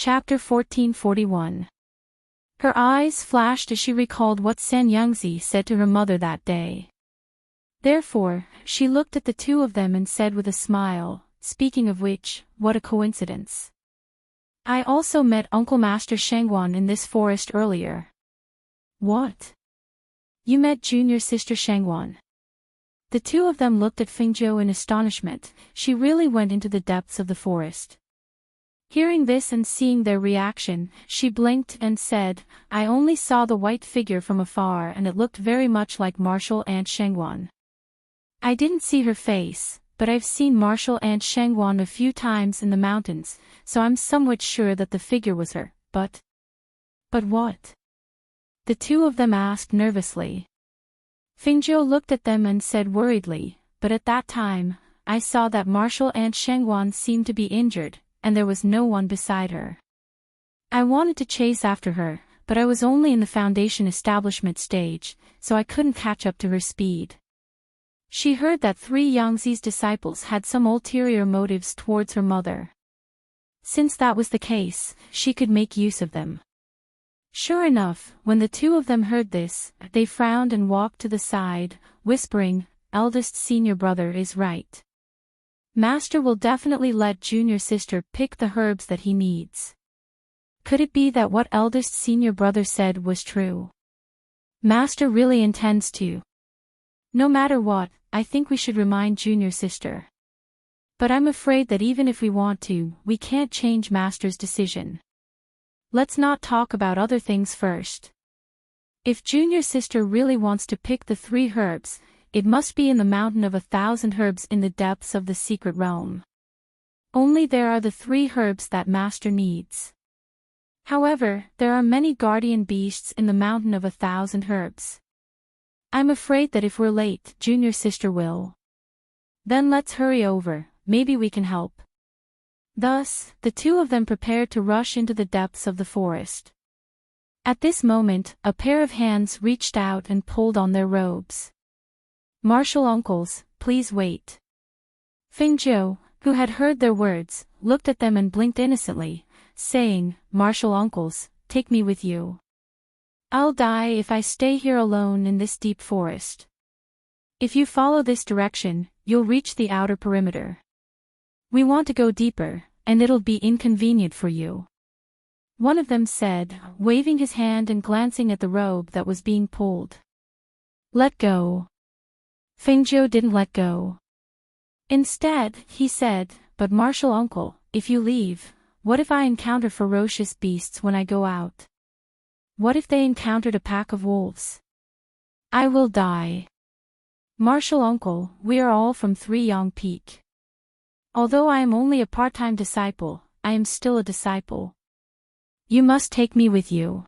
Chapter 1441. Her eyes flashed as she recalled what San Yangzi said to her mother that day. Therefore, she looked at the two of them and said with a smile, "Speaking of which, what a coincidence. I also met Uncle Master Shangguan in this forest earlier." "What? You met junior sister Shangguan?" The two of them looked at Fingzhou in astonishment. She really went into the depths of the forest. Hearing this and seeing their reaction, she blinked and said, "I only saw the white figure from afar and it looked very much like Martial Aunt Shangguan. I didn't see her face, but I've seen Martial Aunt Shangguan a few times in the mountains, so I'm somewhat sure that the figure was her, but what?" the two of them asked nervously. Fingzhou looked at them and said worriedly, "But at that time, I saw that Martial Aunt Shangguan seemed to be injured, and there was no one beside her. I wanted to chase after her, but I was only in the foundation establishment stage, so I couldn't catch up to her speed." She heard that 3 Yangzi's disciples had some ulterior motives towards her mother. Since that was the case, she could make use of them. Sure enough, when the two of them heard this, they frowned and walked to the side, whispering, "Eldest senior brother is right. Master will definitely let junior sister pick the herbs that he needs. Could it be that what eldest senior brother said was true? Master really intends to. No matter what, I think we should remind junior sister. But I'm afraid that even if we want to, we can't change Master's decision. Let's not talk about other things first. If junior sister really wants to pick the 3 herbs, it must be in the mountain of 1,000 herbs in the depths of the secret realm. Only there are the 3 herbs that Master needs. However, there are many guardian beasts in the mountain of 1,000 herbs. I'm afraid that if we're late, junior sister will. Then let's hurry over, maybe we can help." Thus, the two of them prepared to rush into the depths of the forest. At this moment, a pair of hands reached out and pulled on their robes. "Martial uncles, please wait." Fingzhou, who had heard their words, looked at them and blinked innocently, saying, "Martial uncles, take me with you. I'll die if I stay here alone in this deep forest. If you follow this direction, you'll reach the outer perimeter. We want to go deeper, and it'll be inconvenient for you." One of them said, waving his hand and glancing at the robe that was being pulled. "Let go." Fingzhou didn't let go. Instead, he said, "But Martial uncle, if you leave, what if I encounter ferocious beasts when I go out? What if they encountered a pack of wolves? I will die. Martial uncle, we are all from 3 Yang Peak. Although I am only a part-time disciple, I am still a disciple. You must take me with you."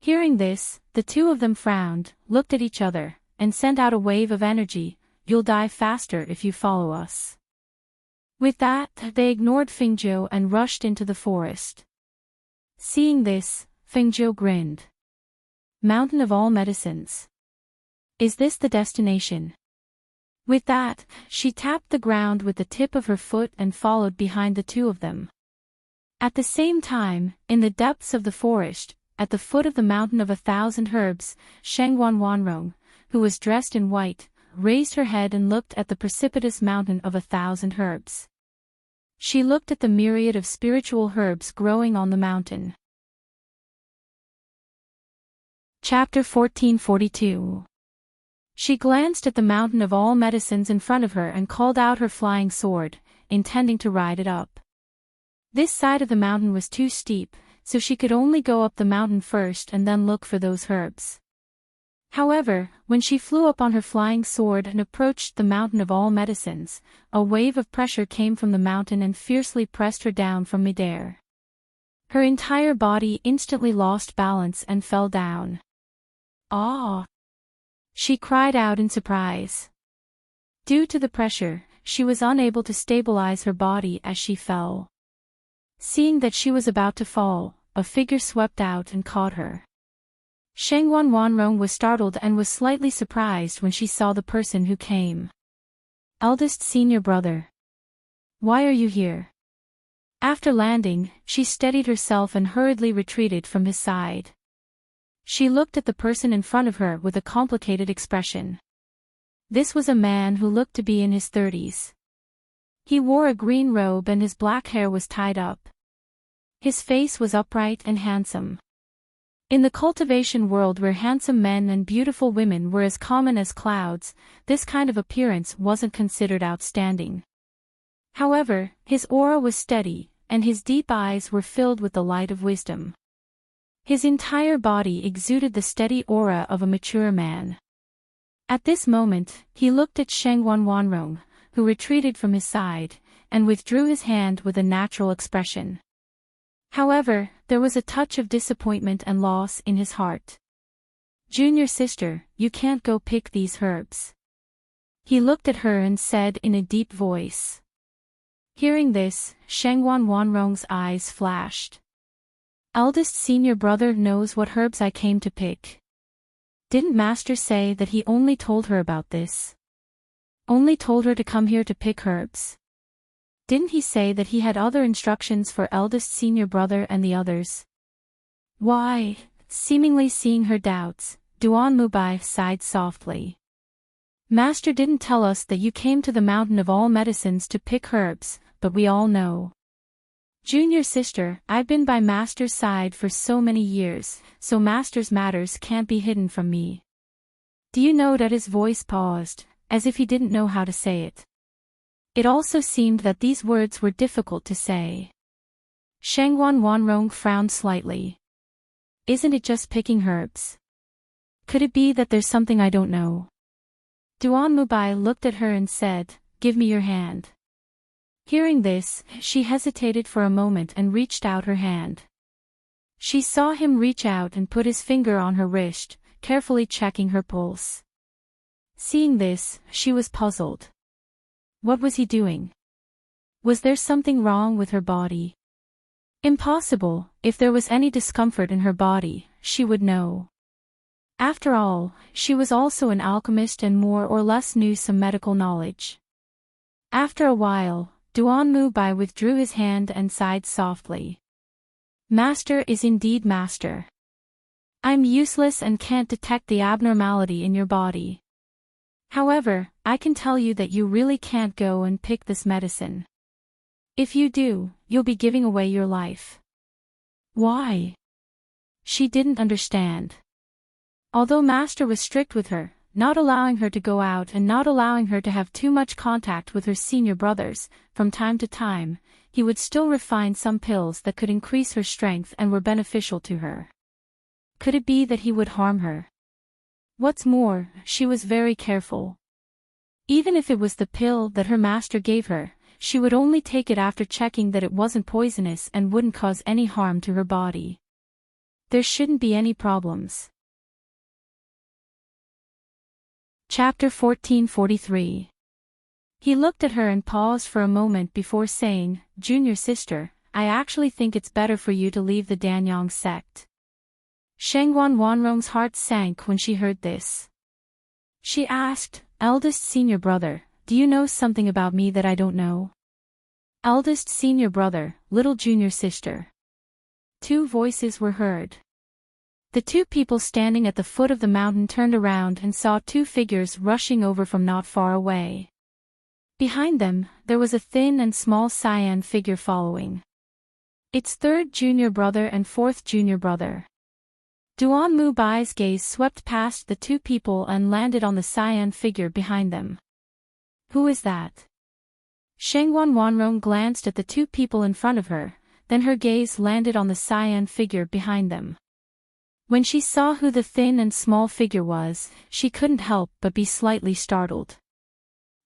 Hearing this, the two of them frowned, looked at each other, and sent out a wave of energy. "You'll die faster if you follow us." With that, they ignored Fingzhou and rushed into the forest. Seeing this, Fingzhou grinned. "Mountain of all medicines. Is this the destination?" With that, she tapped the ground with the tip of her foot and followed behind the two of them. At the same time, in the depths of the forest, at the foot of the mountain of 1,000 herbs, Shangguan Wanrong, who was dressed in white, raised her head and looked at the precipitous mountain of 1,000 herbs. She looked at the myriad of spiritual herbs growing on the mountain. Chapter 1442. She glanced at the mountain of all medicines in front of her and called out her flying sword, intending to ride it up. This side of the mountain was too steep, so she could only go up the mountain first and then look for those herbs. However, when she flew up on her flying sword and approached the mountain of all medicines, a wave of pressure came from the mountain and fiercely pressed her down from midair. Her entire body instantly lost balance and fell down. "Ah!" she cried out in surprise. Due to the pressure, she was unable to stabilize her body as she fell. Seeing that she was about to fall, a figure swept out and caught her. Shangguan Wanrong was startled and was slightly surprised when she saw the person who came. "Eldest senior brother. Why are you here?" After landing, she steadied herself and hurriedly retreated from his side. She looked at the person in front of her with a complicated expression. This was a man who looked to be in his 30s. He wore a green robe and his black hair was tied up. His face was upright and handsome. In the cultivation world where handsome men and beautiful women were as common as clouds, this kind of appearance wasn't considered outstanding. However, his aura was steady, and his deep eyes were filled with the light of wisdom. His entire body exuded the steady aura of a mature man. At this moment, he looked at Sheng Wanwanrong, who retreated from his side, and withdrew his hand with a natural expression. However, there was a touch of disappointment and loss in his heart. "Junior sister, you can't go pick these herbs." He looked at her and said in a deep voice. Hearing this, Sheng Wanwanrong's eyes flashed. "Eldest senior brother knows what herbs I came to pick. Didn't master say that he only told her about this? Only told her to come here to pick herbs? Didn't he say that he had other instructions for eldest senior brother and the others?" "Why?" Seemingly seeing her doubts, Duan Mubai sighed softly. "Master didn't tell us that you came to the mountain of all medicines to pick herbs, but we all know. Junior sister, I've been by master's side for so many years, so master's matters can't be hidden from me." Do you know that his voice paused, as if he didn't know how to say it? It also seemed that these words were difficult to say. Sheng Wanwanrong frowned slightly. "Isn't it just picking herbs? Could it be that there's something I don't know?" Duan Mubai looked at her and said, "Give me your hand." Hearing this, she hesitated for a moment and reached out her hand. She saw him reach out and put his finger on her wrist, carefully checking her pulse. Seeing this, she was puzzled. What was he doing? Was there something wrong with her body? Impossible. If there was any discomfort in her body, she would know. After all, she was also an alchemist and more or less knew some medical knowledge. After a while, Duan Mubai withdrew his hand and sighed softly. "Master is indeed master. I'm useless and can't detect the abnormality in your body. However, I can tell you that you really can't go and pick this medicine. If you do, you'll be giving away your life." "Why?" She didn't understand. Although Master was strict with her, not allowing her to go out and not allowing her to have too much contact with her senior brothers, from time to time, he would still refine some pills that could increase her strength and were beneficial to her. Could it be that he would harm her? What's more, she was very careful. Even if it was the pill that her master gave her, she would only take it after checking that it wasn't poisonous and wouldn't cause any harm to her body. There shouldn't be any problems. Chapter 1443. He looked at her and paused for a moment before saying, "Junior sister, I actually think it's better for you to leave the Danyang sect." Sheng Wanwanrong's heart sank when she heard this. She asked, "Eldest senior brother, do you know something about me that I don't know?" "Eldest senior brother, little junior sister." Two voices were heard. The two people standing at the foot of the mountain turned around and saw two figures rushing over from not far away. Behind them, there was a thin and small cyan figure following. Its third junior brother and fourth junior brother. Duan Mubai's gaze swept past the two people and landed on the cyan figure behind them. "Who is that?" Sheng Wanwanrong glanced at the two people in front of her, then her gaze landed on the cyan figure behind them. When she saw who the thin and small figure was, she couldn't help but be slightly startled.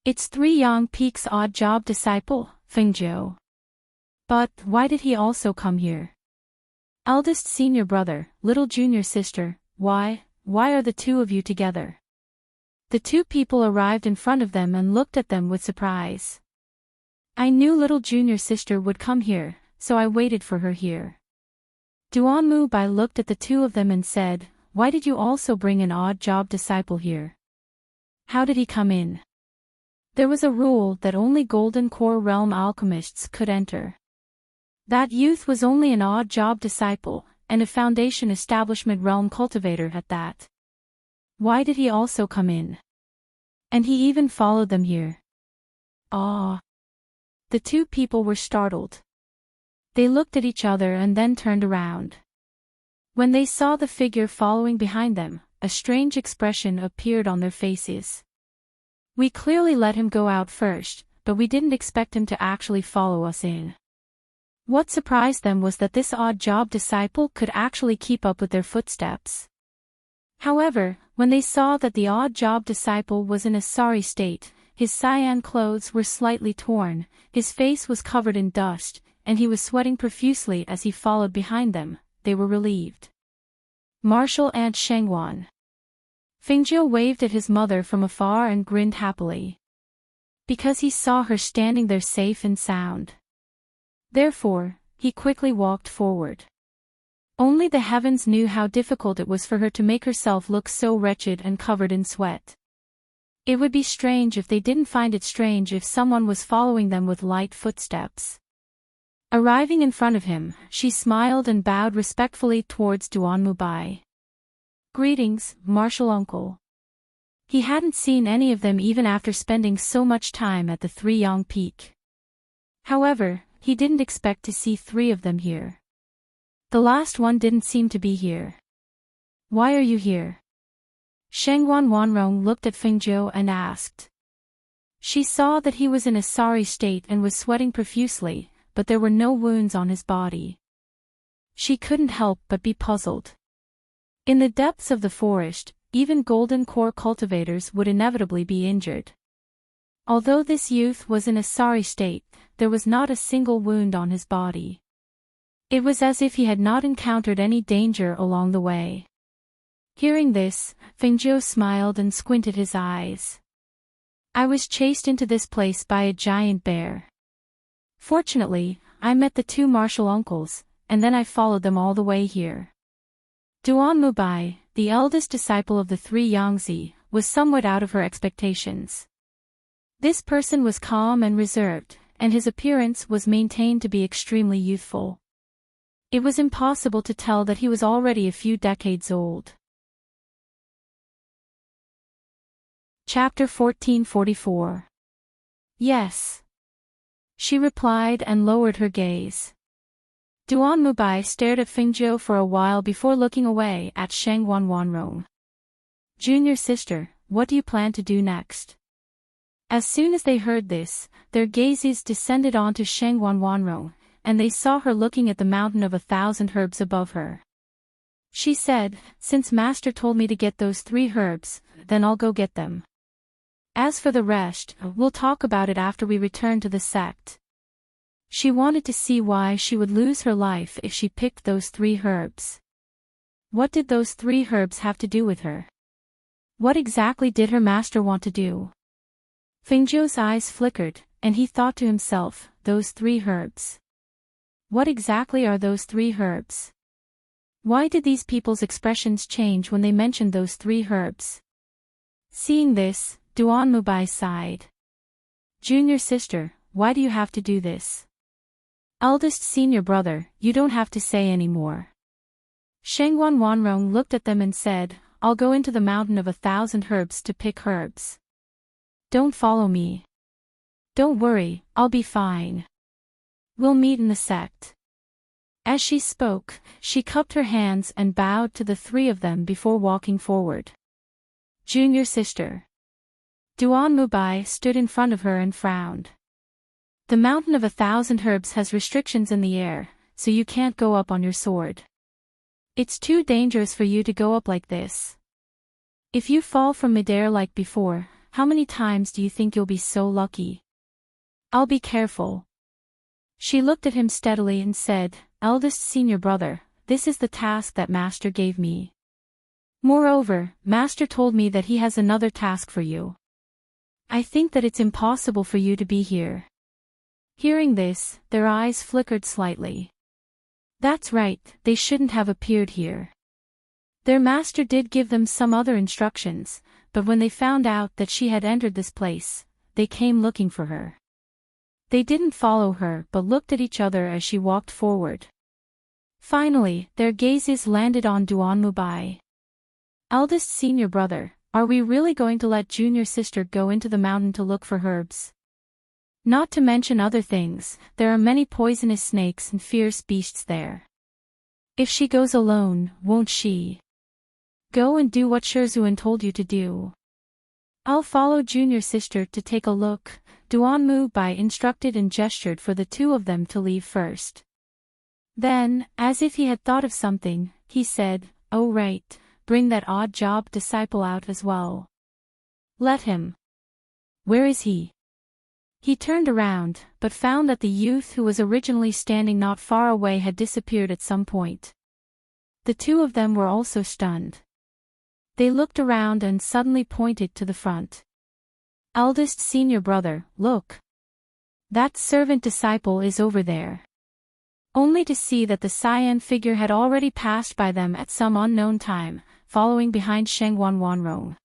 "It's 3 Yang Peak's odd job disciple, Fengzhou. But why did he also come here? Eldest senior brother, little junior sister, why are the two of you together?" The two people arrived in front of them and looked at them with surprise. "I knew little junior sister would come here, so I waited for her here." Duan Mubai looked at the two of them and said, "Why did you also bring an odd job disciple here? How did he come in?" There was a rule that only Golden Core Realm alchemists could enter. That youth was only an odd job disciple, and a Foundation establishment realm cultivator at that. Why did he also come in? And he even followed them here. Ah! The two people were startled. They looked at each other and then turned around. When they saw the figure following behind them, a strange expression appeared on their faces. We clearly let him go out first, but we didn't expect him to actually follow us in. What surprised them was that this odd job disciple could actually keep up with their footsteps. However, when they saw that the odd job disciple was in a sorry state, his cyan clothes were slightly torn, his face was covered in dust, and he was sweating profusely as he followed behind them, they were relieved. Marshall and Shengwan. Fengjiu waved at his mother from afar and grinned happily. Because he saw her standing there safe and sound. Therefore, he quickly walked forward. Only the heavens knew how difficult it was for her to make herself look so wretched and covered in sweat. It would be strange if they didn't find it strange if someone was following them with light footsteps. Arriving in front of him, she smiled and bowed respectfully towards Duan Mubai. Greetings, Marshal Uncle. He hadn't seen any of them even after spending so much time at the Three Yang Peak. However, he didn't expect to see three of them here. The last one didn't seem to be here. Why are you here? Shengwan Wanrong looked at Fengjiu and asked. She saw that he was in a sorry state and was sweating profusely, but there were no wounds on his body. She couldn't help but be puzzled. In the depths of the forest, even golden core cultivators would inevitably be injured. Although this youth was in a sorry state, there was not a single wound on his body. It was as if he had not encountered any danger along the way. Hearing this, Fengjiu smiled and squinted his eyes. I was chased into this place by a giant bear. Fortunately, I met the two martial uncles, and then I followed them all the way here. Duan Mubai, the eldest disciple of the Three Yangtze, was somewhat out of her expectations. This person was calm and reserved, and his appearance was maintained to be extremely youthful. It was impossible to tell that he was already a few decades old. Chapter 1444. Yes. She replied and lowered her gaze. Duan Mubai stared at Fengjiu for a while before looking away at Shengwan Wanrong. Junior sister, what do you plan to do next? As soon as they heard this, their gazes descended onto Shengwan Wanrong, and they saw her looking at the mountain of 1,000 herbs above her. She said, since Master told me to get those 3 herbs, then I'll go get them. As for the rest, we'll talk about it after we return to the sect. She wanted to see why she would lose her life if she picked those 3 herbs. What did those 3 herbs have to do with her? What exactly did her master want to do? Fengjiu's eyes flickered, and he thought to himself, those 3 herbs. What exactly are those 3 herbs? Why did these people's expressions change when they mentioned those 3 herbs? Seeing this, Duan Mubai sighed. Junior sister, why do you have to do this? Eldest senior brother, you don't have to say any more. Shengwan Wanrong looked at them and said, I'll go into the mountain of 1,000 herbs to pick herbs. Don't follow me. Don't worry, I'll be fine. We'll meet in the sect. As she spoke, she cupped her hands and bowed to the 3 of them before walking forward. Junior sister. Duan Mubai stood in front of her and frowned. The mountain of 1,000 herbs has restrictions in the air, so you can't go up on your sword. It's too dangerous for you to go up like this. If you fall from midair like before, how many times do you think you'll be so lucky? I'll be careful. She looked at him steadily and said, Eldest senior brother, this is the task that Master gave me. Moreover, Master told me that he has another task for you. I think that it's impossible for you to be here. Hearing this, their eyes flickered slightly. That's right, they shouldn't have appeared here. Their master did give them some other instructions, but when they found out that she had entered this place, they came looking for her. They didn't follow her but looked at each other as she walked forward. Finally, their gazes landed on Duanmubai. Eldest senior brother, are we really going to let junior sister go into the mountain to look for herbs? Not to mention other things, there are many poisonous snakes and fierce beasts there. If she goes alone, won't she? Go and do what Shirzuan told you to do. I'll follow junior sister to take a look, Duanmubai instructed and gestured for the two of them to leave first. Then, as if he had thought of something, he said, "Oh right, bring that odd job disciple out as well. Let him. Where is he?" He turned around, but found that the youth who was originally standing not far away had disappeared at some point. The two of them were also stunned. They looked around and suddenly pointed to the front. Eldest senior brother, look. That servant disciple is over there. Only to see that the cyan figure had already passed by them at some unknown time, following behind Shengwan Wanrong.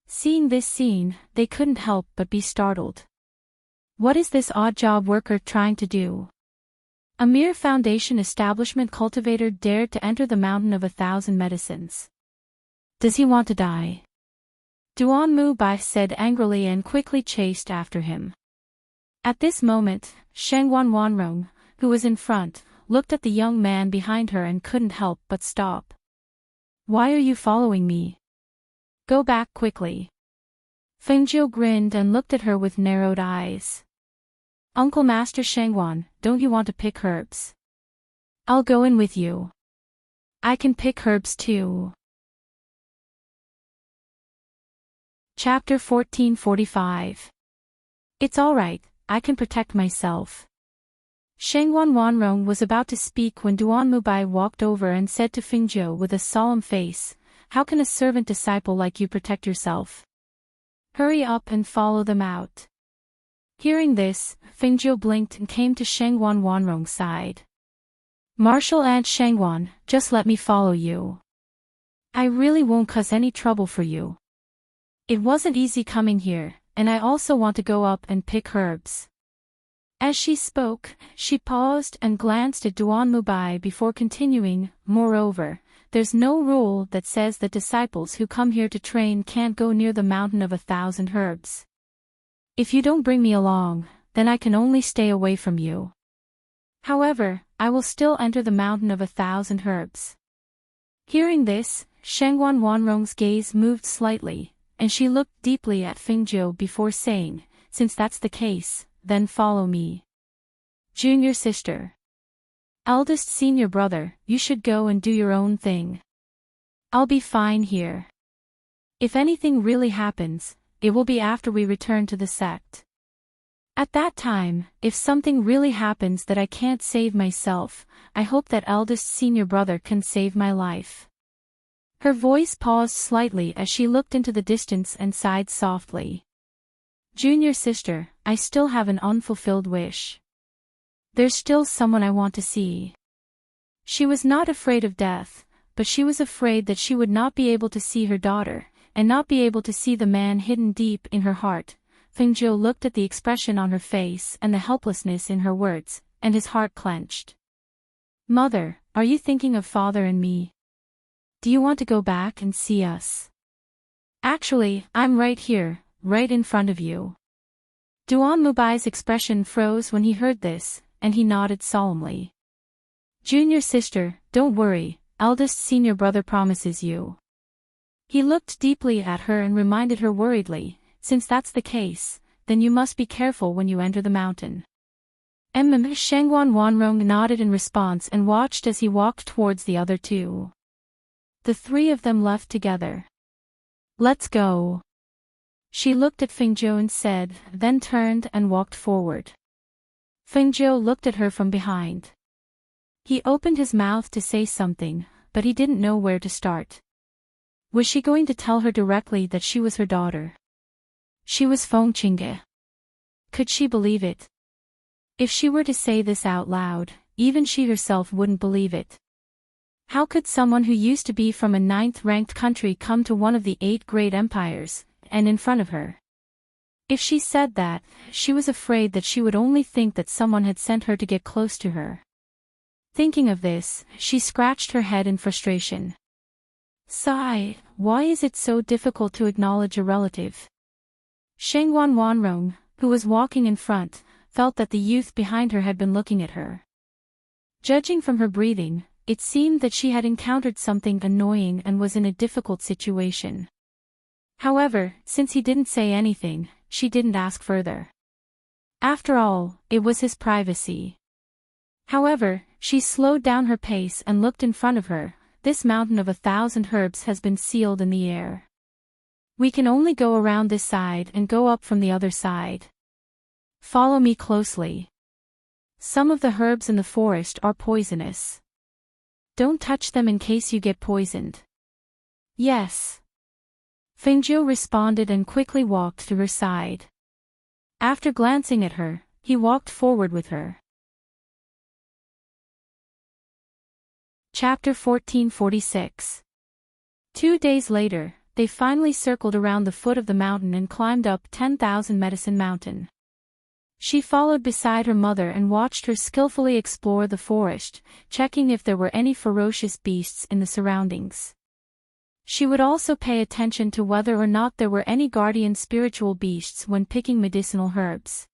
Seeing this scene, they couldn't help but be startled. What is this odd job worker trying to do? A mere foundation establishment cultivator dared to enter the mountain of 1,000 medicines. Does he want to die? Duanmubai said angrily and quickly chased after him. At this moment, Shengwan Wanrong, who was in front, looked at the young man behind her and couldn't help but stop. Why are you following me? Go back quickly. Fengjiu grinned and looked at her with narrowed eyes. Uncle Master Shengwan, don't you want to pick herbs? I'll go in with you. I can pick herbs too. Chapter 1445. It's alright, I can protect myself. Shengwan Wanrong was about to speak when Duanmubai walked over and said to Fengjiu with a solemn face, "How can a servant disciple like you protect yourself? Hurry up and follow them out." Hearing this, Fengjiu blinked and came to Shengwan Wanrong's side. "Martial Aunt Shengwan, just let me follow you. I really won't cause any trouble for you. It wasn't easy coming here, and I also want to go up and pick herbs." As she spoke, she paused and glanced at Duanmubai before continuing, "Moreover, there's no rule that says that disciples who come here to train can't go near the mountain of 1,000 herbs. If you don't bring me along, then I can only stay away from you. However, I will still enter the mountain of 1,000 herbs." Hearing this, Shengwan Wanrong's gaze moved slightly, and she looked deeply at Fengjiu before saying, "Since that's the case, then follow me. Junior sister. Eldest senior brother, you should go and do your own thing. I'll be fine here. If anything really happens, it will be after we return to the sect. At that time, if something really happens that I can't save myself, I hope that eldest senior brother can save my life." Her voice paused slightly as she looked into the distance and sighed softly. "Junior sister, I still have an unfulfilled wish. There's still someone I want to see." She was not afraid of death, but she was afraid that she would not be able to see her daughter, and not be able to see the man hidden deep in her heart. Fengjiu looked at the expression on her face and the helplessness in her words, and his heart clenched. "Mother, are you thinking of father and me? Do you want to go back and see us? Actually, I'm right here, right in front of you." Duanmubai's expression froze when he heard this, and he nodded solemnly. "Junior sister, don't worry, eldest senior brother promises you." He looked deeply at her and reminded her worriedly, "Since that's the case, then you must be careful when you enter the mountain." Shengwan Wanrong nodded in response and watched as he walked towards the other two. The three of them left together. "Let's go." She looked at Fengjiu and said, then turned and walked forward. Fengjiu looked at her from behind. He opened his mouth to say something, but he didn't know where to start. Was she going to tell her directly that she was her daughter? She was Feng Qingge. Could she believe it? If she were to say this out loud, even she herself wouldn't believe it. How could someone who used to be from a 9th-ranked country come to one of the 8 great empires, and in front of her? If she said that, she was afraid that she would only think that someone had sent her to get close to her. Thinking of this, she scratched her head in frustration. Sigh, why is it so difficult to acknowledge a relative? Shengwan Wanrong, who was walking in front, felt that the youth behind her had been looking at her. Judging from her breathing, it seemed that she had encountered something annoying and was in a difficult situation. However, since he didn't say anything, she didn't ask further. After all, it was his privacy. However, she slowed down her pace and looked in front of her. This mountain of 1,000 herbs has been sealed in the air. We can only go around this side and go up from the other side. Follow me closely. Some of the herbs in the forest are poisonous. Don't touch them in case you get poisoned. Yes. Fengjiu responded and quickly walked to her side. After glancing at her, he walked forward with her. Chapter 1446. 2 days later, they finally circled around the foot of the mountain and climbed up 10,000 Medicine Mountain. She followed beside her mother and watched her skillfully explore the forest, checking if there were any ferocious beasts in the surroundings. She would also pay attention to whether or not there were any guardian spiritual beasts when picking medicinal herbs.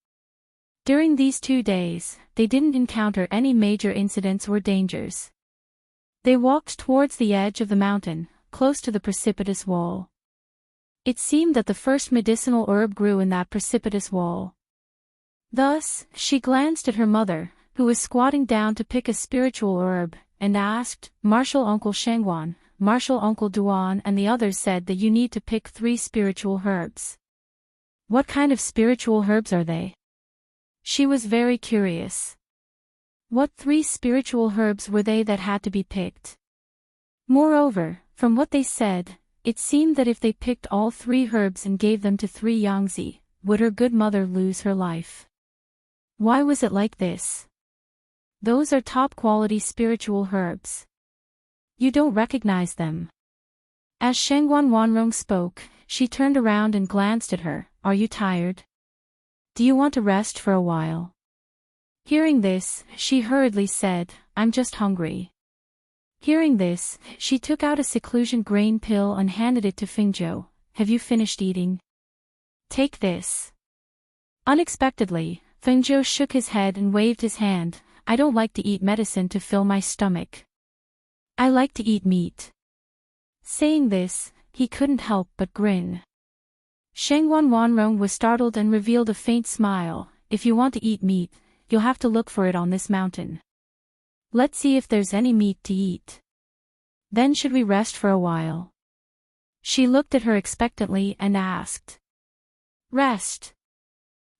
During these 2 days, they didn't encounter any major incidents or dangers. They walked towards the edge of the mountain, close to the precipitous wall. It seemed that the first medicinal herb grew in that precipitous wall. Thus, she glanced at her mother, who was squatting down to pick a spiritual herb, and asked, Martial Uncle Shengwan, Martial Uncle Duan and the others said that you need to pick 3 spiritual herbs. What kind of spiritual herbs are they? She was very curious. What 3 spiritual herbs were they that had to be picked? Moreover, from what they said, it seemed that if they picked all 3 herbs and gave them to 3 Yangtze, would her good mother lose her life? Why was it like this? Those are top-quality spiritual herbs. You don't recognize them. As Shengwan Wanrong spoke, she turned around and glanced at her. Are you tired? Do you want to rest for a while? Hearing this, she hurriedly said, I'm just hungry. Hearing this, she took out a seclusion grain pill and handed it to Fengjiu. Have you finished eating? Take this. Unexpectedly, Fengjiu shook his head and waved his hand. I don't like to eat medicine to fill my stomach. I like to eat meat. Saying this, he couldn't help but grin. Shengwan Wanrong was startled and revealed a faint smile. If you want to eat meat, you'll have to look for it on this mountain. Let's see if there's any meat to eat. Then should we rest for a while? She looked at her expectantly and asked. Rest.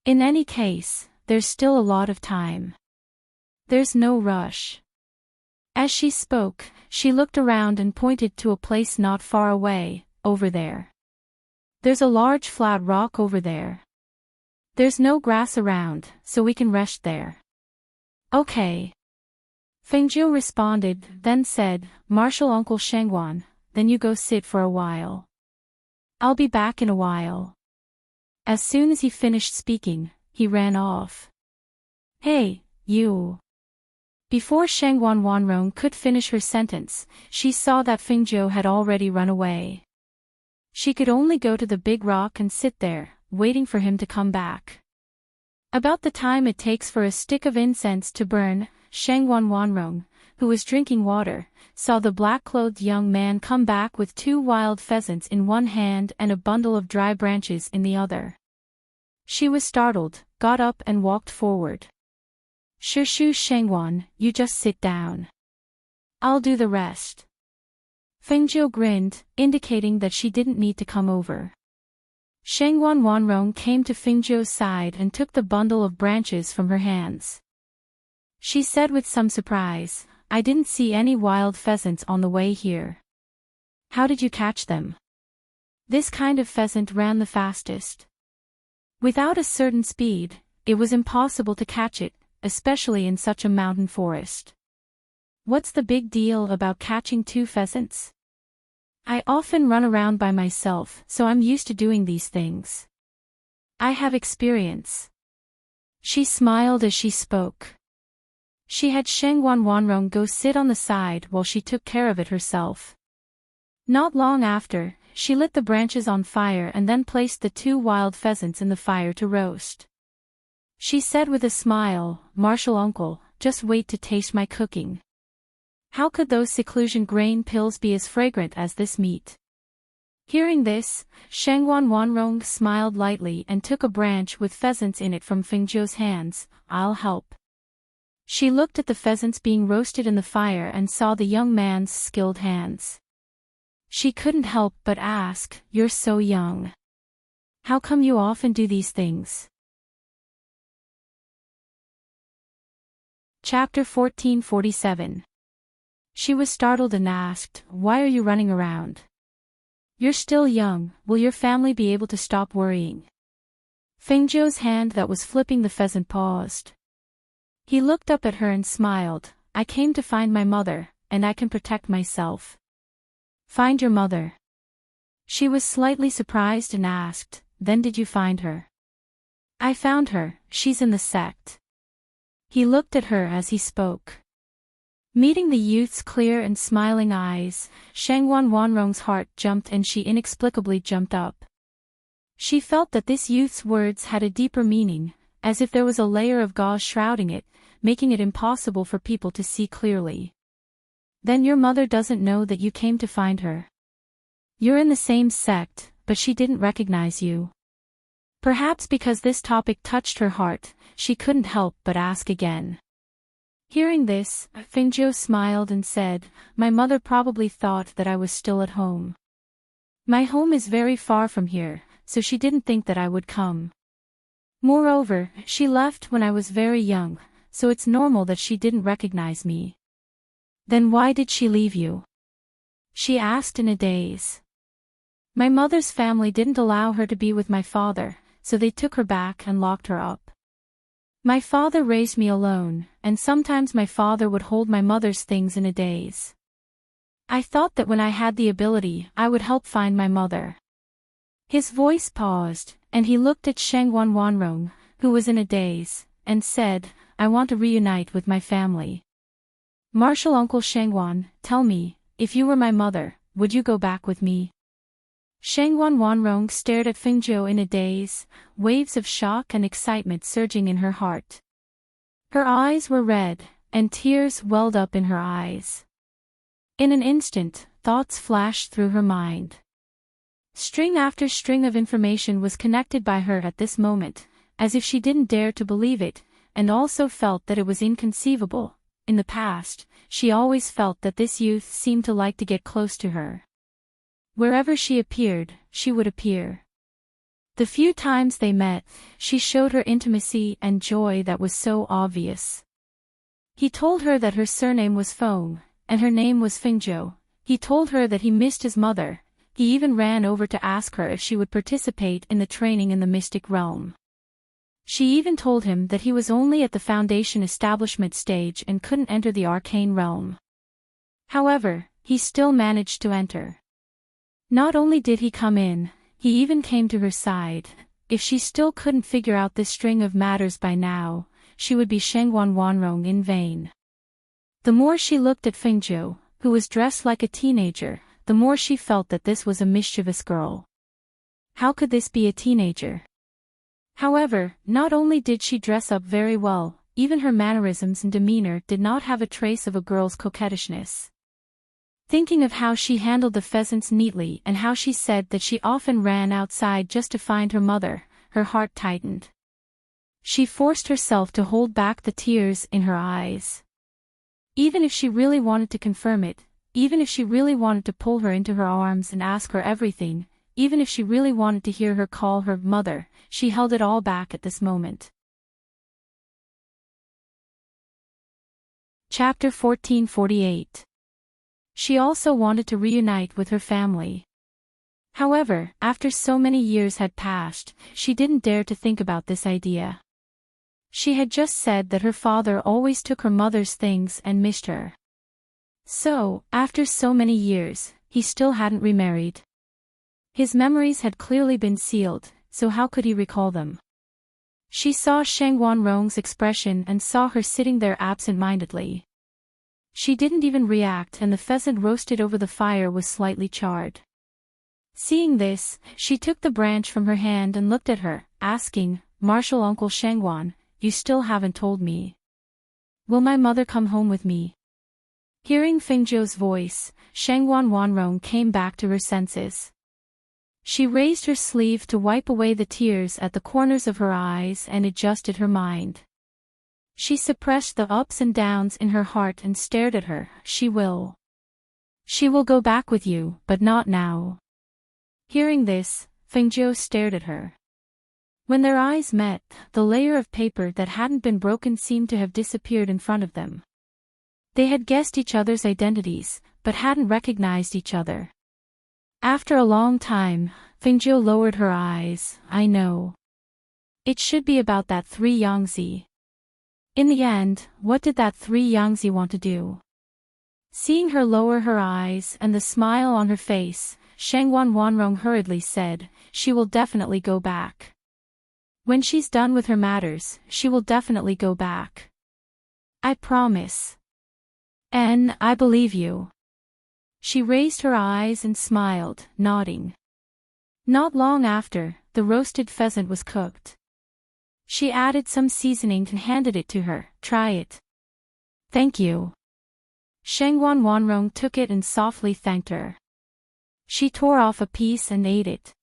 In any case, there's still a lot of time. There's no rush. As she spoke, she looked around and pointed to a place not far away, over there. There's a large flat rock over there. There's no grass around, so we can rest there. Okay. Fengjiu responded, then said, Martial Uncle Shengwan, then you go sit for a while. I'll be back in a while. As soon as he finished speaking, he ran off. Hey, you. Before Shengwan Wanrong could finish her sentence, she saw that Fengjiu had already run away. She could only go to the big rock and sit there, waiting for him to come back. About the time it takes for a stick of incense to burn, Shengwan Wanrong, who was drinking water, saw the black-clothed young man come back with 2 wild pheasants in one hand and a bundle of dry branches in the other. She was startled, got up and walked forward. Shu Shengwan, you just sit down. I'll do the rest. Fengjiu grinned, indicating that she didn't need to come over. Shengwan Wanrong came to Fengjiu's side and took the bundle of branches from her hands. She said with some surprise, I didn't see any wild pheasants on the way here. How did you catch them? This kind of pheasant ran the fastest. Without a certain speed, it was impossible to catch it, especially in such a mountain forest. What's the big deal about catching 2 pheasants? I often run around by myself, so I'm used to doing these things. I have experience. She smiled as she spoke. She had Shengwan Wanrong go sit on the side while she took care of it herself. Not long after, she lit the branches on fire and then placed the 2 wild pheasants in the fire to roast. She said with a smile, "Martial uncle, just wait to taste my cooking. How could those seclusion grain pills be as fragrant as this meat?" Hearing this, Shengwan Wanrong smiled lightly and took a branch with pheasants in it from Fengzhou's hands. "I'll help." She looked at the pheasants being roasted in the fire and saw the young man's skilled hands. She couldn't help but ask, "You're so young. How come you often do these things?" Chapter 1447. She was startled and asked, "Why are you running around? You're still young, will your family be able to stop worrying?" Fengzhou's hand that was flipping the pheasant paused. He looked up at her and smiled. "I came to find my mother, and I can protect myself." "Find your mother?" She was slightly surprised and asked, "Then did you find her?" "I found her, she's in the sect." He looked at her as he spoke. Meeting the youth's clear and smiling eyes, Shengwan Wanrong's heart jumped and she inexplicably jumped up. She felt that this youth's words had a deeper meaning, as if there was a layer of gauze shrouding it, making it impossible for people to see clearly. "Then your mother doesn't know that you came to find her? You're in the same sect, but she didn't recognize you?" Perhaps because this topic touched her heart, she couldn't help but ask again. Hearing this, Fengzhou smiled and said, "My mother probably thought that I was still at home. My home is very far from here, so she didn't think that I would come. Moreover, she left when I was very young, so it's normal that she didn't recognize me." "Then why did she leave you?" she asked in a daze. "My mother's family didn't allow her to be with my father, so they took her back and locked her up. My father raised me alone, and sometimes my father would hold my mother's things in a daze. I thought that when I had the ability, I would help find my mother." His voice paused, and he looked at Shengwan Wanrong, who was in a daze, and said, "I want to reunite with my family. Martial Uncle Shengwan, tell me, if you were my mother, would you go back with me?" Shengwan Wanrong stared at Fengzhou in a daze, waves of shock and excitement surging in her heart. Her eyes were red, and tears welled up in her eyes. In an instant, thoughts flashed through her mind. String after string of information was connected by her at this moment, as if she didn't dare to believe it, and also felt that it was inconceivable. In the past, she always felt that this youth seemed to like to get close to her. Wherever she appeared, she would appear. The few times they met, she showed her intimacy and joy that was so obvious. He told her that her surname was Feng, and her name was Fengzhou. He told her that he missed his mother. He even ran over to ask her if she would participate in the training in the mystic realm. She even told him that he was only at the foundation establishment stage and couldn't enter the arcane realm. However, he still managed to enter. Not only did he come in, he even came to her side. If she still couldn't figure out this string of matters by now, she would be Shengwan Wanrong in vain. The more she looked at Fengzhou, who was dressed like a teenager, the more she felt that this was a mischievous girl. How could this be a teenager? However, not only did she dress up very well, even her mannerisms and demeanor did not have a trace of a girl's coquettishness. Thinking of how she handled the pheasants neatly and how she said that she often ran outside just to find her mother, her heart tightened. She forced herself to hold back the tears in her eyes. Even if she really wanted to confirm it, even if she really wanted to pull her into her arms and ask her everything, even if she really wanted to hear her call her mother, she held it all back at this moment. Chapter 1448. She also wanted to reunite with her family. However, after so many years had passed, she didn't dare to think about this idea. She had just said that her father always took her mother's things and missed her. So, after so many years, he still hadn't remarried. His memories had clearly been sealed, so how could he recall them? She saw Shang Wanrong's expression and saw her sitting there absent-mindedly. She didn't even react, and the pheasant roasted over the fire was slightly charred. Seeing this, she took the branch from her hand and looked at her, asking, "Marshal Uncle Shangwan, you still haven't told me. Will my mother come home with me?" Hearing Fengzhou's voice, Shangwan Wanrong came back to her senses. She raised her sleeve to wipe away the tears at the corners of her eyes and adjusted her mind. She suppressed the ups and downs in her heart and stared at her. She will go back with you, but not now." Hearing this, Fengzhou stared at her. When their eyes met, the layer of paper that hadn't been broken seemed to have disappeared in front of them. They had guessed each other's identities, but hadn't recognized each other. After a long time, Fengzhou lowered her eyes. "I know. It should be about that 3 Yangzi. In the end, what did that 3 Yangzi want to do?" Seeing her lower her eyes and the smile on her face, Shangwan Wanrong hurriedly said, "She will definitely go back. When she's done with her matters, she will definitely go back. I promise. And I believe you." She raised her eyes and smiled, nodding. Not long after, the roasted pheasant was cooked. She added some seasoning and handed it to her. "Try it." "Thank you." Shangwan Wanrong took it and softly thanked her. She tore off a piece and ate it.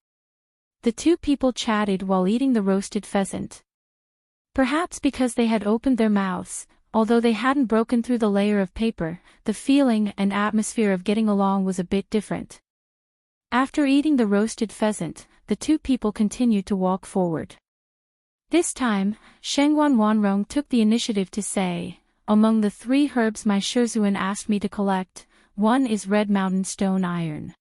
The two people chatted while eating the roasted pheasant. Perhaps because they had opened their mouths, although they hadn't broken through the layer of paper, the feeling and atmosphere of getting along was a bit different. After eating the roasted pheasant, the two people continued to walk forward. This time, Shangwan Wanrong took the initiative to say, "Among the 3 herbs my Shizhuan asked me to collect, one is red mountain stone iron.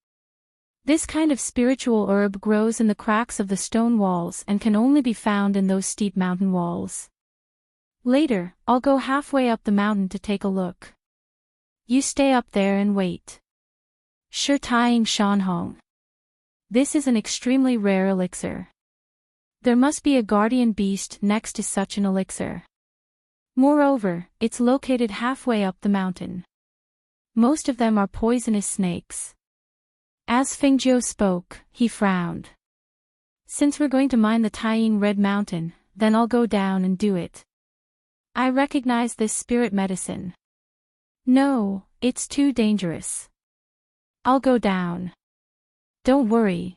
This kind of spiritual herb grows in the cracks of the stone walls and can only be found in those steep mountain walls. Later, I'll go halfway up the mountain to take a look. You stay up there and wait." Shi Tying Shanhong. This is an extremely rare elixir. There must be a guardian beast next to such an elixir. Moreover, it's located halfway up the mountain. Most of them are poisonous snakes. As Fengzhou spoke, he frowned. "Since we're going to mine the Taiying Red Mountain, then I'll go down and do it. I recognize this spirit medicine." "No, it's too dangerous. I'll go down. Don't worry.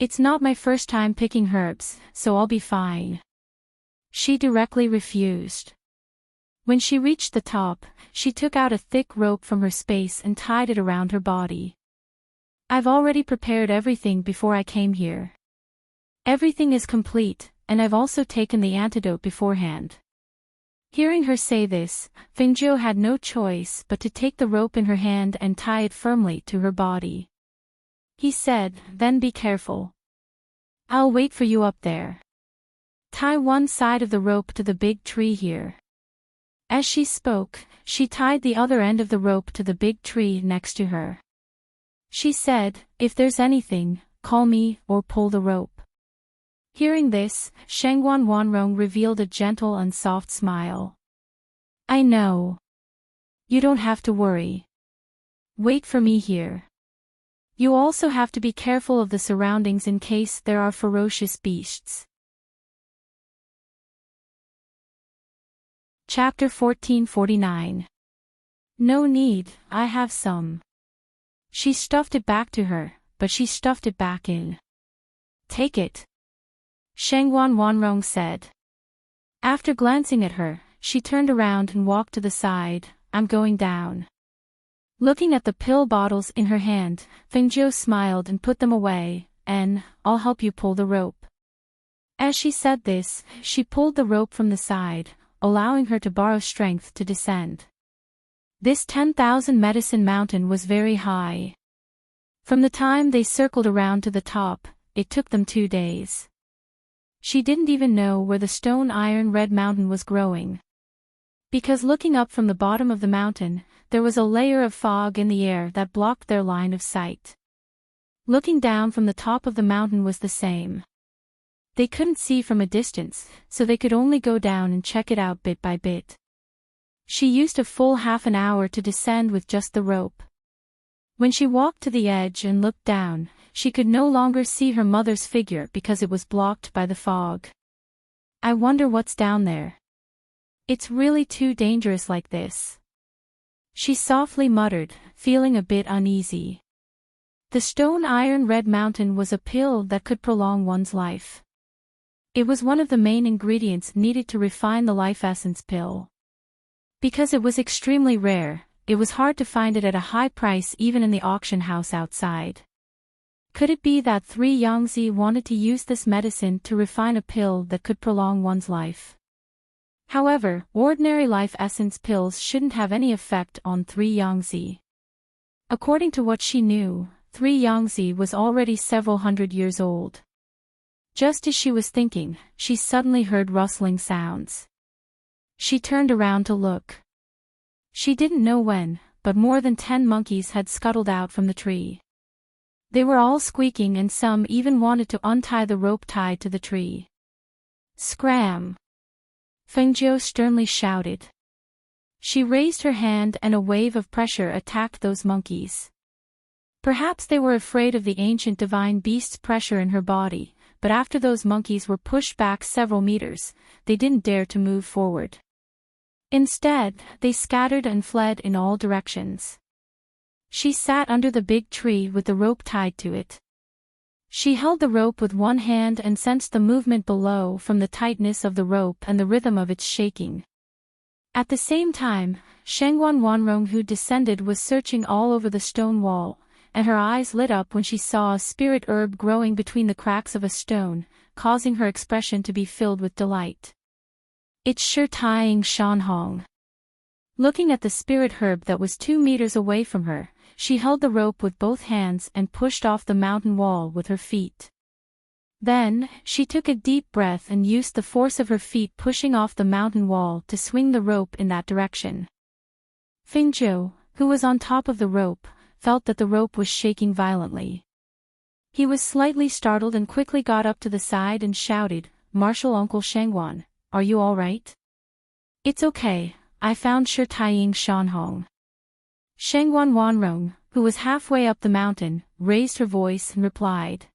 It's not my first time picking herbs, so I'll be fine." She directly refused. When she reached the top, she took out a thick rope from her space and tied it around her body. "I've already prepared everything before I came here. Everything is complete, and I've also taken the antidote beforehand." Hearing her say this, Fengzhou had no choice but to take the rope in her hand and tie it firmly to her body. He said, "Then be careful. I'll wait for you up there. Tie one side of the rope to the big tree here." As she spoke, she tied the other end of the rope to the big tree next to her. She said, "If there's anything, call me or pull the rope." Hearing this, Shangwan Wanrong revealed a gentle and soft smile. "I know. You don't have to worry. Wait for me here. You also have to be careful of the surroundings in case there are ferocious beasts." Chapter 1449. "No need, I have some." She stuffed it back to her, but she stuffed it back in. "Take it," Shangwan Wanrong said. After glancing at her, she turned around and walked to the side. "I'm going down." Looking at the pill bottles in her hand, Fengzhou smiled and put them away, and, "I'll help you pull the rope." As she said this, she pulled the rope from the side, allowing her to borrow strength to descend. This 10,000 medicine mountain was very high. From the time they circled around to the top, it took them 2 days. She didn't even know where the stone iron red mountain was growing. Because looking up from the bottom of the mountain, there was a layer of fog in the air that blocked their line of sight. Looking down from the top of the mountain was the same. They couldn't see from a distance, so they could only go down and check it out bit by bit. She used a full half an hour to descend with just the rope. When she walked to the edge and looked down, she could no longer see her mother's figure because it was blocked by the fog. I wonder what's down there. It's really too dangerous like this, she softly muttered, feeling a bit uneasy. The stone iron red mountain was a pill that could prolong one's life. It was one of the main ingredients needed to refine the life essence pill. Because it was extremely rare, it was hard to find it at a high price even in the auction house outside. Could it be that 3 Yangtze wanted to use this medicine to refine a pill that could prolong one's life? However, ordinary life essence pills shouldn't have any effect on 3 Yangtze. According to what she knew, 3 Yangtze was already several hundred years old. Just as she was thinking, she suddenly heard rustling sounds. She turned around to look. She didn't know when, but more than 10 monkeys had scuttled out from the tree. They were all squeaking and some even wanted to untie the rope tied to the tree. Scram! Fengjiu sternly shouted. She raised her hand and a wave of pressure attacked those monkeys. Perhaps they were afraid of the ancient divine beast's pressure in her body, but after those monkeys were pushed back several meters, they didn't dare to move forward. Instead, they scattered and fled in all directions. She sat under the big tree with the rope tied to it. She held the rope with one hand and sensed the movement below from the tightness of the rope and the rhythm of its shaking. At the same time, Shengguan Wanrong, who descended, was searching all over the stone wall, and her eyes lit up when she saw a spirit herb growing between the cracks of a stone, causing her expression to be filled with delight. It's Heartwarming Shanhong. Looking at the spirit herb that was 2 meters away from her, she held the rope with both hands and pushed off the mountain wall with her feet. Then, she took a deep breath and used the force of her feet pushing off the mountain wall to swing the rope in that direction. Fengjiu, who was on top of the rope, felt that the rope was shaking violently. He was slightly startled and quickly got up to the side and shouted, "Martial Uncle Shengguan, are you all right?" "It's okay, I found Heartwarming Shanhong." Shengguan Wanrong, who was halfway up the mountain, raised her voice and replied.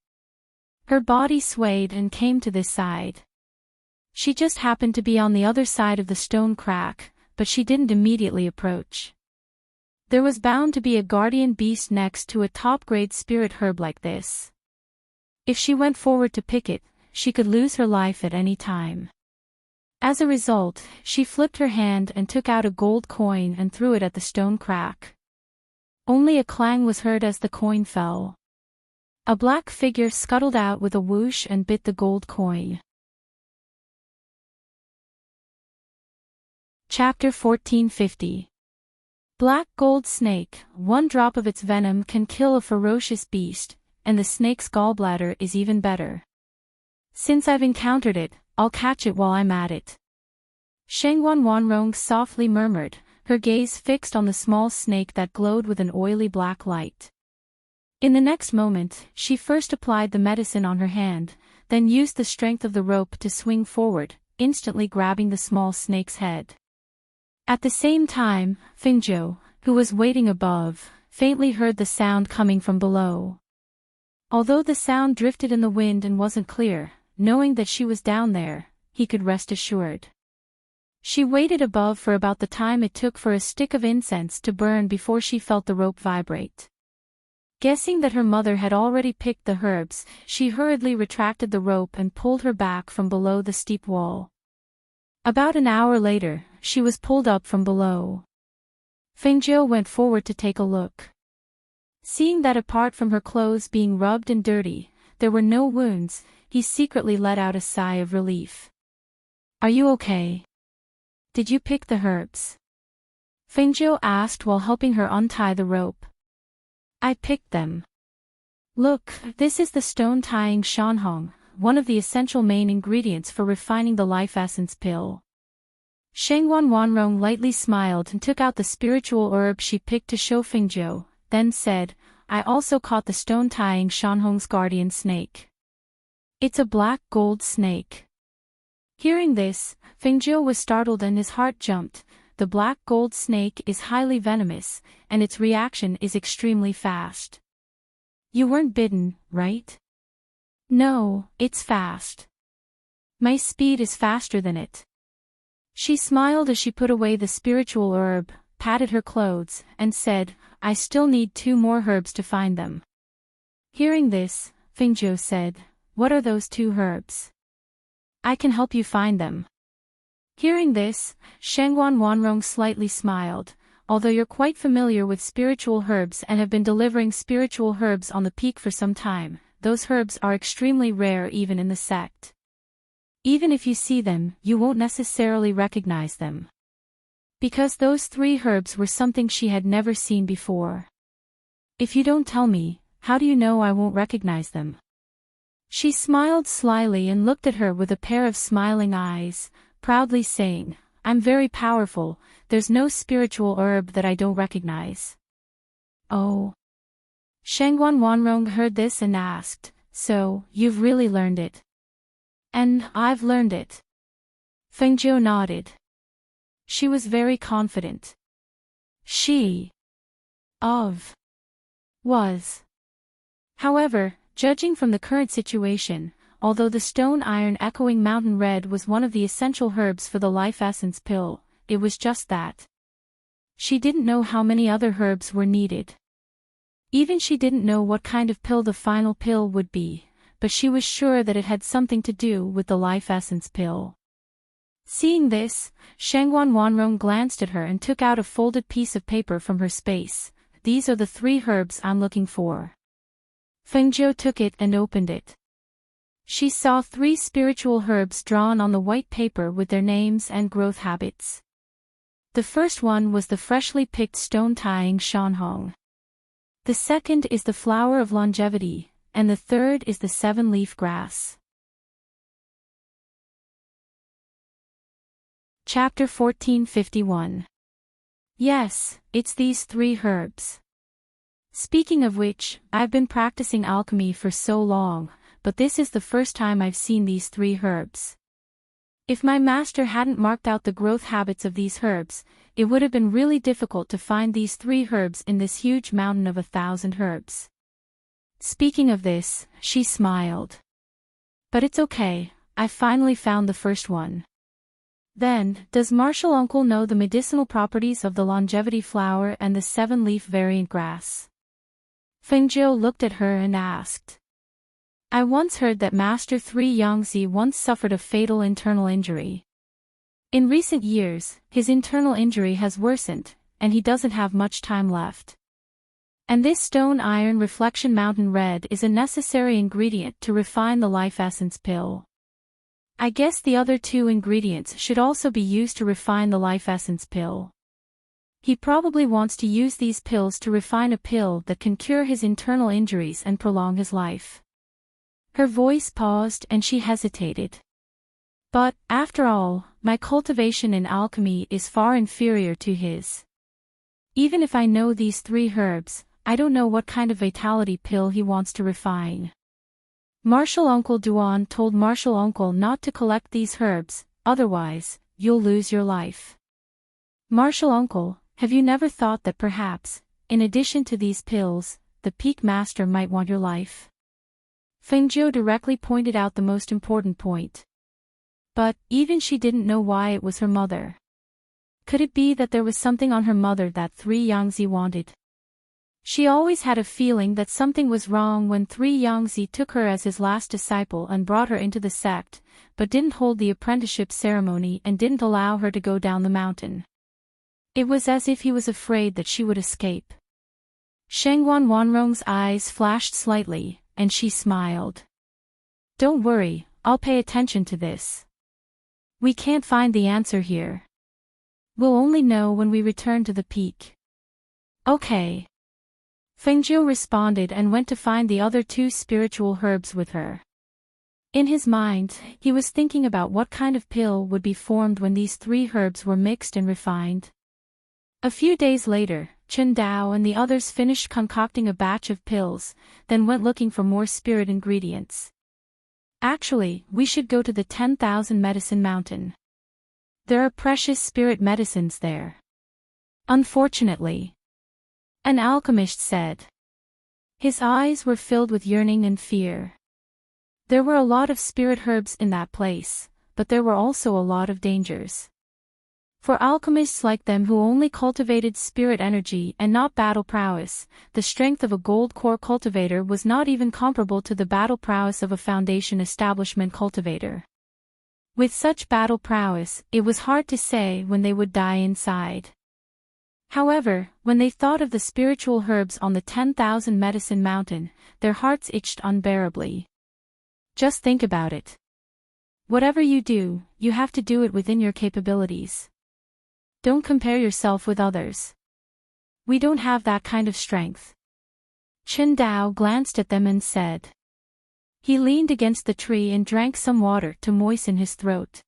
Her body swayed and came to this side. She just happened to be on the other side of the stone crack, but she didn't immediately approach. There was bound to be a guardian beast next to a top-grade spirit herb like this. If she went forward to pick it, she could lose her life at any time. As a result, she flipped her hand and took out a gold coin and threw it at the stone crack. Only a clang was heard as the coin fell. A black figure scuttled out with a whoosh and bit the gold coin. Chapter 1450. Black gold snake, 1 drop of its venom can kill a ferocious beast, and the snake's gallbladder is even better. Since I've encountered it, I'll catch it while I'm at it. Shengguan Wanrong softly murmured, her gaze fixed on the small snake that glowed with an oily black light. In the next moment, she first applied the medicine on her hand, then used the strength of the rope to swing forward, instantly grabbing the small snake's head. At the same time, Fengjiu, who was waiting above, faintly heard the sound coming from below. Although the sound drifted in the wind and wasn't clear, knowing that she was down there, he could rest assured. She waited above for about the time it took for a stick of incense to burn before she felt the rope vibrate. Guessing that her mother had already picked the herbs, she hurriedly retracted the rope and pulled her back from below the steep wall. About an hour later, she was pulled up from below. Fengjiu went forward to take a look. Seeing that apart from her clothes being rubbed and dirty, there were no wounds, he secretly let out a sigh of relief. "Are you okay? Did you pick the herbs?" Fengjiu asked while helping her untie the rope. "I picked them. Look, this is the stone-tying shanhong, one of the essential main ingredients for refining the life essence pill." Shengguan Wanrong lightly smiled and took out the spiritual herb she picked to show Fengjiu, then said, "I also caught the stone-tying shanhong's guardian snake. It's a black gold snake. Hearing this, Fengjiu was startled and his heart jumped. The black gold snake is highly venomous, and its reaction is extremely fast. You weren't bitten, right? No, it's fast. My speed is faster than it. She smiled as she put away the spiritual herb, patted her clothes, and said, I still need 2 more herbs to find them. Hearing this, Fengjiu said, What are those 2 herbs? I can help you find them. Hearing this, Shangguan Wanrong slightly smiled. Although you're quite familiar with spiritual herbs and have been delivering spiritual herbs on the peak for some time, those herbs are extremely rare even in the sect. Even if you see them, you won't necessarily recognize them. Because those 3 herbs were something she had never seen before. If you don't tell me, how do you know I won't recognize them? She smiled slyly and looked at her with a pair of smiling eyes, proudly saying, I'm very powerful, there's no spiritual herb that I don't recognize. Oh. Shangguan Wanrong heard this and asked, So, you've really learned it? And I've learned it. Fengjiu nodded. She was very confident. She was. However, judging from the current situation, although the stone iron echoing mountain red was one of the essential herbs for the life essence pill, it was just that. She didn't know how many other herbs were needed. Even she didn't know what kind of pill the final pill would be, but she was sure that it had something to do with the life essence pill. Seeing this, Shangguan Wanrong glanced at her and took out a folded piece of paper from her space. These are the 3 herbs I'm looking for. Fengjiu took it and opened it. She saw 3 spiritual herbs drawn on the white paper with their names and growth habits. The first one was the freshly picked stone tying Shanhong. The second is the flower of longevity, and the third is the 7-leaf grass. Chapter 1451. Yes, it's these 3 herbs. Speaking of which, I've been practicing alchemy for so long, but this is the first time I've seen these 3 herbs. If my master hadn't marked out the growth habits of these herbs, it would have been really difficult to find these 3 herbs in this huge mountain of 1,000 herbs. Speaking of this, she smiled. But it's okay, I finally found the first one. Then, does Martial Uncle know the medicinal properties of the longevity flower and the 7-leaf variant grass? Fengjiu looked at her and asked. I once heard that Master 3 Yangzi once suffered a fatal internal injury. In recent years, his internal injury has worsened, and he doesn't have much time left. And this stone iron reflection mountain red is a necessary ingredient to refine the life essence pill. I guess the other 2 ingredients should also be used to refine the life essence pill. He probably wants to use these pills to refine a pill that can cure his internal injuries and prolong his life. Her voice paused and she hesitated. But, after all, my cultivation in alchemy is far inferior to his. Even if I know these 3 herbs, I don't know what kind of vitality pill he wants to refine. Martial Uncle Duan told Martial Uncle not to collect these herbs, otherwise, you'll lose your life. Martial Uncle, have you never thought that perhaps, in addition to these pills, the Peak Master might want your life? Fengjiu directly pointed out the most important point. But, even she didn't know why it was her mother. Could it be that there was something on her mother that 3 Yangzi wanted? She always had a feeling that something was wrong when 3 Yangzi took her as his last disciple and brought her into the sect, but didn't hold the apprenticeship ceremony and didn't allow her to go down the mountain. It was as if he was afraid that she would escape. Shangguan Wanrong's eyes flashed slightly, and she smiled. Don't worry, I'll pay attention to this. We can't find the answer here. We'll only know when we return to the peak. Okay. Fengjiu responded and went to find the other 2 spiritual herbs with her. In his mind, he was thinking about what kind of pill would be formed when these 3 herbs were mixed and refined. A few days later, Chen Dao and the others finished concocting a batch of pills, then went looking for more spirit ingredients. Actually, we should go to the 10,000 Medicine Mountain. There are precious spirit medicines there. Unfortunately, an alchemist said. His eyes were filled with yearning and fear. There were a lot of spirit herbs in that place, but there were also a lot of dangers. For alchemists like them who only cultivated spirit energy and not battle prowess, the strength of a gold core cultivator was not even comparable to the battle prowess of a foundation establishment cultivator. With such battle prowess, it was hard to say when they would die inside. However, when they thought of the spiritual herbs on the 10,000 Medicine Mountain, their hearts itched unbearably. Just think about it. Whatever you do, you have to do it within your capabilities. Don't compare yourself with others. We don't have that kind of strength. Qingdao glanced at them and said. He leaned against the tree and drank some water to moisten his throat.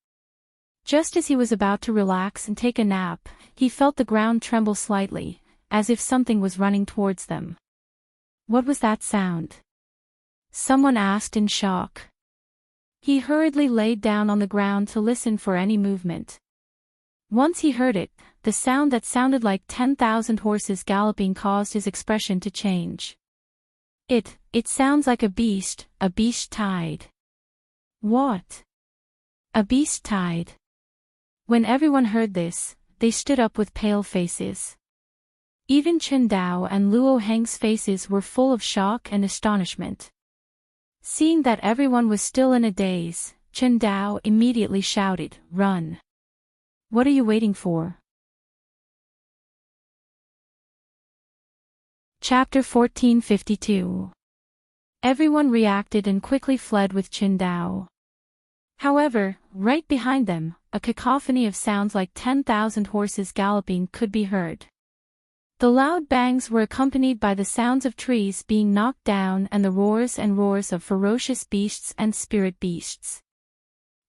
Just as he was about to relax and take a nap, he felt the ground tremble slightly, as if something was running towards them. What was that sound? Someone asked in shock. He hurriedly laid down on the ground to listen for any movement. Once he heard it, the sound that sounded like 10,000 horses galloping caused his expression to change. It sounds like a beast tied. What? A beast tied? When everyone heard this, they stood up with pale faces. Even Qingdao and Luo Heng's faces were full of shock and astonishment. Seeing that everyone was still in a daze, Qingdao immediately shouted, "Run! What are you waiting for?" Chapter 1452. Everyone reacted and quickly fled with Qingdao. However, right behind them, a cacophony of sounds like 10,000 horses galloping could be heard. The loud bangs were accompanied by the sounds of trees being knocked down and the roars of ferocious beasts and spirit beasts.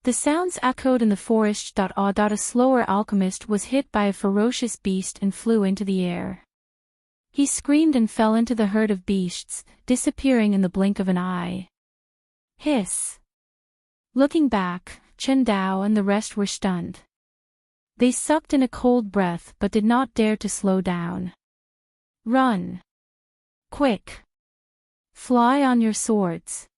The sounds echoed in the forest. A slower alchemist was hit by a ferocious beast and flew into the air. He screamed and fell into the herd of beasts, disappearing in the blink of an eye. Hiss! Looking back, Qingdao and the rest were stunned. They sucked in a cold breath but did not dare to slow down. Run! Quick! Fly on your swords!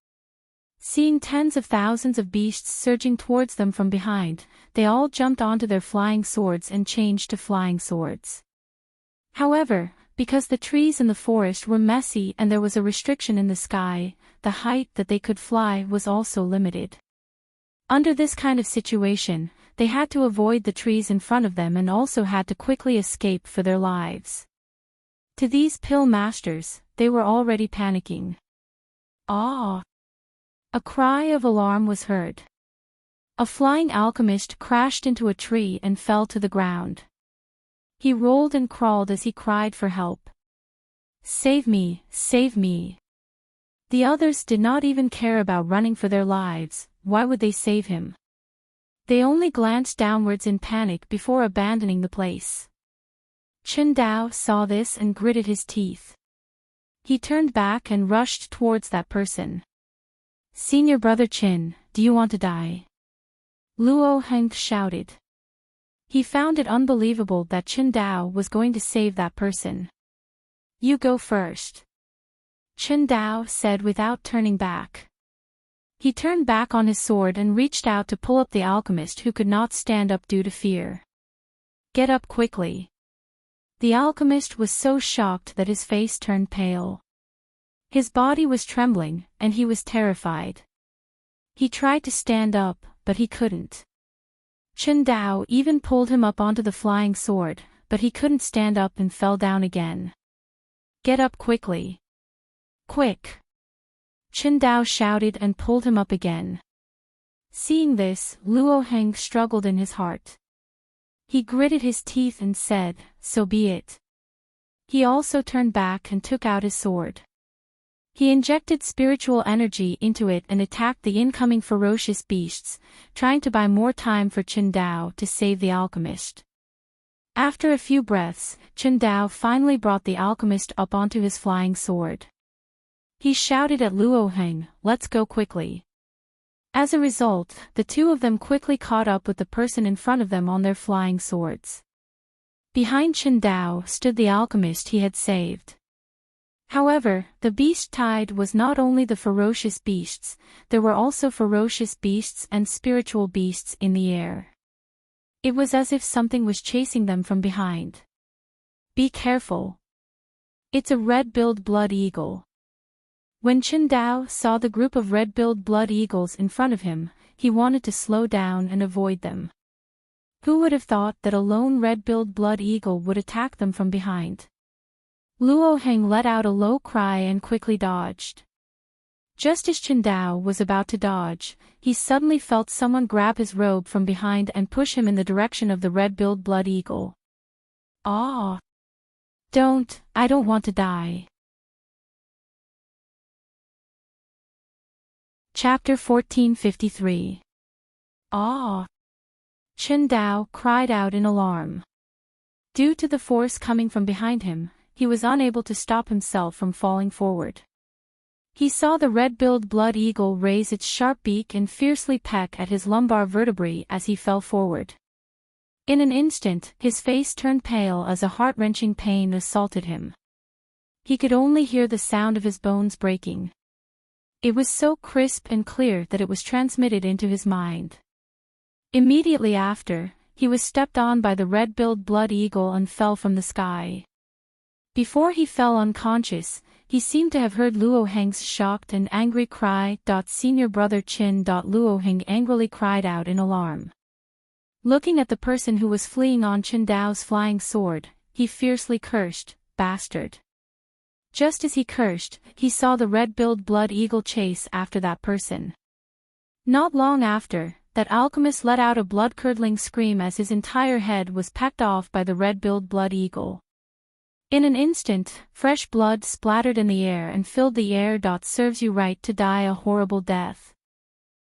Seeing tens of thousands of beasts surging towards them from behind, they all jumped onto their flying swords and changed to flying swords. However, because the trees in the forest were messy and there was a restriction in the sky, the height that they could fly was also limited. Under this kind of situation, they had to avoid the trees in front of them and also had to quickly escape for their lives. To these pill masters, they were already panicking. Ah! A cry of alarm was heard. A flying alchemist crashed into a tree and fell to the ground. He rolled and crawled as he cried for help. Save me, save me! The others did not even care about running for their lives. Why would they save him? They only glanced downwards in panic before abandoning the place. Qingdao saw this and gritted his teeth. He turned back and rushed towards that person. Senior Brother Qin, do you want to die? Luo Heng shouted. He found it unbelievable that Qingdao was going to save that person. You go first. Qingdao said without turning back. He turned back on his sword and reached out to pull up the alchemist who could not stand up due to fear. Get up quickly. The alchemist was so shocked that his face turned pale. His body was trembling, and he was terrified. He tried to stand up, but he couldn't. Qingdao even pulled him up onto the flying sword, but he couldn't stand up and fell down again. Get up quickly. Quick! Qingdao shouted and pulled him up again. Seeing this, Luo Heng struggled in his heart. He gritted his teeth and said, so be it. He also turned back and took out his sword. He injected spiritual energy into it and attacked the incoming ferocious beasts, trying to buy more time for Qingdao to save the alchemist. After a few breaths, Qingdao finally brought the alchemist up onto his flying sword. He shouted at Luo Heng, let's go quickly. As a result, the two of them quickly caught up with the person in front of them on their flying swords. Behind Qingdao stood the alchemist he had saved. However, the beast tide was not only the ferocious beasts, there were also ferocious beasts and spiritual beasts in the air. It was as if something was chasing them from behind. Be careful. It's a red-billed blood eagle. When Qingdao saw the group of red-billed blood eagles in front of him, he wanted to slow down and avoid them. Who would have thought that a lone red-billed blood eagle would attack them from behind? Luo Heng let out a low cry and quickly dodged. Just as Qingdao was about to dodge, he suddenly felt someone grab his robe from behind and push him in the direction of the red-billed blood eagle. Ah! I don't want to die. Chapter 1453. Ah! Qingdao cried out in alarm. Due to the force coming from behind him, he was unable to stop himself from falling forward. He saw the red-billed blood eagle raise its sharp beak and fiercely peck at his lumbar vertebrae as he fell forward. In an instant, his face turned pale as a heart-wrenching pain assaulted him. He could only hear the sound of his bones breaking. It was so crisp and clear that it was transmitted into his mind. Immediately after, he was stepped on by the red-billed blood eagle and fell from the sky. Before he fell unconscious, he seemed to have heard Luo Heng's shocked and angry cry. Senior brother Qin. Luo Heng angrily cried out in alarm. Looking at the person who was fleeing on Qingdao's flying sword, he fiercely cursed, "Bastard." Just as he cursed, he saw the red-billed blood eagle chase after that person. Not long after, that alchemist let out a blood-curdling scream as his entire head was pecked off by the red-billed blood eagle. In an instant, fresh blood splattered in the air and filled the air. Serves you right to die a horrible death.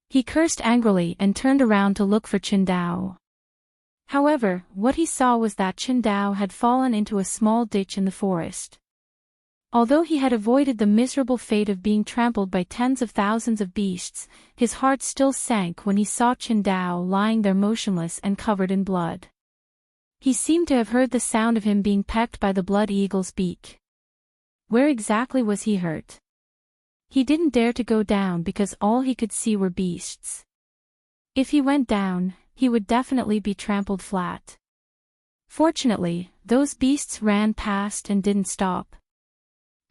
He cursed angrily and turned around to look for Qingdao. However, what he saw was that Qingdao had fallen into a small ditch in the forest. Although he had avoided the miserable fate of being trampled by tens of thousands of beasts, his heart still sank when he saw Qingdao lying there motionless and covered in blood. He seemed to have heard the sound of him being pecked by the blood eagle's beak. Where exactly was he hurt? He didn't dare to go down because all he could see were beasts. If he went down, he would definitely be trampled flat. Fortunately, those beasts ran past and didn't stop.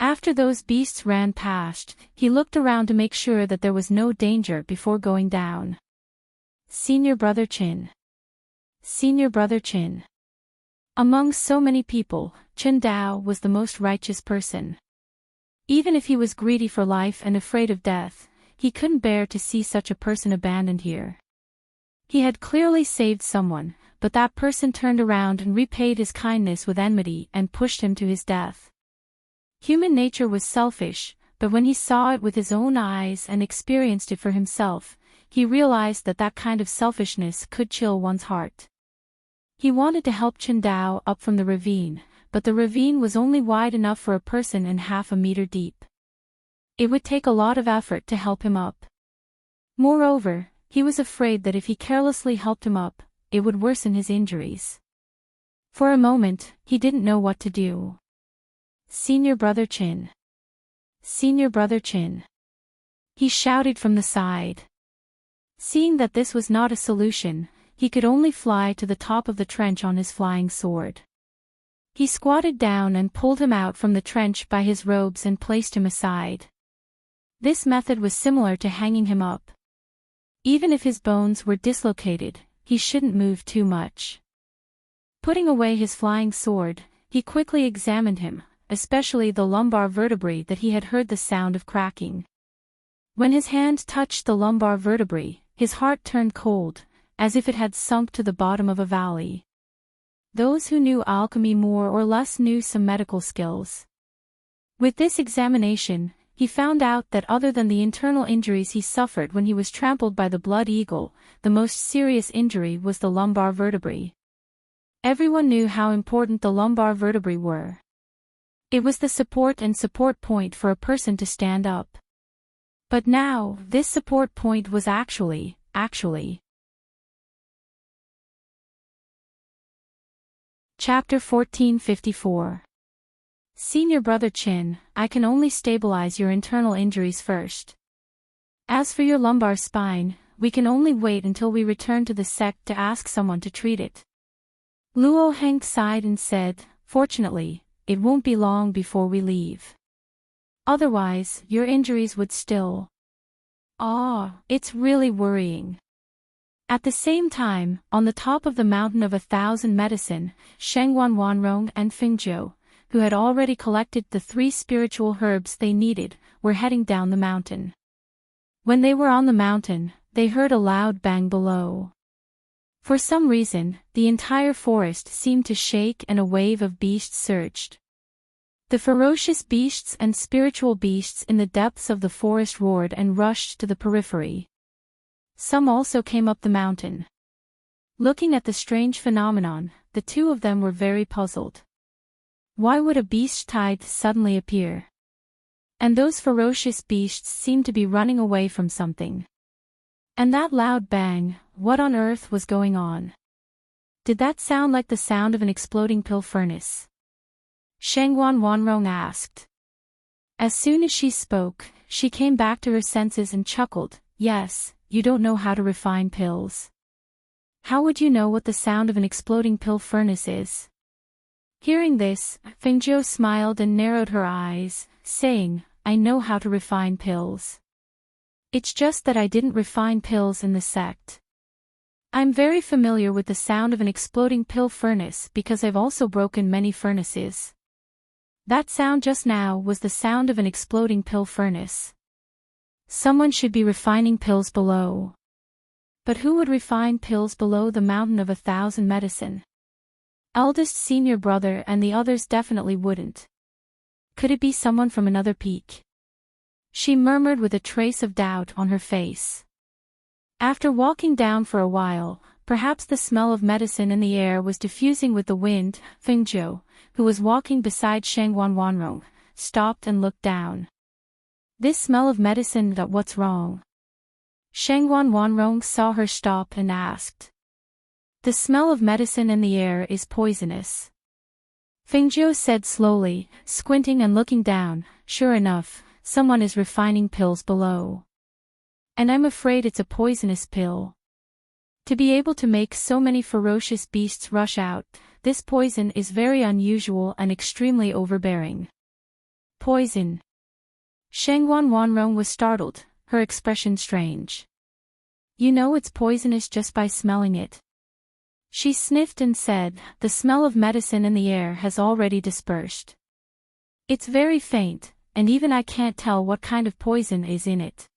After those beasts ran past, he looked around to make sure that there was no danger before going down. Senior brother Qin. Senior brother Qin. Among so many people, Qingdao was the most righteous person. Even if he was greedy for life and afraid of death, he couldn't bear to see such a person abandoned here. He had clearly saved someone, but that person turned around and repaid his kindness with enmity and pushed him to his death. Human nature was selfish, but when he saw it with his own eyes and experienced it for himself, he realized that that kind of selfishness could chill one's heart. He wanted to help Qingdao up from the ravine, but the ravine was only wide enough for a person and half a meter deep. It would take a lot of effort to help him up. Moreover, he was afraid that if he carelessly helped him up, it would worsen his injuries. For a moment, he didn't know what to do. Senior brother Qin. Senior brother Qin. He shouted from the side. Seeing that this was not a solution, he could only fly to the top of the trench on his flying sword. He squatted down and pulled him out from the trench by his robes and placed him aside. This method was similar to hanging him up. Even if his bones were dislocated, he shouldn't move too much. Putting away his flying sword, he quickly examined him, especially the lumbar vertebrae that he had heard the sound of cracking. When his hand touched the lumbar vertebrae, his heart turned cold, as if it had sunk to the bottom of a valley. Those who knew alchemy more or less knew some medical skills. With this examination, he found out that other than the internal injuries he suffered when he was trampled by the blood eagle, the most serious injury was the lumbar vertebrae. Everyone knew how important the lumbar vertebrae were. It was the support point for a person to stand up. But now, this support point was actually. Chapter 1454. Senior Brother Chin, I can only stabilize your internal injuries first. As for your lumbar spine, we can only wait until we return to the sect to ask someone to treat it. Luo Heng sighed and said, fortunately, it won't be long before we leave. Otherwise, your injuries would still. It's really worrying. At the same time, on the top of the mountain of 1,000 medicine, Shengwan Wanrong and Fingzhou, who had already collected the 3 spiritual herbs they needed, were heading down the mountain. When they were on the mountain, they heard a loud bang below. For some reason, the entire forest seemed to shake and a wave of beasts surged. The ferocious beasts and spiritual beasts in the depths of the forest roared and rushed to the periphery. Some also came up the mountain. Looking at the strange phenomenon, the two of them were very puzzled. Why would a beast tide suddenly appear? And those ferocious beasts seemed to be running away from something. And that loud bang, what on earth was going on? Did that sound like the sound of an exploding pill furnace? Shengwan Wanrong asked. As soon as she spoke, she came back to her senses and chuckled, yes, you don't know how to refine pills. How would you know what the sound of an exploding pill furnace is? Hearing this, Fingzhou smiled and narrowed her eyes, saying, I know how to refine pills. It's just that I didn't refine pills in the sect. I'm very familiar with the sound of an exploding pill furnace because I've also broken many furnaces. That sound just now was the sound of an exploding pill furnace. Someone should be refining pills below. But who would refine pills below the mountain of 1,000 medicine? Eldest senior brother and the others definitely wouldn't. Could it be someone from another peak? She murmured with a trace of doubt on her face. After walking down for a while, perhaps the smell of medicine in the air was diffusing with the wind. Fingzhou, who was walking beside Shengwan Wanrong, stopped and looked down. This smell of medicine, what's wrong? Shengwan Wanrong saw her stop and asked. The smell of medicine in the air is poisonous. Fingzhou said slowly, squinting and looking down, sure enough, someone is refining pills below. And I'm afraid it's a poisonous pill. To be able to make so many ferocious beasts rush out, this poison is very unusual and extremely overbearing. Poison. Shengwan Wanrong was startled, her expression strange. You know it's poisonous just by smelling it. She sniffed and said, the smell of medicine in the air has already dispersed. It's very faint, and even I can't tell what kind of poison is in it.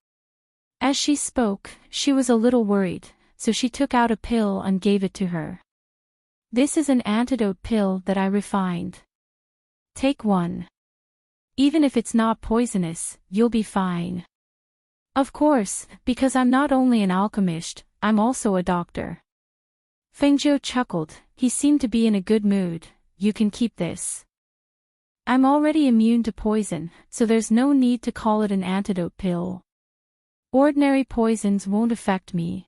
As she spoke, she was a little worried, so she took out a pill and gave it to her. This is an antidote pill that I refined. Take one. Even if it's not poisonous, you'll be fine. Of course, because I'm not only an alchemist, I'm also a doctor. Fingzhou chuckled, he seemed to be in a good mood. You can keep this. I'm already immune to poison, so there's no need to call it an antidote pill. Ordinary poisons won't affect me.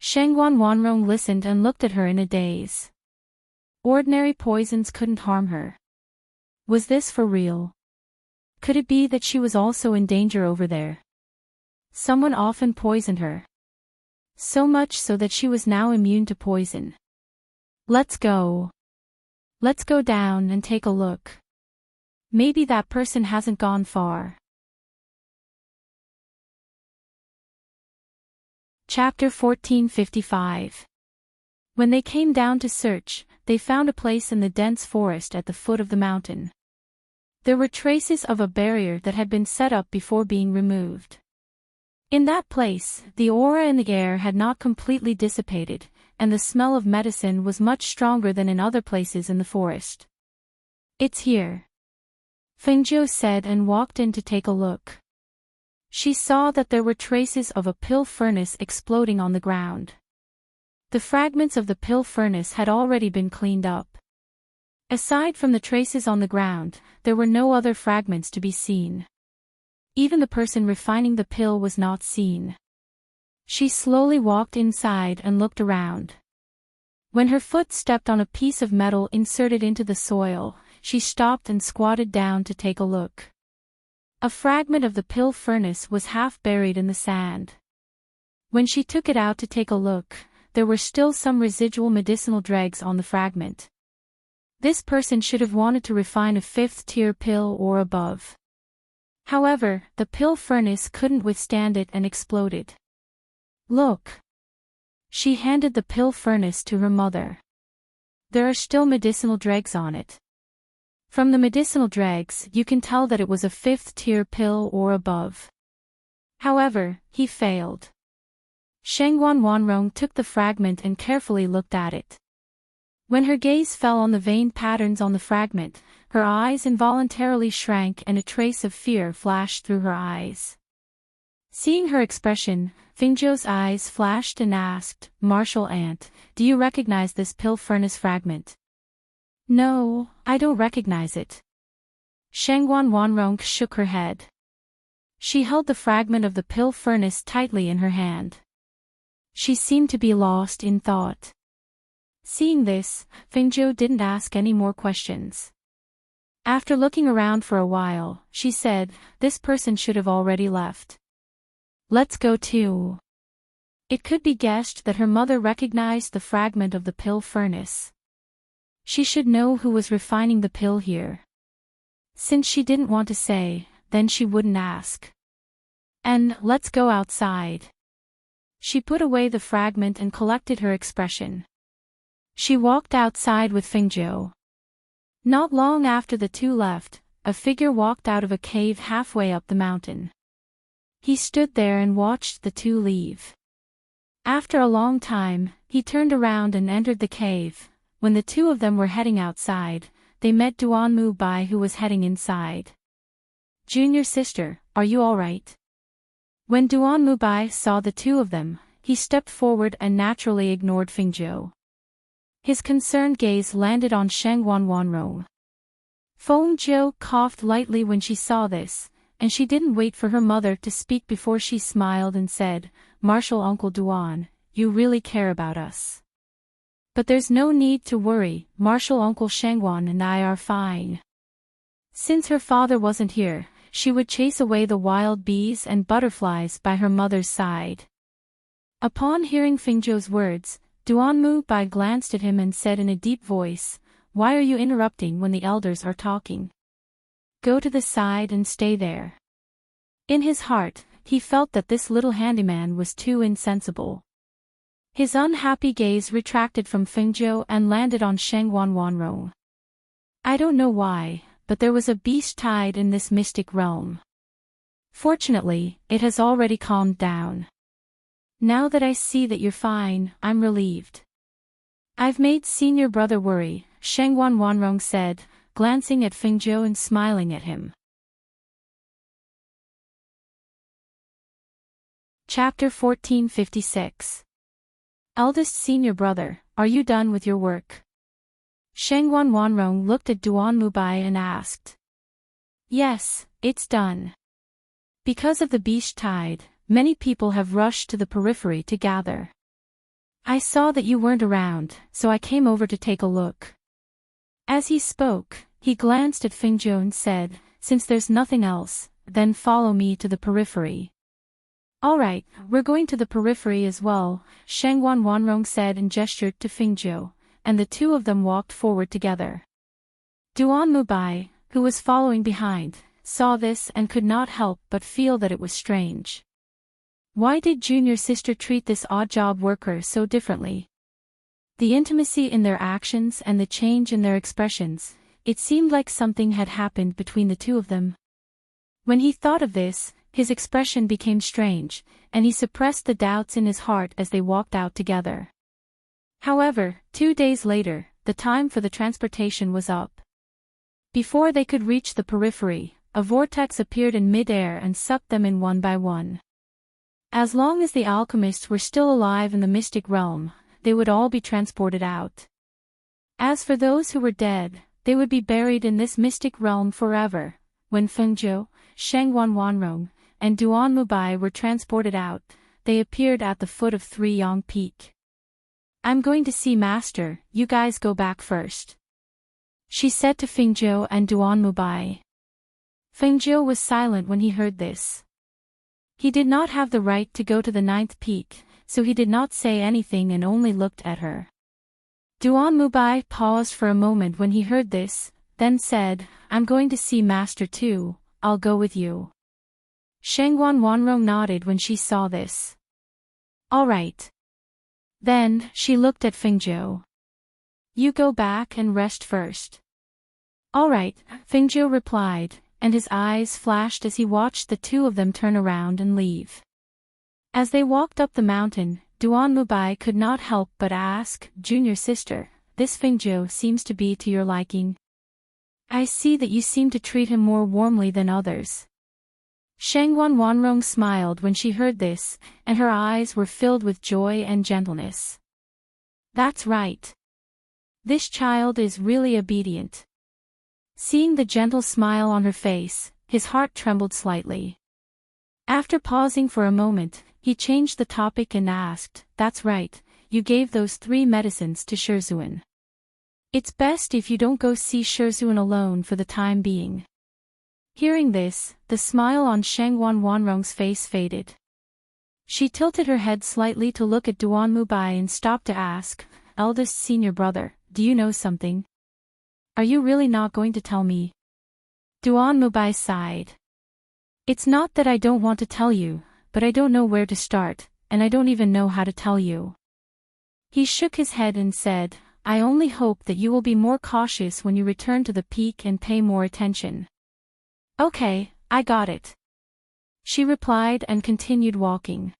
Shengwan Wanrong listened and looked at her in a daze. Ordinary poisons couldn't harm her. Was this for real? Could it be that she was also in danger over there? Someone often poisoned her. So much so that she was now immune to poison. Let's go. Let's go down and take a look. Maybe that person hasn't gone far. Chapter 1455. When they came down to search, they found a place in the dense forest at the foot of the mountain. There were traces of a barrier that had been set up before being removed. In that place, the aura in the air had not completely dissipated, and the smell of medicine was much stronger than in other places in the forest. It's here. Fingzhou said and walked in to take a look. She saw that there were traces of a pill furnace exploding on the ground. The fragments of the pill furnace had already been cleaned up. Aside from the traces on the ground, there were no other fragments to be seen. Even the person refining the pill was not seen. She slowly walked inside and looked around. When her foot stepped on a piece of metal inserted into the soil, she stopped and squatted down to take a look. A fragment of the pill furnace was half buried in the sand. When she took it out to take a look, there were still some residual medicinal dregs on the fragment. This person should have wanted to refine a 5th-tier pill or above. However, the pill furnace couldn't withstand it and exploded. Look. She handed the pill furnace to her mother. There are still medicinal dregs on it. From the medicinal dregs, you can tell that it was a 5th-tier pill or above. However, he failed. Shengguan Wanrong took the fragment and carefully looked at it. When her gaze fell on the vein patterns on the fragment, her eyes involuntarily shrank and a trace of fear flashed through her eyes. Seeing her expression, Fingzhou's eyes flashed and asked, "Martial Aunt, do you recognize this pill furnace fragment?" "No, I don't recognize it." Shengguan Wanrong shook her head. She held the fragment of the pill furnace tightly in her hand. She seemed to be lost in thought. Seeing this, Fingzhou didn't ask any more questions. After looking around for a while, she said, "This person should have already left. Let's go too." It could be guessed that her mother recognized the fragment of the pill furnace. She should know who was refining the pill here. Since she didn't want to say, then she wouldn't ask. "And let's go outside." She put away the fragment and collected her expression. She walked outside with Fingzhou. Not long after the two left, a figure walked out of a cave halfway up the mountain. He stood there and watched the two leave. After a long time, he turned around and entered the cave. When the two of them were heading outside, they met Duanmu Bai, who was heading inside. "Junior sister, are you all right?" When Duanmu Bai saw the two of them, he stepped forward and naturally ignored Fingzhou. His concerned gaze landed on Shengguan Wanrong. Fengzhou coughed lightly when she saw this, and she didn't wait for her mother to speak before she smiled and said, "Martial Uncle Duan, you really care about us. But there's no need to worry, Martial Uncle Shengguan and I are fine." Since her father wasn't here, she would chase away the wild bees and butterflies by her mother's side. Upon hearing Fingzhou's words, Duanmu Bai glanced at him and said in a deep voice, "Why are you interrupting when the elders are talking? Go to the side and stay there." In his heart, he felt that this little handyman was too insensible. His unhappy gaze retracted from Fingzhou and landed on Shengguan Wanrong. "I don't know why, but there was a beast tide in this mystic realm. Fortunately, it has already calmed down. Now that I see that you're fine, I'm relieved. I've made senior brother worry," Shengguan Wanrong said, glancing at Fingzhou and smiling at him. Chapter 1456. Eldest senior brother, are you done with your work? Shengguan Wanrong looked at Duanmu Bai and asked. "Yes, it's done. Because of the beast tide, many people have rushed to the periphery to gather. I saw that you weren't around, so I came over to take a look." As he spoke, he glanced at Fingzhou and said, "Since there's nothing else, then follow me to the periphery." "All right, we're going to the periphery as well," Shengguan Wanrong said and gestured to Fingzhou, and the two of them walked forward together. Duanmu Bai, who was following behind, saw this and could not help but feel that it was strange. Why did junior sister treat this odd-job worker so differently? The intimacy in their actions and the change in their expressions, it seemed like something had happened between the two of them. When he thought of this, his expression became strange, and he suppressed the doubts in his heart as they walked out together. However, 2 days later, the time for the transportation was up. Before they could reach the periphery, a vortex appeared in mid-air and sucked them in one by one. As long as the alchemists were still alive in the mystic realm, they would all be transported out. As for those who were dead, they would be buried in this mystic realm forever, When Fengzhou, Shangguan and Duan Mubai were transported out, they appeared at the foot of Three Yang Peak. "I'm going to see Master, you guys go back first," she said to Fengzhou and Duan Mubai. Fengzhou was silent when he heard this. He did not have the right to go to the 9th peak, so he did not say anything and only looked at her. Duan Mubai paused for a moment when he heard this, then said, "I'm going to see Master too, I'll go with you." Shangguan Wanrong nodded when she saw this. "All right." Then, she looked at Fengzhou. "You go back and rest first." "All right," Fengzhou replied, and his eyes flashed as he watched the two of them turn around and leave. As they walked up the mountain, Duan Mubai could not help but ask, "Junior sister, this Fengzhou seems to be to your liking. I see that you seem to treat him more warmly than others." Shangguan Wanrong smiled when she heard this, and her eyes were filled with joy and gentleness. "That's right. This child is really obedient." Seeing the gentle smile on her face, his heart trembled slightly. After pausing for a moment, he changed the topic and asked, "That's right, you gave those 3 medicines to Shizhuan. It's best if you don't go see Shizhuan alone for the time being." Hearing this, the smile on Shangguan Wanrong's face faded. She tilted her head slightly to look at Duan Mubai and stopped to ask, "Eldest senior brother, do you know something? Are you really not going to tell me?" Duan Mubai sighed. "It's not that I don't want to tell you, but I don't know where to start, and I don't even know how to tell you." He shook his head and said, "I only hope that you will be more cautious when you return to the peak and pay more attention." "Okay, I got it," she replied and continued walking.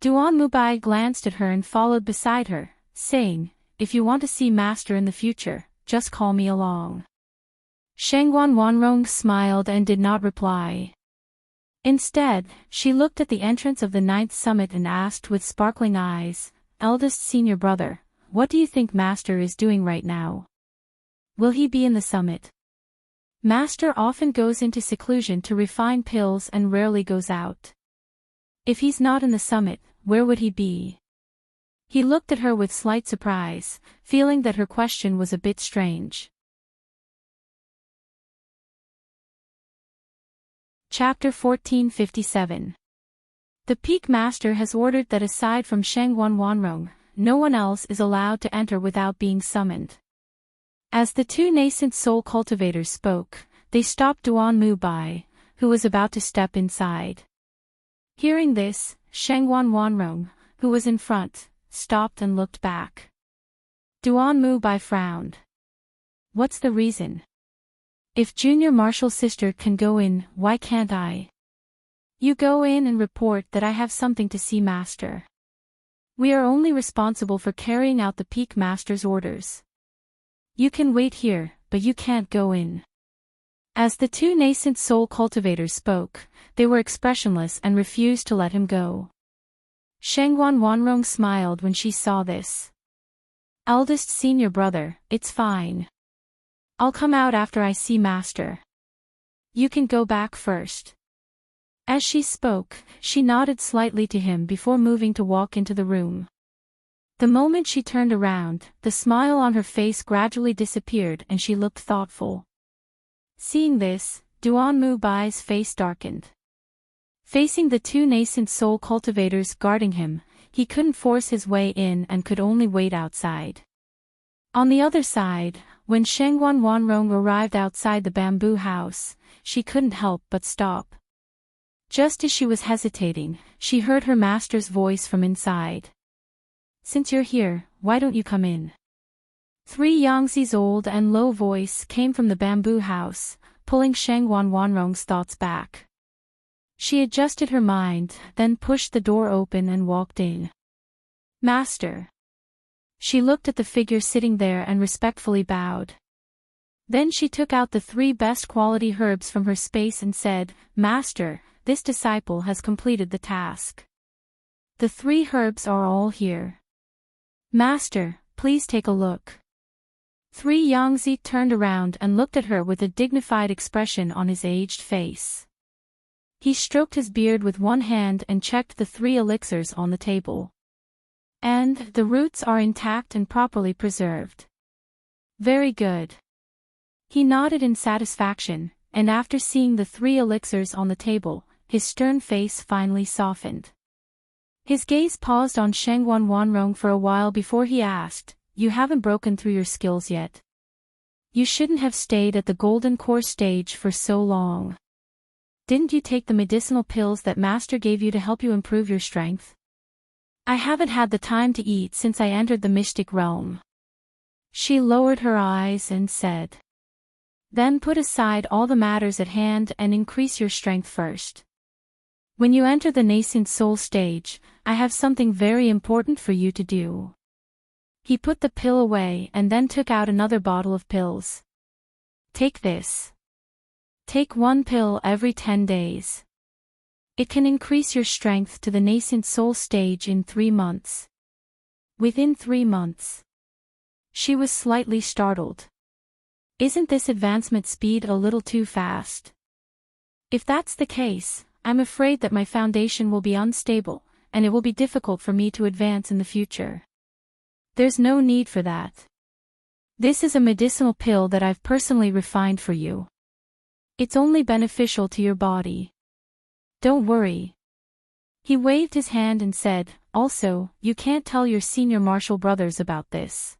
Duan Mubai glanced at her and followed beside her, saying, "If you want to see Master in the future, just call me along." Shangguan Wanrong smiled and did not reply. Instead, she looked at the entrance of the 9th summit and asked with sparkling eyes, "Eldest senior brother, what do you think Master is doing right now? Will he be in the summit?" "Master often goes into seclusion to refine pills and rarely goes out. If he's not in the summit, where would he be?" He looked at her with slight surprise, feeling that her question was a bit strange. Chapter 1457. The Peak Master has ordered that aside from Shangguan Wanrong, no one else is allowed to enter without being summoned. As the 2 nascent soul cultivators spoke, they stopped Duan Mubai, who was about to step inside. Hearing this, Shangguan Wanrong, who was in front, stopped and looked back. Duan Mubai frowned. "What's the reason? If Junior Marshal's sister can go in, why can't I?" "You go in and report that I have something to see Master. We are only responsible for carrying out the Peak Master's orders. You can wait here, but you can't go in." As the 2 nascent soul cultivators spoke, they were expressionless and refused to let him go. Shangguan Wanrong smiled when she saw this. "Eldest senior brother, it's fine. I'll come out after I see Master. You can go back first." As she spoke, she nodded slightly to him before moving to walk into the room. The moment she turned around, the smile on her face gradually disappeared and she looked thoughtful. Seeing this, Duan Mubai's face darkened. Facing the 2 nascent soul cultivators guarding him, he couldn't force his way in and could only wait outside. On the other side, when Shangguan Wanrong arrived outside the bamboo house, she couldn't help but stop. Just as she was hesitating, she heard her master's voice from inside. "Since you're here, why don't you come in?" 3 Yangtze's old and low voice came from the bamboo house, pulling Shangguan Wanrong's thoughts back. She adjusted her mind, then pushed the door open and walked in. "Master." She looked at the figure sitting there and respectfully bowed. Then she took out the 3 best quality herbs from her space and said, "Master, this disciple has completed the task. The 3 herbs are all here. Master, please take a look." Yangzi turned around and looked at her with a dignified expression on his aged face. He stroked his beard with one hand and checked the 3 elixirs on the table. And the roots are intact and properly preserved. Very good. He nodded in satisfaction, and after seeing the 3 elixirs on the table, his stern face finally softened. His gaze paused on Shengguan Wanrong for a while before he asked, "You haven't broken through your skills yet? You shouldn't have stayed at the Golden Core stage for so long. Didn't you take the medicinal pills that Master gave you to help you improve your strength?" "I haven't had the time to eat since I entered the mystic realm." She lowered her eyes and said, "Then put aside all the matters at hand and increase your strength first. When you enter the nascent soul stage, I have something very important for you to do." He put the pill away and then took out another bottle of pills. "Take this. Take 1 pill every 10 days. It can increase your strength to the nascent soul stage in 3 months. Within 3 months. She was slightly startled. Isn't this advancement speed a little too fast? If that's the case, I'm afraid that my foundation will be unstable, and it will be difficult for me to advance in the future. There's no need for that. This is a medicinal pill that I've personally refined for you. It's only beneficial to your body. Don't worry." He waved his hand and said, "Also, you can't tell your senior martial brothers about this.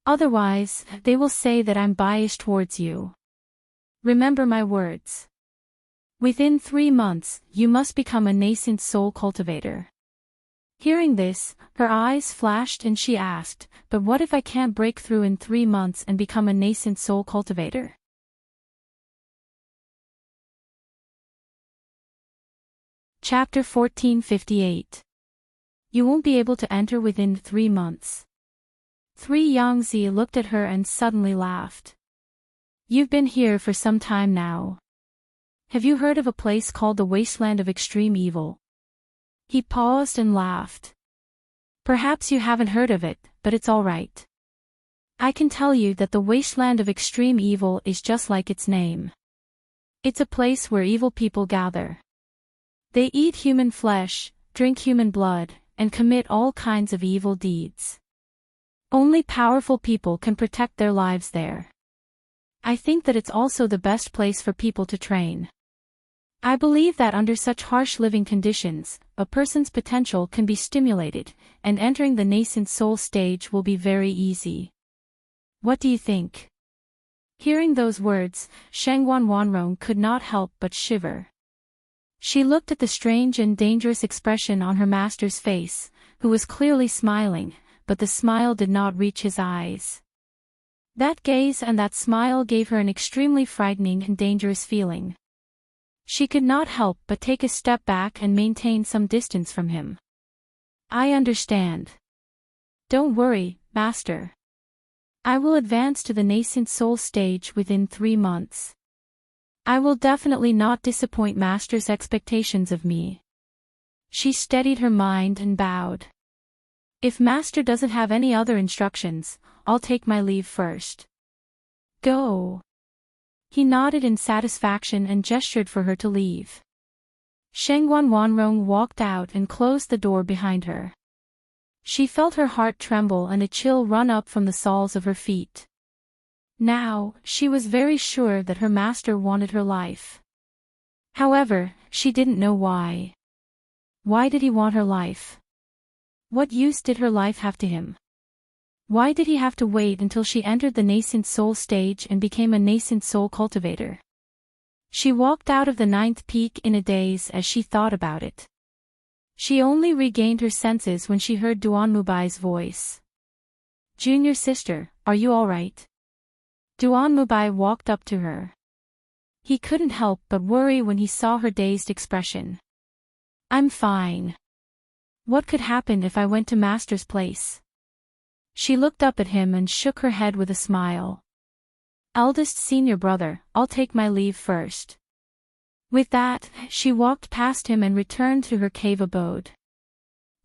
Otherwise, they will say that I'm biased towards you. Remember my words. Within 3 months, you must become a nascent soul cultivator." Hearing this, her eyes flashed and she asked, "But what if I can't break through in 3 months and become a nascent soul cultivator?" Chapter 1458. You won't be able to enter within 3 months. Yangzi looked at her and suddenly laughed. "You've been here for some time now. Have you heard of a place called the Wasteland of Extreme Evil?" He paused and laughed. "Perhaps you haven't heard of it, but it's all right. I can tell you that the Wasteland of Extreme Evil is just like its name. It's a place where evil people gather. They eat human flesh, drink human blood, and commit all kinds of evil deeds. Only powerful people can protect their lives there. I think that it's also the best place for people to train. I believe that under such harsh living conditions, a person's potential can be stimulated, and entering the nascent soul stage will be very easy. What do you think?" Hearing those words, Shengguan Wanrong could not help but shiver. She looked at the strange and dangerous expression on her master's face, who was clearly smiling, but the smile did not reach his eyes. That gaze and that smile gave her an extremely frightening and dangerous feeling. She could not help but take a step back and maintain some distance from him. "I understand. Don't worry, Master. I will advance to the nascent soul stage within 3 months. I will definitely not disappoint Master's expectations of me." She steadied her mind and bowed. "If Master doesn't have any other instructions, I'll take my leave first." "Go." He nodded in satisfaction and gestured for her to leave. Shengguan Wanrong walked out and closed the door behind her. She felt her heart tremble and a chill run up from the soles of her feet. Now, she was very sure that her master wanted her life. However, she didn't know why. Why did he want her life? What use did her life have to him? Why did he have to wait until she entered the nascent soul stage and became a nascent soul cultivator? She walked out of the 9th peak in a daze as she thought about it. She only regained her senses when she heard Duan Mubai's voice. "Junior sister, are you all right?" Duan Mubai walked up to her. He couldn't help but worry when he saw her dazed expression. "I'm fine. What could happen if I went to Master's place?" She looked up at him and shook her head with a smile. "Eldest senior brother, I'll take my leave first." With that, she walked past him and returned to her cave abode.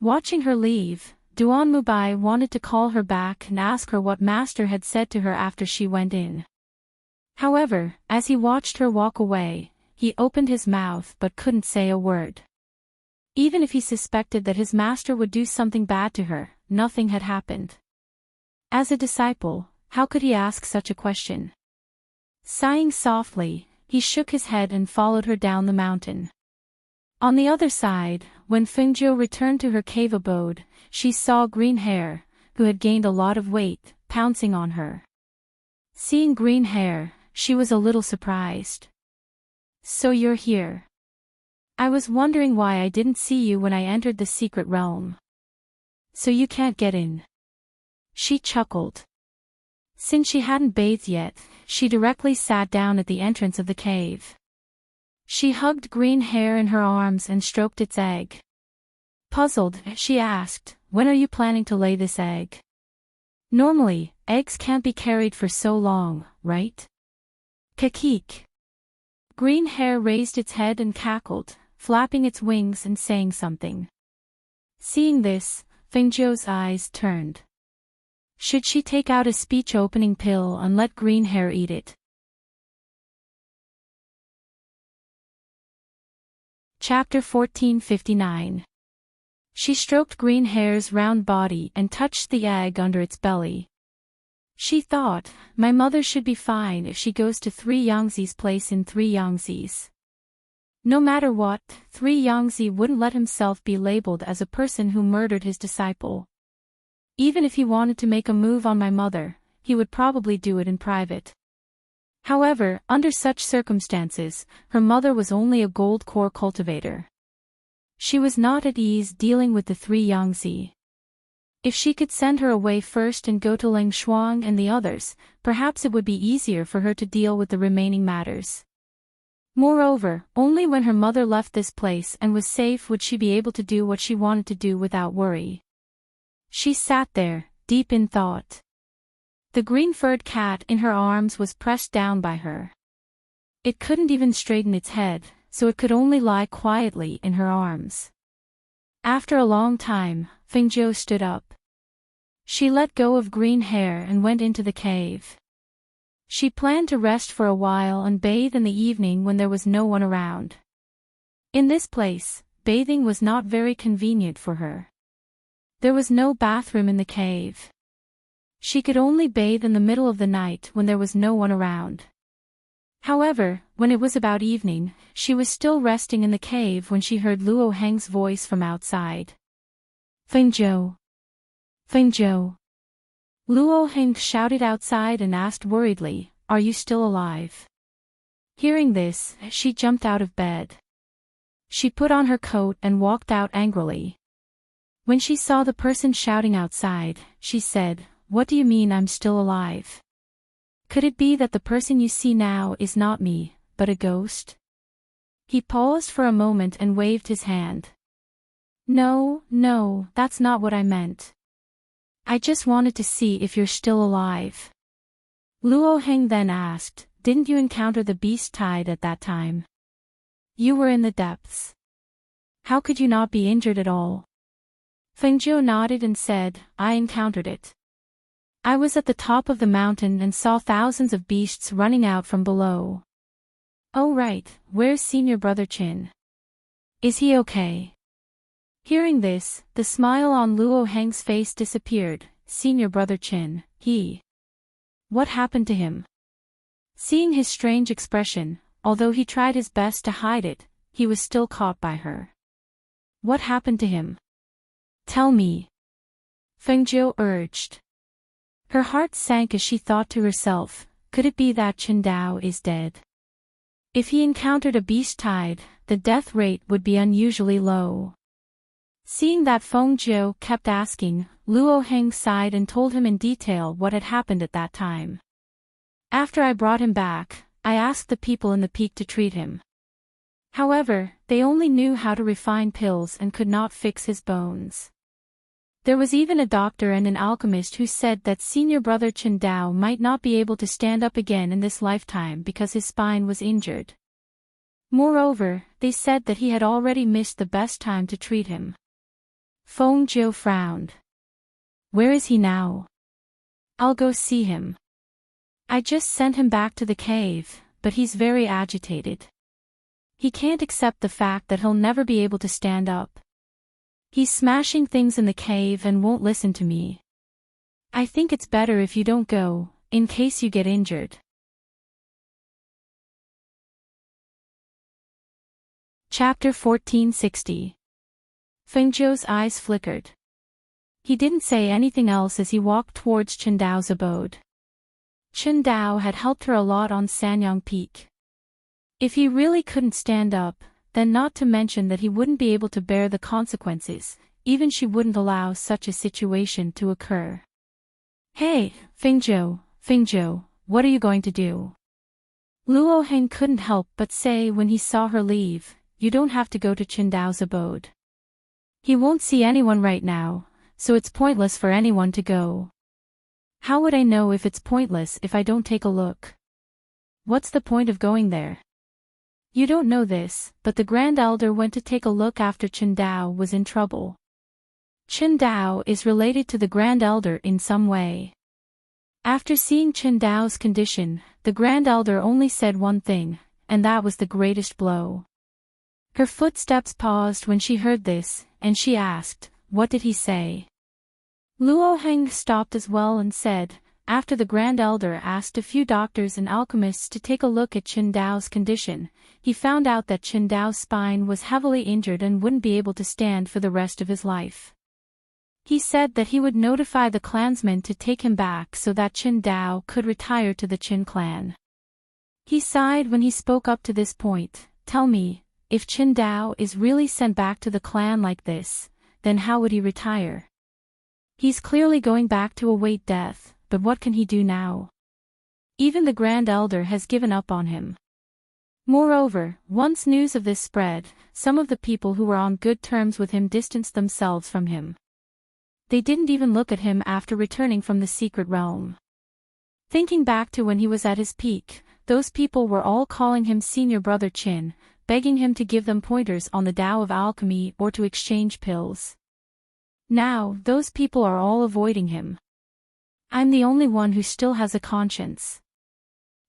Watching her leave, Duan Mubai wanted to call her back and ask her what master had said to her after she went in. However, as he watched her walk away, he opened his mouth but couldn't say a word. Even if he suspected that his master would do something bad to her, nothing had happened. As a disciple, how could he ask such a question? Sighing softly, he shook his head and followed her down the mountain. On the other side, when Fengjiu returned to her cave abode, she saw Green Hair, who had gained a lot of weight, pouncing on her. Seeing Green Hair, she was a little surprised. "So you're here. I was wondering why I didn't see you when I entered the secret realm. So you can't get in." She chuckled. Since she hadn't bathed yet, she directly sat down at the entrance of the cave. She hugged Green Hair in her arms and stroked its egg. Puzzled, she asked, "When are you planning to lay this egg? Normally, eggs can't be carried for so long, right?" "Kakik." Green Hair raised its head and cackled, flapping its wings and saying something. Seeing this, Fengjiu's eyes turned. Should she take out a speech-opening pill and let Green Hair eat it? Chapter 1459. She stroked Green Hair's round body and touched the egg under its belly. She thought, my mother should be fine if she goes to Three Yangzi's place in Three Yangzi's. No matter what, Three Yangzi wouldn't let himself be labeled as a person who murdered his disciple. Even if he wanted to make a move on my mother, he would probably do it in private. However, under such circumstances, her mother was only a gold core cultivator. She was not at ease dealing with the Three Yangzi. If she could send her away first and go to Ling Shuang and the others, perhaps it would be easier for her to deal with the remaining matters. Moreover, only when her mother left this place and was safe would she be able to do what she wanted to do without worry. She sat there, deep in thought. The green-furred cat in her arms was pressed down by her. It couldn't even straighten its head, so it could only lie quietly in her arms. After a long time, Fengjiu stood up. She let go of Green Hair and went into the cave. She planned to rest for a while and bathe in the evening when there was no one around. In this place, bathing was not very convenient for her. There was no bathroom in the cave. She could only bathe in the middle of the night when there was no one around. However, when it was about evening, she was still resting in the cave when she heard Luo Heng's voice from outside. "Fengjiu! Fengjiu!" Luo Heng shouted outside and asked worriedly, "Are you still alive?" Hearing this, she jumped out of bed. She put on her coat and walked out angrily. When she saw the person shouting outside, she said, "What do you mean I'm still alive? Could it be that the person you see now is not me, but a ghost?" He paused for a moment and waved his hand. No, that's not what I meant. I just wanted to see if you're still alive." Luo Heng then asked, "Didn't you encounter the beast tide at that time? You were in the depths. How could you not be injured at all?" Fengjiu nodded and said, "I encountered it. I was at the top of the mountain and saw thousands of beasts running out from below." "Oh right, where's senior brother Qin? Is he okay?" Hearing this, the smile on Luo Heng's face disappeared. "Senior brother Qin, he... What happened to him?" Seeing his strange expression, although he tried his best to hide it, he was still caught by her. "What happened to him? Tell me," Fengjiu urged. Her heart sank as she thought to herself, could it be that Chen Dao is dead? If he encountered a beast tide, the death rate would be unusually low. Seeing that Fengjiu kept asking, Luo Heng sighed and told him in detail what had happened at that time. "After I brought him back, I asked the people in the peak to treat him. However, they only knew how to refine pills and could not fix his bones. There was even a doctor and an alchemist who said that senior brother Chen Dao might not be able to stand up again in this lifetime because his spine was injured. Moreover, they said that he had already missed the best time to treat him." Fengjiu frowned. Where is he now? I'll go see him. I just sent him back to the cave, but he's very agitated. He can't accept the fact that he'll never be able to stand up. He's smashing things in the cave and won't listen to me. I think it's better if you don't go, in case you get injured. Chapter 1460. Fengzhou's eyes flickered. He didn't say anything else as he walked towards Qindao's abode. Qindao had helped her a lot on Sanyang Peak. If he really couldn't stand up, then not to mention that he wouldn't be able to bear the consequences, even she wouldn't allow such a situation to occur. Hey, Fengzhou, what are you going to do? Luo Heng couldn't help but say when he saw her leave, you don't have to go to Qindao's abode. He won't see anyone right now, so it's pointless for anyone to go. How would I know if it's pointless if I don't take a look? What's the point of going there? You don't know this, but the Grand Elder went to take a look after Qindao was in trouble. Qindao is related to the Grand Elder in some way. After seeing Qindao's condition, the Grand Elder only said one thing, and that was the greatest blow. Her footsteps paused when she heard this, and she asked, what did he say? Luo Heng stopped as well and said, after the Grand Elder asked a few doctors and alchemists to take a look at Qindao's condition, he found out that Qindao's spine was heavily injured and wouldn't be able to stand for the rest of his life. He said that he would notify the clansmen to take him back so that Qindao could retire to the Qin clan. He sighed when he spoke up to this point. Tell me, if Qindao is really sent back to the clan like this, then how would he retire? He's clearly going back to await death, but what can he do now? Even the Grand Elder has given up on him. Moreover, once news of this spread, some of the people who were on good terms with him distanced themselves from him. They didn't even look at him after returning from the secret realm. Thinking back to when he was at his peak, those people were all calling him Senior Brother Qin, begging him to give them pointers on the Tao of alchemy or to exchange pills. Now, those people are all avoiding him. I'm the only one who still has a conscience.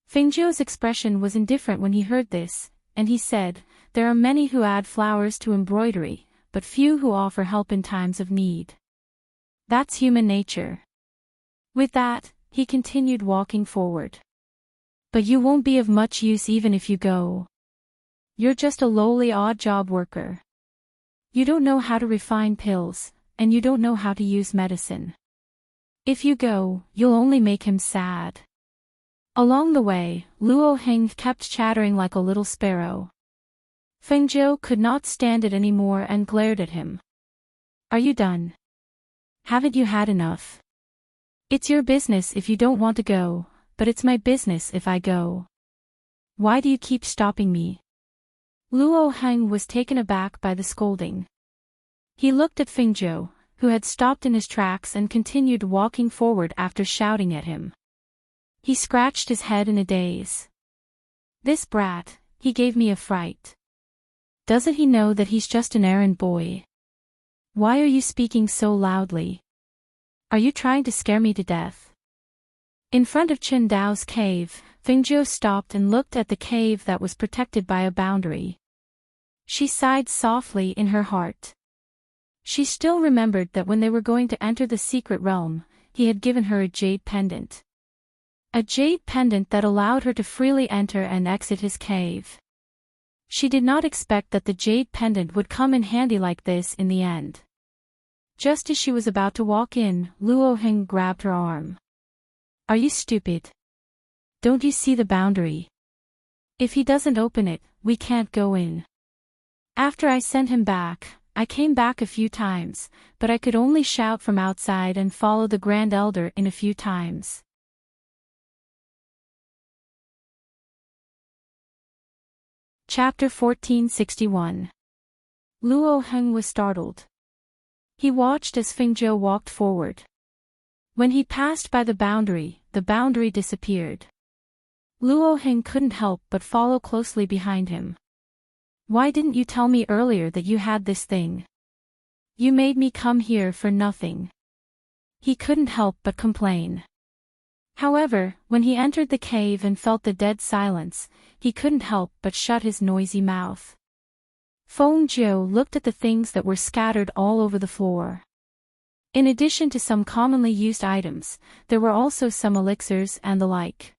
Fengzhou's expression was indifferent when he heard this, and he said, there are many who add flowers to embroidery, but few who offer help in times of need. That's human nature. With that, he continued walking forward. But you won't be of much use even if you go. You're just a lowly odd job worker. You don't know how to refine pills, and you don't know how to use medicine. If you go, you'll only make him sad. Along the way, Luo Heng kept chattering like a little sparrow. Fengzhou could not stand it anymore and glared at him. Are you done? Haven't you had enough? It's your business if you don't want to go, but it's my business if I go. Why do you keep stopping me? Luo Heng was taken aback by the scolding. He looked at Fengzhou, who had stopped in his tracks and continued walking forward after shouting at him. He scratched his head in a daze. This brat, he gave me a fright. Doesn't he know that he's just an errand boy? Why are you speaking so loudly? Are you trying to scare me to death? In front of Qindao's cave, Fengzhou stopped and looked at the cave that was protected by a boundary. She sighed softly in her heart. She still remembered that when they were going to enter the secret realm, he had given her a jade pendant. A jade pendant that allowed her to freely enter and exit his cave. She did not expect that the jade pendant would come in handy like this in the end. Just as she was about to walk in, Luo Heng grabbed her arm. Are you stupid? Don't you see the boundary? If he doesn't open it, we can't go in. After I sent him back, I came back a few times, but I could only shout from outside and follow the Grand Elder in a few times. Chapter 1461. Luo Heng was startled. He watched as Fengzhou walked forward. When he passed by the boundary disappeared. Luo Heng couldn't help but follow closely behind him. Why didn't you tell me earlier that you had this thing? You made me come here for nothing. he couldn't help but complain. However, when he entered the cave and felt the dead silence, he couldn't help but shut his noisy mouth. Fengjiu looked at the things that were scattered all over the floor. In addition to some commonly used items, there were also some elixirs and the like.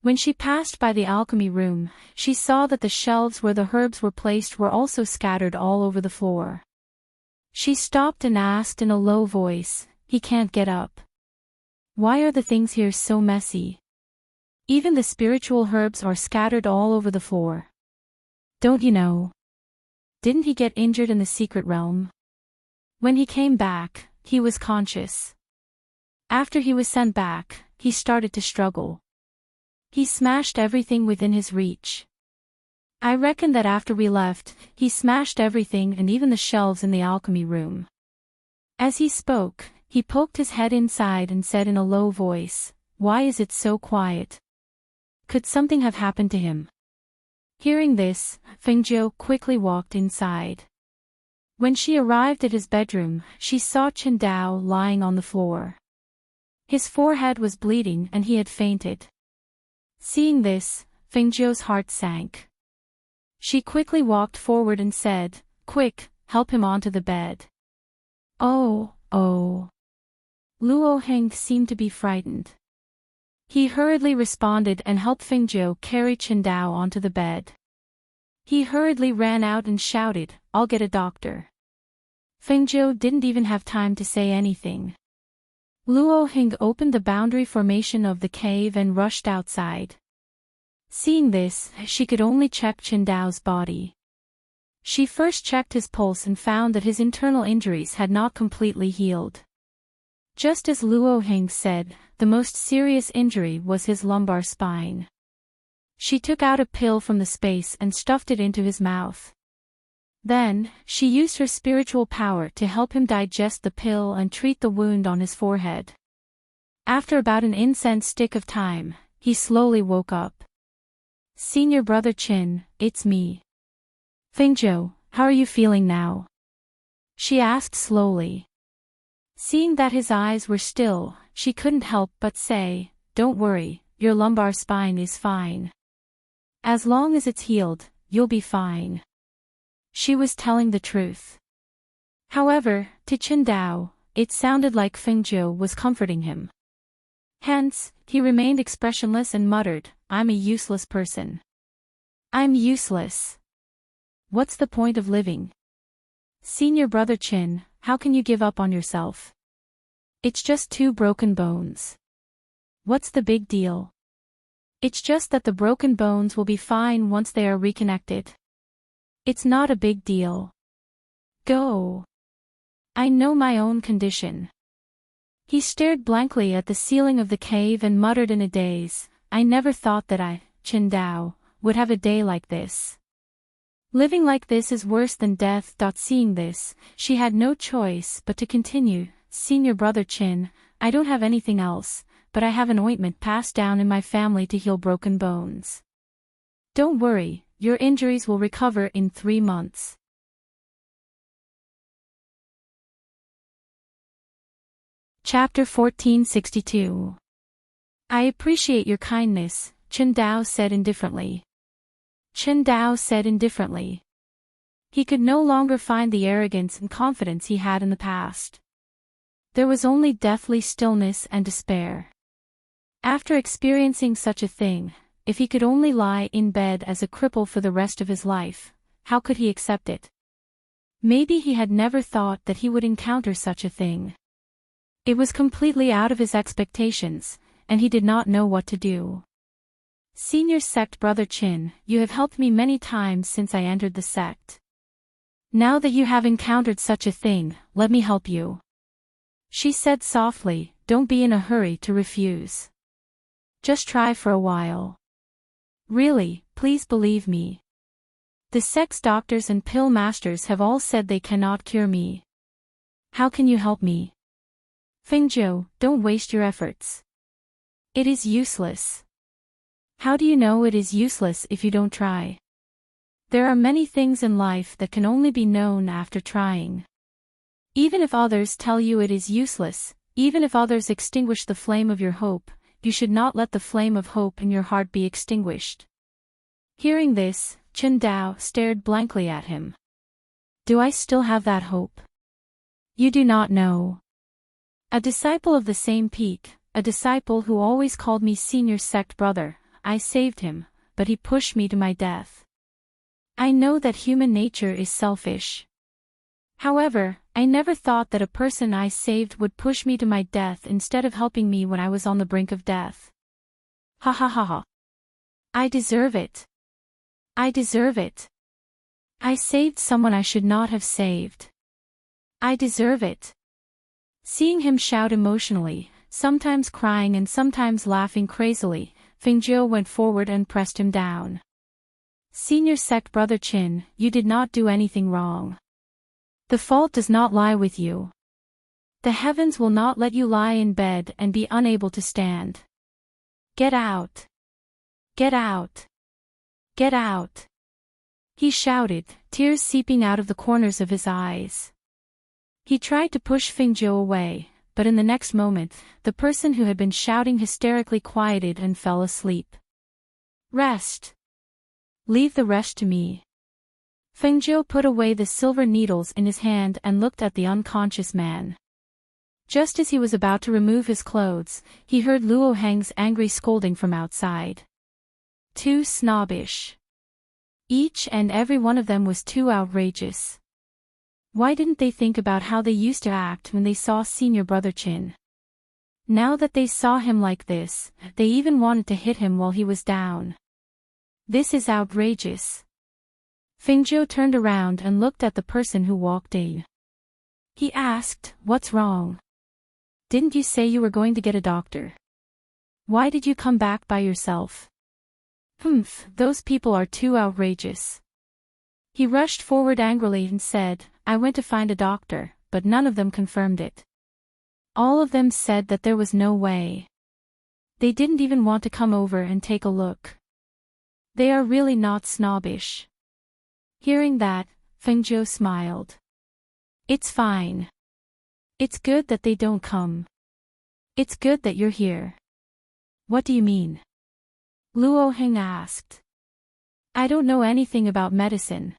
When she passed by the alchemy room, she saw that the shelves where the herbs were placed were also scattered all over the floor. She stopped and asked in a low voice, "He can't get up. Why are the things here so messy? Even the spiritual herbs are scattered all over the floor. Don't you know? Didn't he get injured in the secret realm? When he came back, he was conscious. After he was sent back, he started to struggle. He smashed everything within his reach. I reckon that after we left, he smashed everything and even the shelves in the alchemy room." As he spoke, he poked his head inside and said in a low voice, "Why is it so quiet? Could something have happened to him?" Hearing this, Fengjiu quickly walked inside. When she arrived at his bedroom, she saw Qingdao lying on the floor. His forehead was bleeding and he had fainted. Seeing this, Fengjiu's heart sank. She quickly walked forward and said, "Quick, help him onto the bed." Oh. Luo Heng seemed to be frightened. He hurriedly responded and helped Fengjiu carry Qingdao onto the bed. He hurriedly ran out and shouted, "I'll get a doctor." Fengjiu didn't even have time to say anything. Luo Heng opened the boundary formation of the cave and rushed outside. Seeing this, she could only check Qingdao's body. She first checked his pulse and found that his internal injuries had not completely healed. Just as Luo Heng said, the most serious injury was his lumbar spine. She took out a pill from the space and stuffed it into his mouth. Then, she used her spiritual power to help him digest the pill and treat the wound on his forehead. After about an incense stick of time, he slowly woke up. "Senior brother Qin, it's me." "Fengjiu, how are you feeling now?" she asked slowly. Seeing that his eyes were still, she couldn't help but say, "Don't worry, your lumbar spine is fine. As long as it's healed, you'll be fine." She was telling the truth. However, to Qingdao, it sounded like Fengjiu was comforting him. Hence, he remained expressionless and muttered, "I'm a useless person. I'm useless. What's the point of living? Senior brother Qin, how can you give up on yourself? It's just 2 broken bones. What's the big deal? It's just that the broken bones will be fine once they are reconnected. It's not a big deal. Go. I know my own condition." He stared blankly at the ceiling of the cave and muttered in a daze, "I never thought that I, Qingdao, would have a day like this. Living like this is worse than death." Seeing this, she had no choice but to continue, "Senior brother Qin, I don't have anything else, but I have an ointment passed down in my family to heal broken bones. Don't worry, your injuries will recover in 3 months. Chapter 1462. "I appreciate your kindness," Qingdao said indifferently. Qingdao said indifferently. He could no longer find the arrogance and confidence he had in the past. There was only deathly stillness and despair. After experiencing such a thing, if he could only lie in bed as a cripple for the rest of his life, how could he accept it? Maybe he had never thought that he would encounter such a thing. It was completely out of his expectations, and he did not know what to do. "Senior sect brother Qin, you have helped me many times since I entered the sect. Now that you have encountered such a thing, let me help you," she said softly. "Don't be in a hurry to refuse. Just try for a while. Really, please believe me. The sect's doctors and pill masters have all said they cannot cure me. How can you help me? Fengjiu, don't waste your efforts. It is useless." "How do you know it is useless if you don't try? There are many things in life that can only be known after trying. Even if others tell you it is useless, Even if others extinguish the flame of your hope, you should not let the flame of hope in your heart be extinguished. Hearing this, Chen Dao stared blankly at him. Do I still have that hope? You do not know. A disciple of the same peak, a disciple who always called me senior sect brother, I saved him, but he pushed me to my death. I know that human nature is selfish. However, I never thought that a person I saved would push me to my death instead of helping me when I was on the brink of death. Ha ha ha ha. I deserve it. I deserve it. I saved someone I should not have saved. I deserve it. Seeing him shout emotionally, sometimes crying and sometimes laughing crazily, Fengjiu went forward and pressed him down. Senior sect brother Qin, you did not do anything wrong. The fault does not lie with you. The heavens will not let you lie in bed and be unable to stand. Get out. Get out. Get out. He shouted, tears seeping out of the corners of his eyes. He tried to push Fengjiu away, but in the next moment, the person who had been shouting hysterically quieted and fell asleep. Rest. Leave the rest to me. Fengjiu put away the silver needles in his hand and looked at the unconscious man. Just as he was about to remove his clothes, he heard Luo Heng's angry scolding from outside. Too snobbish. Each and every one of them was too outrageous. Why didn't they think about how they used to act when they saw senior brother Qin? Now that they saw him like this, they even wanted to hit him while he was down. This is outrageous. Fengjiu turned around and looked at the person who walked in. He asked, "What's wrong? Didn't you say you were going to get a doctor? Why did you come back by yourself?" Those people are too outrageous. He rushed forward angrily and said, "I went to find a doctor, but none of them confirmed it. All of them said that there was no way. They didn't even want to come over and take a look. They are really not snobbish." Hearing that, Fengjiu smiled. It's fine. It's good that they don't come. It's good that you're here. What do you mean? Luo Heng asked. I don't know anything about medicine.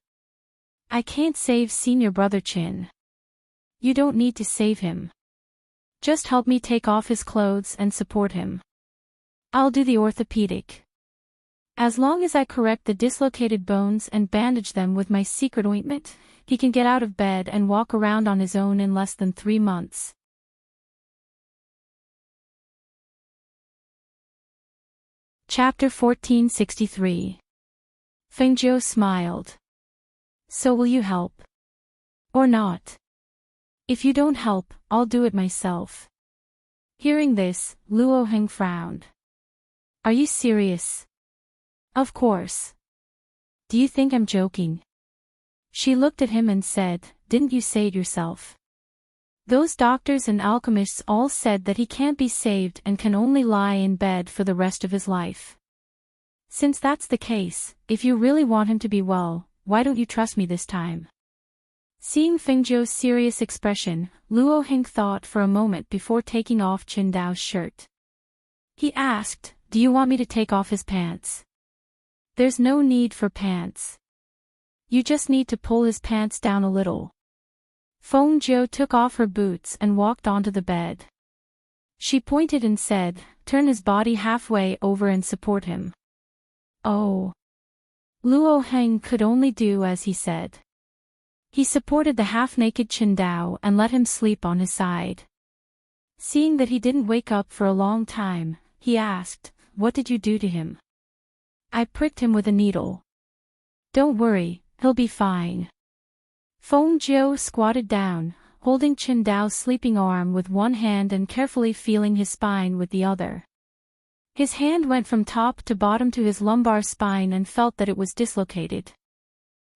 I can't save senior brother Qin. You don't need to save him. Just help me take off his clothes and support him. I'll do the orthopedic. As long as I correct the dislocated bones and bandage them with my secret ointment, he can get out of bed and walk around on his own in less than 3 months. Chapter 1463. Fengjiu smiled. So will you help? Or not? If you don't help, I'll do it myself. Hearing this, Luo Heng frowned. Are you serious? Of course. Do you think I'm joking? She looked at him and said, Didn't you say it yourself? Those doctors and alchemists all said that he can't be saved and can only lie in bed for the rest of his life. Since that's the case, if you really want him to be well, why don't you trust me this time? Seeing Fengjiu's serious expression, Luo Heng thought for a moment before taking off Chen Dao's shirt. He asked, Do you want me to take off his pants? There's no need for pants. You just need to pull his pants down a little. Fengjiu took off her boots and walked onto the bed. She pointed and said, Turn his body halfway over and support him. Oh. Luo Heng could only do as he said. He supported the half-naked Chen Dao and let him sleep on his side. Seeing that he didn't wake up for a long time, he asked, What did you do to him? I pricked him with a needle. Don't worry, he'll be fine. Fengjiu squatted down, holding Chen Dao's sleeping arm with one hand and carefully feeling his spine with the other. His hand went from top to bottom to his lumbar spine and felt that it was dislocated.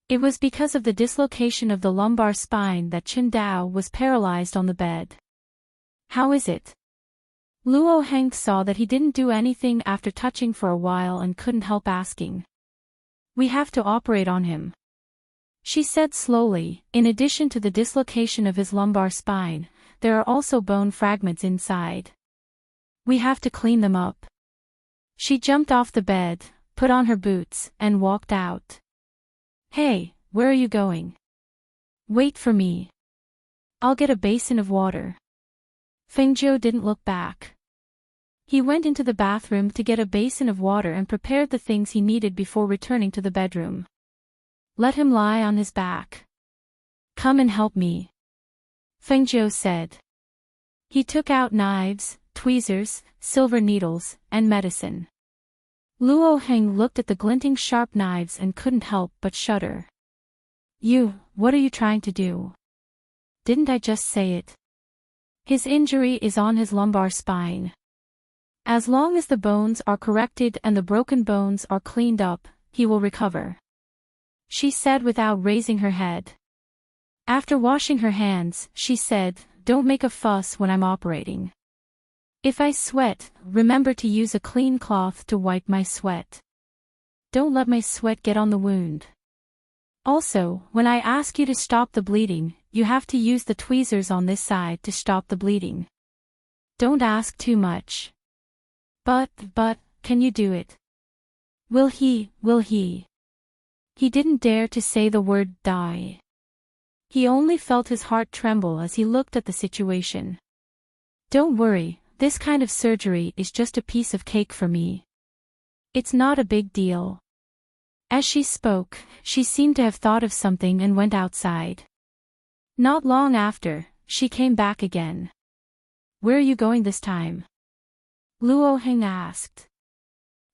It was because of the dislocation of the lumbar spine that Chen Dao was paralyzed on the bed. How is it? Luo Heng saw that he didn't do anything after touching for a while and couldn't help asking. We have to operate on him. She said slowly, in addition to the dislocation of his lumbar spine, there are also bone fragments inside. We have to clean them up. She jumped off the bed, put on her boots, and walked out. Hey, where are you going? Wait for me. I'll get a basin of water. Fengjiu didn't look back. He went into the bathroom to get a basin of water and prepared the things he needed before returning to the bedroom. Let him lie on his back. Come and help me, Fengjiu said. He took out knives, tweezers, silver needles, and medicine. Luo Heng looked at the glinting sharp knives and couldn't help but shudder. What are you trying to do? Didn't I just say it? His injury is on his lumbar spine. As long as the bones are corrected and the broken bones are cleaned up, he will recover, she said without raising her head. After washing her hands, she said, don't make a fuss when I'm operating. If I sweat, remember to use a clean cloth to wipe my sweat. Don't let my sweat get on the wound. Also, when I ask you to stop the bleeding, you have to use the tweezers on this side to stop the bleeding. Don't ask too much. But, can you do it? Will he? He didn't dare to say the word die. He only felt his heart tremble as he looked at the situation. Don't worry, this kind of surgery is just a piece of cake for me. It's not a big deal. As she spoke, she seemed to have thought of something and went outside. Not long after, she came back again. Where are you going this time? Luo Heng asked.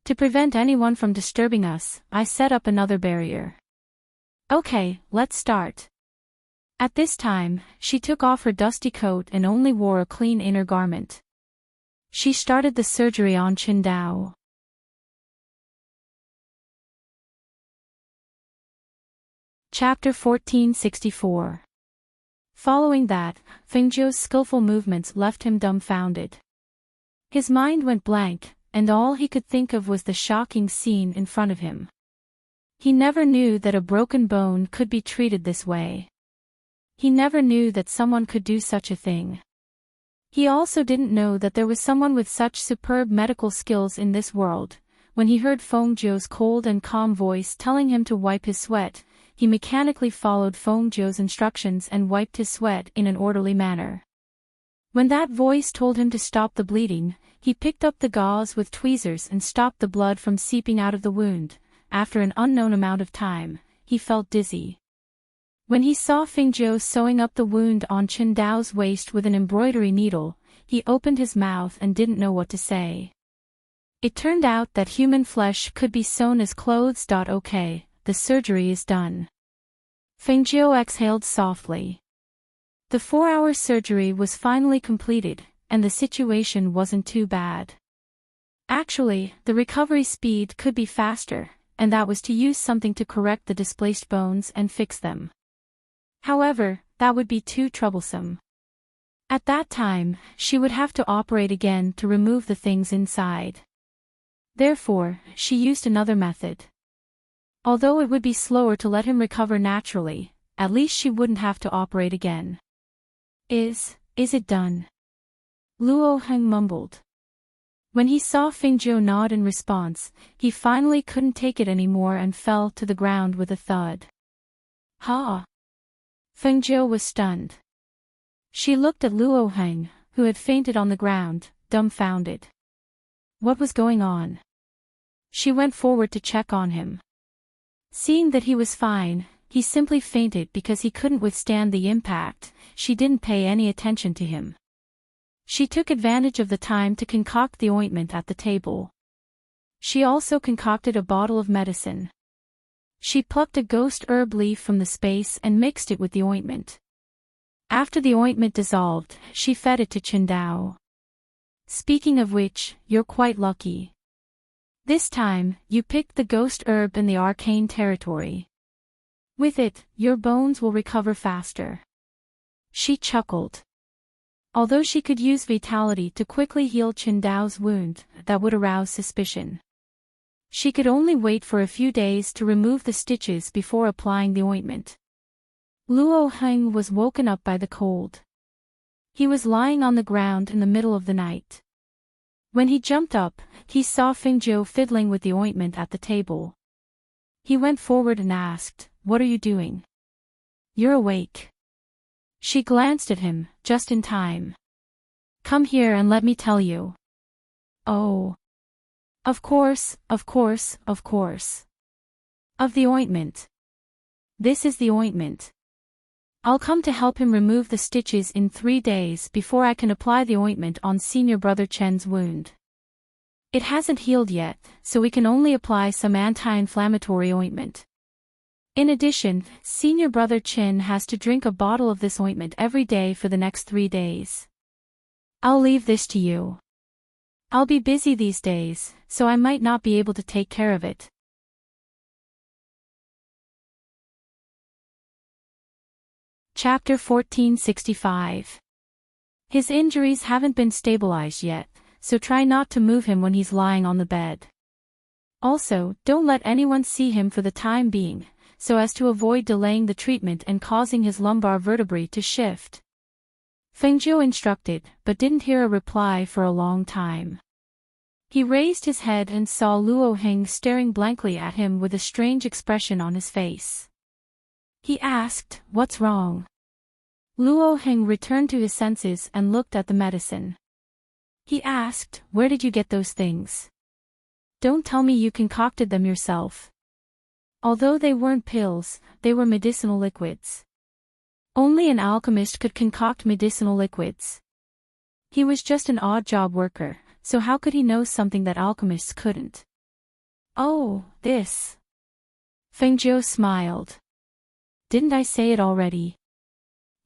To prevent anyone from disturbing us, I set up another barrier. Okay, let's start. At this time, she took off her dusty coat and only wore a clean inner garment. She started the surgery on Qingdao. Chapter 1464. Following that, Fengjiu's skillful movements left him dumbfounded. His mind went blank, and all he could think of was the shocking scene in front of him. He never knew that a broken bone could be treated this way. He never knew that someone could do such a thing. He also didn't know that there was someone with such superb medical skills in this world. When he heard Fengjiu's cold and calm voice telling him to wipe his sweat, he mechanically followed Fengjiu's instructions and wiped his sweat in an orderly manner. When that voice told him to stop the bleeding, he picked up the gauze with tweezers and stopped the blood from seeping out of the wound. After an unknown amount of time, he felt dizzy. When he saw Fengjiu sewing up the wound on Qingdao's waist with an embroidery needle, he opened his mouth and didn't know what to say. It turned out that human flesh could be sewn as clothes. Okay, the surgery is done. Fengjiu exhaled softly. The 4-hour surgery was finally completed, and the situation wasn't too bad. Actually, the recovery speed could be faster, and that was to use something to correct the displaced bones and fix them. However, that would be too troublesome. At that time, she would have to operate again to remove the things inside. Therefore, she used another method. Although it would be slower to let him recover naturally, at least she wouldn't have to operate again. Is it done? Luo Heng mumbled. When he saw Fengjiu nod in response, he finally couldn't take it anymore and fell to the ground with a thud. Ha! Fengjiu was stunned. She looked at Luo Heng, who had fainted on the ground, dumbfounded. What was going on? She went forward to check on him. Seeing that he was fine, he simply fainted because he couldn't withstand the impact. She didn't pay any attention to him. She took advantage of the time to concoct the ointment at the table. She also concocted a bottle of medicine. She plucked a ghost herb leaf from the space and mixed it with the ointment. After the ointment dissolved, she fed it to Qingdao. Speaking of which, you're quite lucky. This time, you picked the ghost herb in the arcane territory. With it, your bones will recover faster. She chuckled. Although she could use vitality to quickly heal Qingdao's wound, that would arouse suspicion. She could only wait for a few days to remove the stitches before applying the ointment. Luo Heng was woken up by the cold. He was lying on the ground in the middle of the night. When he jumped up, he saw Fengjiu fiddling with the ointment at the table. He went forward and asked, "What are you doing? You're awake." She glanced at him, just in time. "Come here and let me tell you." "Oh. Of course, of course, of course. Of the ointment. This is the ointment. I'll come to help him remove the stitches in 3 days before I can apply the ointment on senior brother Chen's wound. It hasn't healed yet, so we can only apply some anti-inflammatory ointment. In addition, senior brother Chen has to drink a bottle of this ointment every day for the next 3 days. I'll leave this to you. I'll be busy these days, so I might not be able to take care of it." Chapter 1465. His injuries haven't been stabilized yet, so try not to move him when he's lying on the bed. Also, don't let anyone see him for the time being, so as to avoid delaying the treatment and causing his lumbar vertebrae to shift. Fengjiu instructed, but didn't hear a reply for a long time. He raised his head and saw Luo Heng staring blankly at him with a strange expression on his face. He asked, "What's wrong?" Luo Heng returned to his senses and looked at the medicine. He asked, "Where did you get those things? Don't tell me you concocted them yourself." Although they weren't pills, they were medicinal liquids. Only an alchemist could concoct medicinal liquids. He was just an odd job worker, so how could he know something that alchemists couldn't? "Oh, this." Fengjiu smiled. "Didn't I say it already?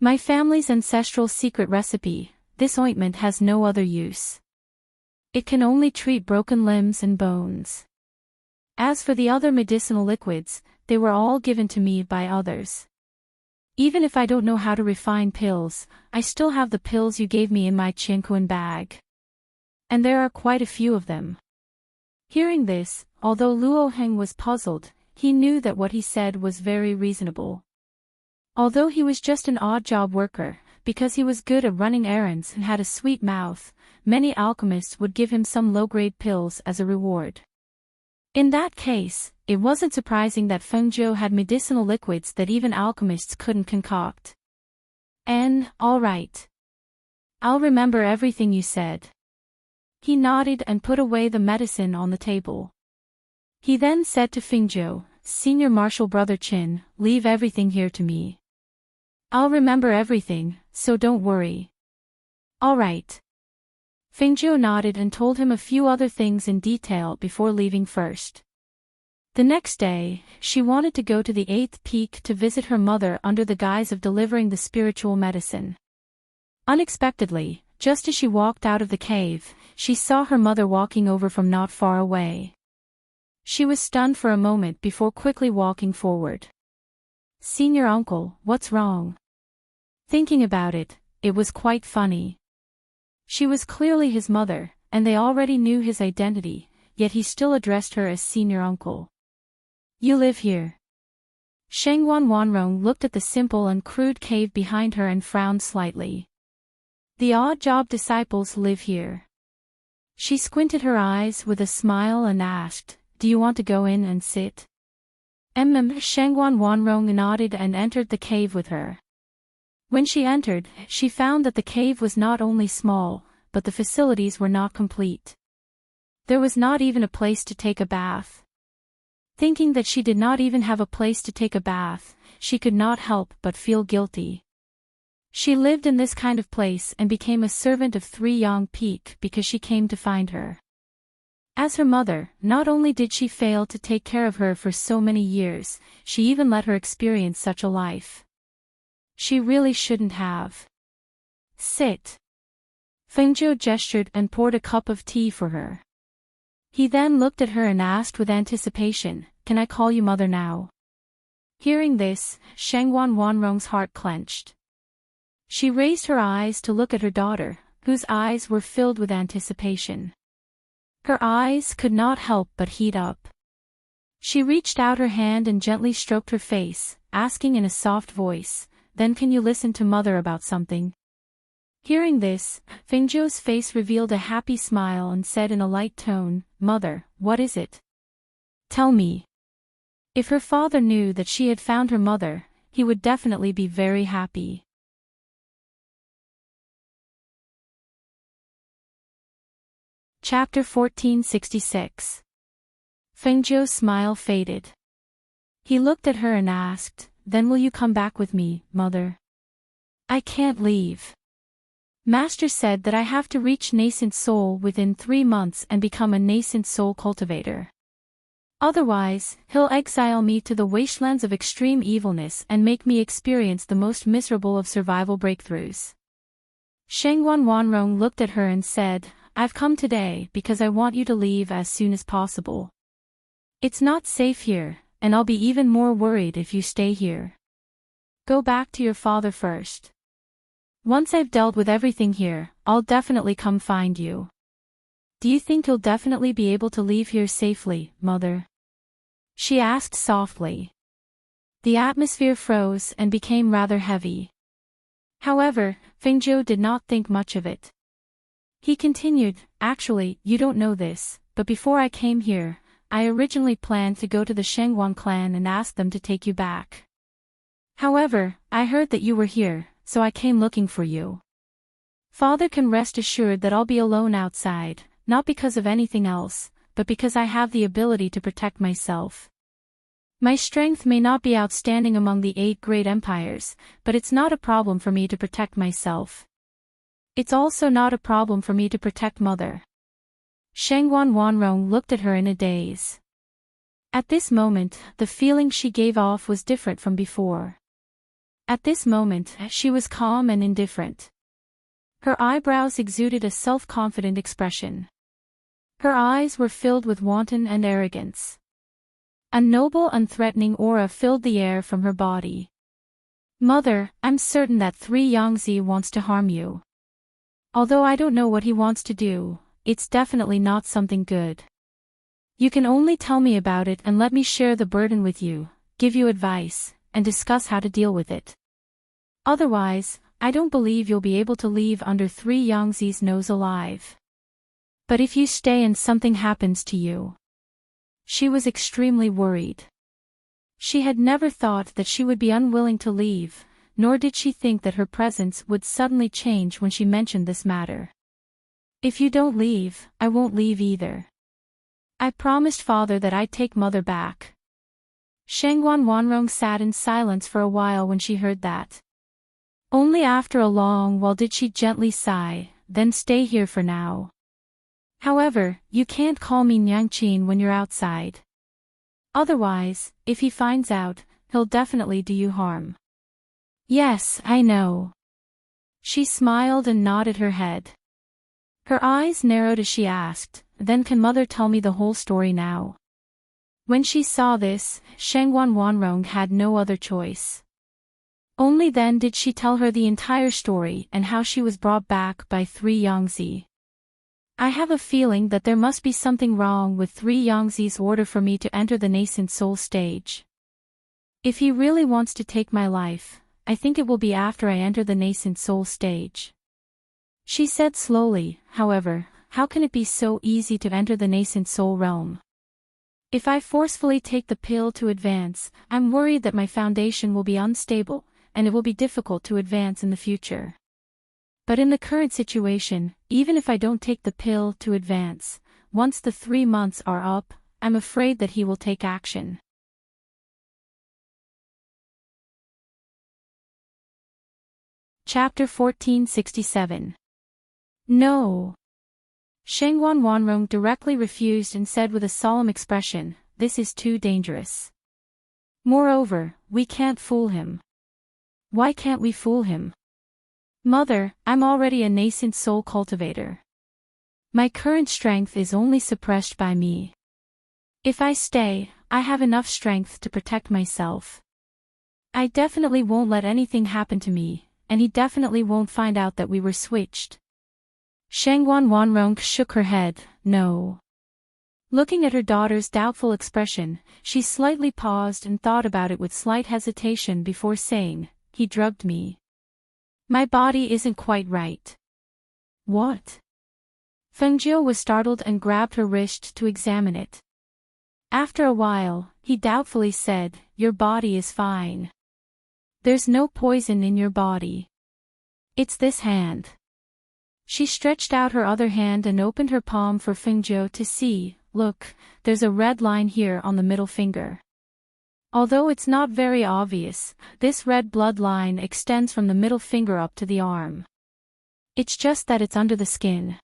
My family's ancestral secret recipe, this ointment has no other use. It can only treat broken limbs and bones. As for the other medicinal liquids, they were all given to me by others. Even if I don't know how to refine pills, I still have the pills you gave me in my Qianquan bag. And there are quite a few of them." Hearing this, although Luo Heng was puzzled, he knew that what he said was very reasonable. Although he was just an odd job worker, because he was good at running errands and had a sweet mouth, many alchemists would give him some low-grade pills as a reward. In that case, it wasn't surprising that Fengjiu had medicinal liquids that even alchemists couldn't concoct. "All right. I'll remember everything you said." He nodded and put away the medicine on the table. He then said to Fengjiu, "Senior Marshal Brother Qin, leave everything here to me. I'll remember everything, so don't worry." "All right." Fengjiu nodded and told him a few other things in detail before leaving first. The next day, she wanted to go to the 8th peak to visit her mother under the guise of delivering the spiritual medicine. Unexpectedly, just as she walked out of the cave, she saw her mother walking over from not far away. She was stunned for a moment before quickly walking forward. "Senior uncle, what's wrong?" Thinking about it, it was quite funny. She was clearly his mother, and they already knew his identity, yet he still addressed her as senior uncle. "You live here?" Shengwan Wanrong looked at the simple and crude cave behind her and frowned slightly. "The odd job disciples live here." She squinted her eyes with a smile and asked, "Do you want to go in and sit?" Shengwan Wanrong nodded and entered the cave with her. When she entered, she found that the cave was not only small, but the facilities were not complete. There was not even a place to take a bath. Thinking that she did not even have a place to take a bath, she could not help but feel guilty. She lived in this kind of place and became a servant of 3 Yang Peak because she came to find her. As her mother, not only did she fail to take care of her for so many years, she even let her experience such a life. She really shouldn't have. "Sit." Fengjiu gestured and poured a cup of tea for her. He then looked at her and asked with anticipation, "Can I call you mother now?" Hearing this, Shengwan Wanrong's heart clenched. She raised her eyes to look at her daughter, whose eyes were filled with anticipation. Her eyes could not help but heat up. She reached out her hand and gently stroked her face, asking in a soft voice, "Then can you listen to mother about something?" Hearing this, Fengzhou's face revealed a happy smile and said in a light tone, "Mother, what is it? Tell me." If her father knew that she had found her mother, he would definitely be very happy. Chapter 1466. Fengzhou's smile faded. He looked at her and asked, "Then will you come back with me, mother?" "I can't leave. Master said that I have to reach nascent soul within 3 months and become a nascent soul cultivator. Otherwise, he'll exile me to the wastelands of extreme evilness and make me experience the most miserable of survival breakthroughs." Shengguan Wanrong looked at her and said, "I've come today because I want you to leave as soon as possible. It's not safe here, and I'll be even more worried if you stay here. Go back to your father first. Once I've dealt with everything here, I'll definitely come find you." "Do you think you'll definitely be able to leave here safely, mother?" she asked softly. The atmosphere froze and became rather heavy. However, Fengzhou did not think much of it. He continued, "Actually, you don't know this, but before I came here, I originally planned to go to the Shengguan clan and ask them to take you back. However, I heard that you were here, so I came looking for you. Father can rest assured that I'll be alone outside, not because of anything else, but because I have the ability to protect myself. My strength may not be outstanding among the 8 great empires, but it's not a problem for me to protect myself. It's also not a problem for me to protect mother." Shengguan Wanrong looked at her in a daze. At this moment, the feeling she gave off was different from before. At this moment, she was calm and indifferent. Her eyebrows exuded a self-confident expression. Her eyes were filled with wanton and arrogance. A noble, unthreatening aura filled the air from her body. "Mother, I'm certain that 3 Yangzi wants to harm you. Although I don't know what he wants to do, it's definitely not something good. You can only tell me about it and let me share the burden with you, give you advice, and discuss how to deal with it. Otherwise, I don't believe you'll be able to leave under 3 Yangzi's nose alive. But if you stay and something happens to you..." She was extremely worried. She had never thought that she would be unwilling to leave, nor did she think that her presence would suddenly change when she mentioned this matter. "If you don't leave, I won't leave either. I promised father that I'd take mother back." Shengguan Wanrong sat in silence for a while when she heard that. Only after a long while did she gently sigh, "Then stay here for now. However, you can't call me Nyangqin when you're outside. Otherwise, if he finds out, he'll definitely do you harm." "Yes, I know." She smiled and nodded her head. Her eyes narrowed as she asked, "Then can mother tell me the whole story now?" When she saw this, Shengguan Wanrong had no other choice. Only then did she tell her the entire story and how she was brought back by 3 Yangzi. "I have a feeling that there must be something wrong with 3 Yangzi's order for me to enter the nascent soul stage. If he really wants to take my life, I think it will be after I enter the nascent soul stage." She said slowly, "However, how can it be so easy to enter the nascent soul realm? If I forcefully take the pill to advance, I'm worried that my foundation will be unstable, and it will be difficult to advance in the future. But in the current situation, even if I don't take the pill to advance, once the 3 months are up, I'm afraid that he will take action." Chapter 1467. "No." Shengguan Wanrong directly refused and said with a solemn expression, "This is too dangerous. Moreover, we can't fool him." "Why can't we fool him?" "Mother, I'm already a nascent soul cultivator. My current strength is only suppressed by me. If I stay, I have enough strength to protect myself. I definitely won't let anything happen to me, and he definitely won't find out that we were switched." Shengguan Wanrong shook her head, "No." Looking at her daughter's doubtful expression, she slightly paused and thought about it with slight hesitation before saying, "He drugged me. My body isn't quite right. What? Fengjiu was startled and grabbed her wrist to examine it. After a while, he doubtfully said, "Your body is fine. There's no poison in your body. It's this hand." She stretched out her other hand and opened her palm for Fengjiu to see. "Look, there's a red line here on the middle finger. Although it's not very obvious, this red blood line extends from the middle finger up to the arm. It's just that it's under the skin.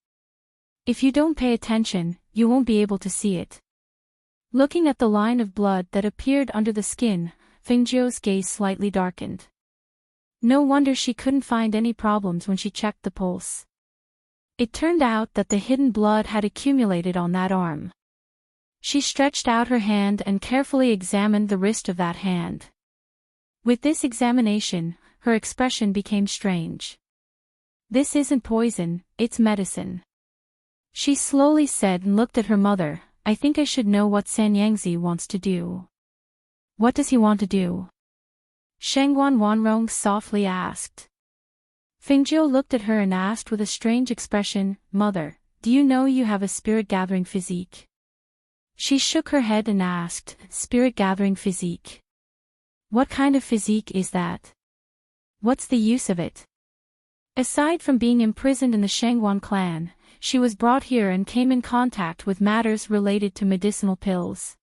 If you don't pay attention, you won't be able to see it." Looking at the line of blood that appeared under the skin, Fengjiu's gaze slightly darkened. No wonder she couldn't find any problems when she checked the pulse. It turned out that the hidden blood had accumulated on that arm. She stretched out her hand and carefully examined the wrist of that hand. With this examination, her expression became strange. "This isn't poison, it's medicine," she slowly said and looked at her mother. "I think I should know what Sanyangzi wants to do." "What does he want to do?" Shangguan Wanrong softly asked. Fengjiu looked at her and asked with a strange expression, "Mother, do you know you have a spirit-gathering physique?" She shook her head and asked, "Spirit-gathering physique? What kind of physique is that? What's the use of it?" Aside from being imprisoned in the Shangguan clan, she was brought here and came in contact with matters related to medicinal pills.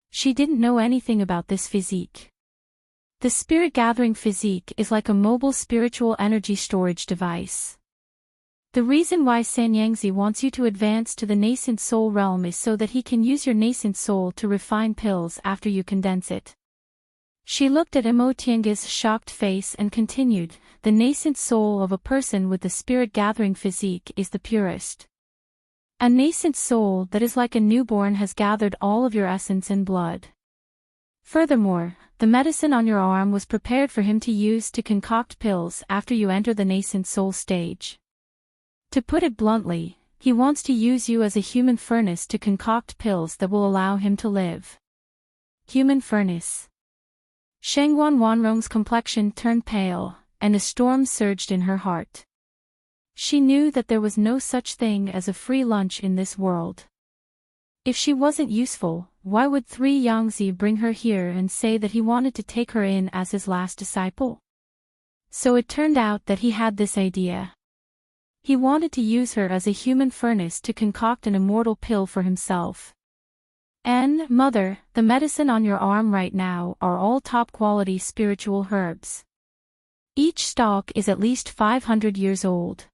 She didn't know anything about this physique. The spirit-gathering physique is like a mobile spiritual energy storage device. The reason why Sanyangzi wants you to advance to the nascent soul realm is so that he can use your nascent soul to refine pills after you condense it. She looked at Imo Tiange's shocked face and continued, "The nascent soul of a person with the spirit-gathering physique is the purest. A nascent soul that is like a newborn has gathered all of your essence and blood. Furthermore, the medicine on your arm was prepared for him to use to concoct pills after you enter the nascent soul stage. To put it bluntly, he wants to use you as a human furnace to concoct pills that will allow him to live." Human furnace. Shangguan Wanrong's complexion turned pale, and a storm surged in her heart. She knew that there was no such thing as a free lunch in this world. If she wasn't useful, why would 3 Yangzi bring her here and say that he wanted to take her in as his last disciple? So it turned out that he had this idea. He wanted to use her as a human furnace to concoct an immortal pill for himself. "And, Mother, the medicine on your arm right now are all top-quality spiritual herbs. Each stalk is at least 500 years old.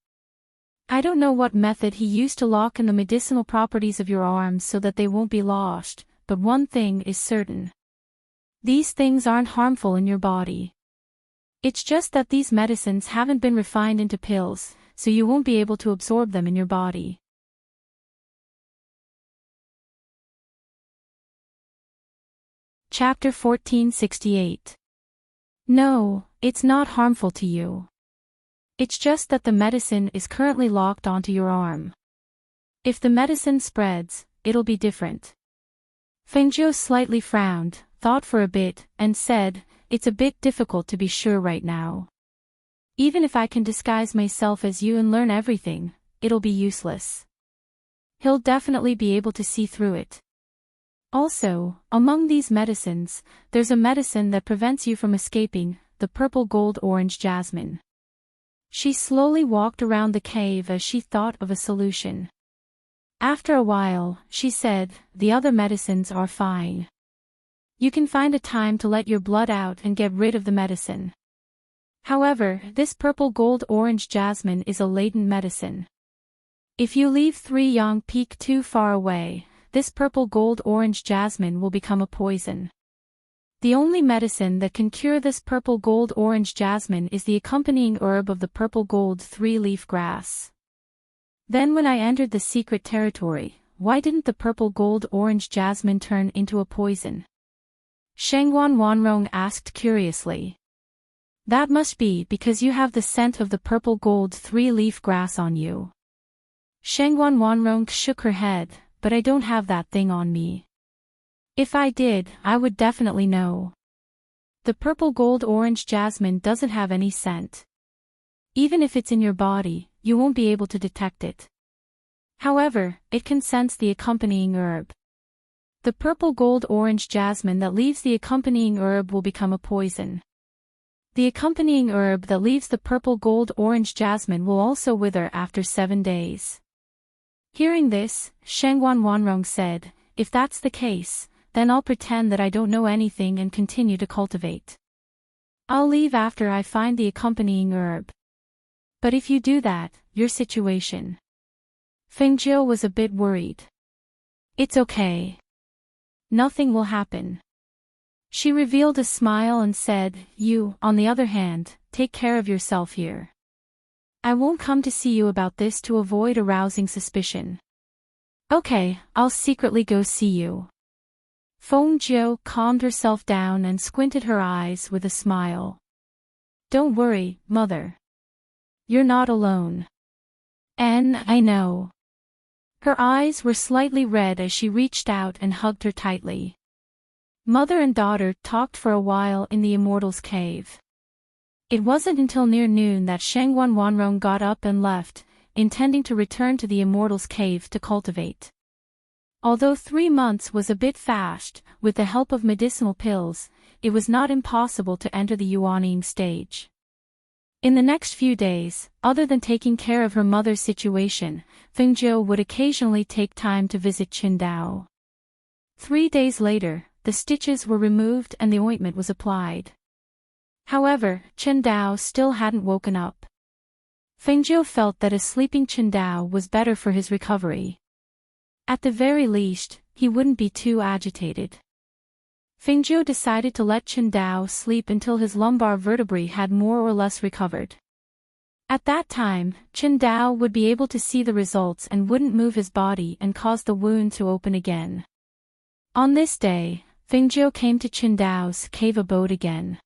I don't know what method he used to lock in the medicinal properties of your arms so that they won't be lost, but one thing is certain. These things aren't harmful in your body. It's just that these medicines haven't been refined into pills, so you won't be able to absorb them in your body." Chapter 1468. No, it's not harmful to you. It's just that the medicine is currently locked onto your arm. If the medicine spreads, it'll be different. Fengjiu slightly frowned, thought for a bit, and said, "It's a bit difficult to be sure right now. Even if I can disguise myself as you and learn everything, it'll be useless. He'll definitely be able to see through it. Also, among these medicines, there's a medicine that prevents you from escaping, the purple gold orange jasmine." She slowly walked around the cave as she thought of a solution. After a while, she said, "The other medicines are fine. You can find a time to let your blood out and get rid of the medicine. However, this purple gold orange jasmine is a latent medicine. If you leave 3 Yang Peak too far away, this purple gold orange jasmine will become a poison. The only medicine that can cure this purple gold orange jasmine is the accompanying herb of the purple gold 3-leaf grass. Then when I entered the secret territory, why didn't the purple gold orange jasmine turn into a poison?" Shangguan Wanrong asked curiously. "That must be because you have the scent of the purple gold 3-leaf grass on you." Shangguan Wanrong shook her head, "But I don't have that thing on me. If I did, I would definitely know. The purple gold orange jasmine doesn't have any scent. Even if it's in your body, you won't be able to detect it. However, it can sense the accompanying herb. The purple gold orange jasmine that leaves the accompanying herb will become a poison. The accompanying herb that leaves the purple gold orange jasmine will also wither after 7 days. Hearing this, Shangguan Wanrong said, "If that's the case, then I'll pretend that I don't know anything and continue to cultivate. I'll leave after I find the accompanying herb. But if you do that, your situation." Feng Jiu was a bit worried. "It's okay. Nothing will happen." She revealed a smile and said, "You, on the other hand, take care of yourself here. I won't come to see you about this to avoid arousing suspicion." "Okay, I'll secretly go see you." Feng Jiu calmed herself down and squinted her eyes with a smile. "Don't worry, mother. You're not alone. And I know." Her eyes were slightly red as she reached out and hugged her tightly. Mother and daughter talked for a while in the Immortal's cave. It wasn't until near noon that Shangguan Wanrong got up and left, intending to return to the Immortal's cave to cultivate. Although 3 months was a bit fast, with the help of medicinal pills, it was not impossible to enter the Yuanying stage. In the next few days, other than taking care of her mother's situation, Feng Jiu would occasionally take time to visit Qingdao. 3 days later, the stitches were removed and the ointment was applied. However, Qingdao still hadn't woken up. Feng Jiu felt that a sleeping Qingdao was better for his recovery. At the very least, he wouldn't be too agitated. Feng Jiu decided to let Qingdao sleep until his lumbar vertebrae had more or less recovered. At that time, Qingdao would be able to see the results and wouldn't move his body and cause the wound to open again. On this day, Feng Jiu came to Qingdao's cave abode again.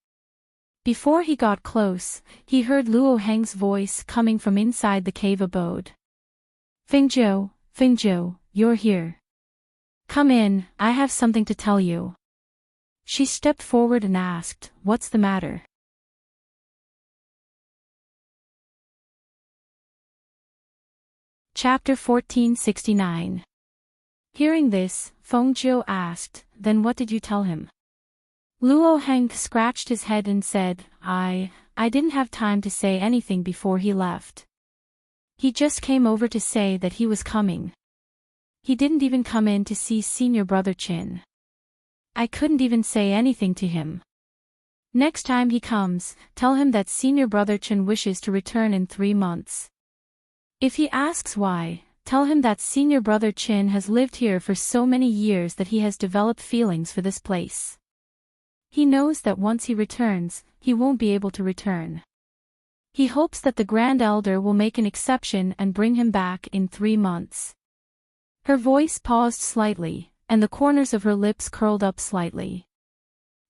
Before he got close, he heard Luo Heng's voice coming from inside the cave abode. Feng Jiu, you're here. Come in, I have something to tell you." She stepped forward and asked, "What's the matter?" Chapter 1469. Hearing this, Feng Jiu asked, "Then what did you tell him?" Luo Heng scratched his head and said, I didn't have time to say anything before he left. He just came over to say that he was coming. He didn't even come in to see Senior Brother Qin. I couldn't even say anything to him. Next time he comes, tell him that Senior Brother Qin wishes to return in 3 months. If he asks why, tell him that Senior Brother Qin has lived here for so many years that he has developed feelings for this place. He knows that once he returns, he won't be able to return. He hopes that the Grand Elder will make an exception and bring him back in 3 months. Her voice paused slightly, and the corners of her lips curled up slightly.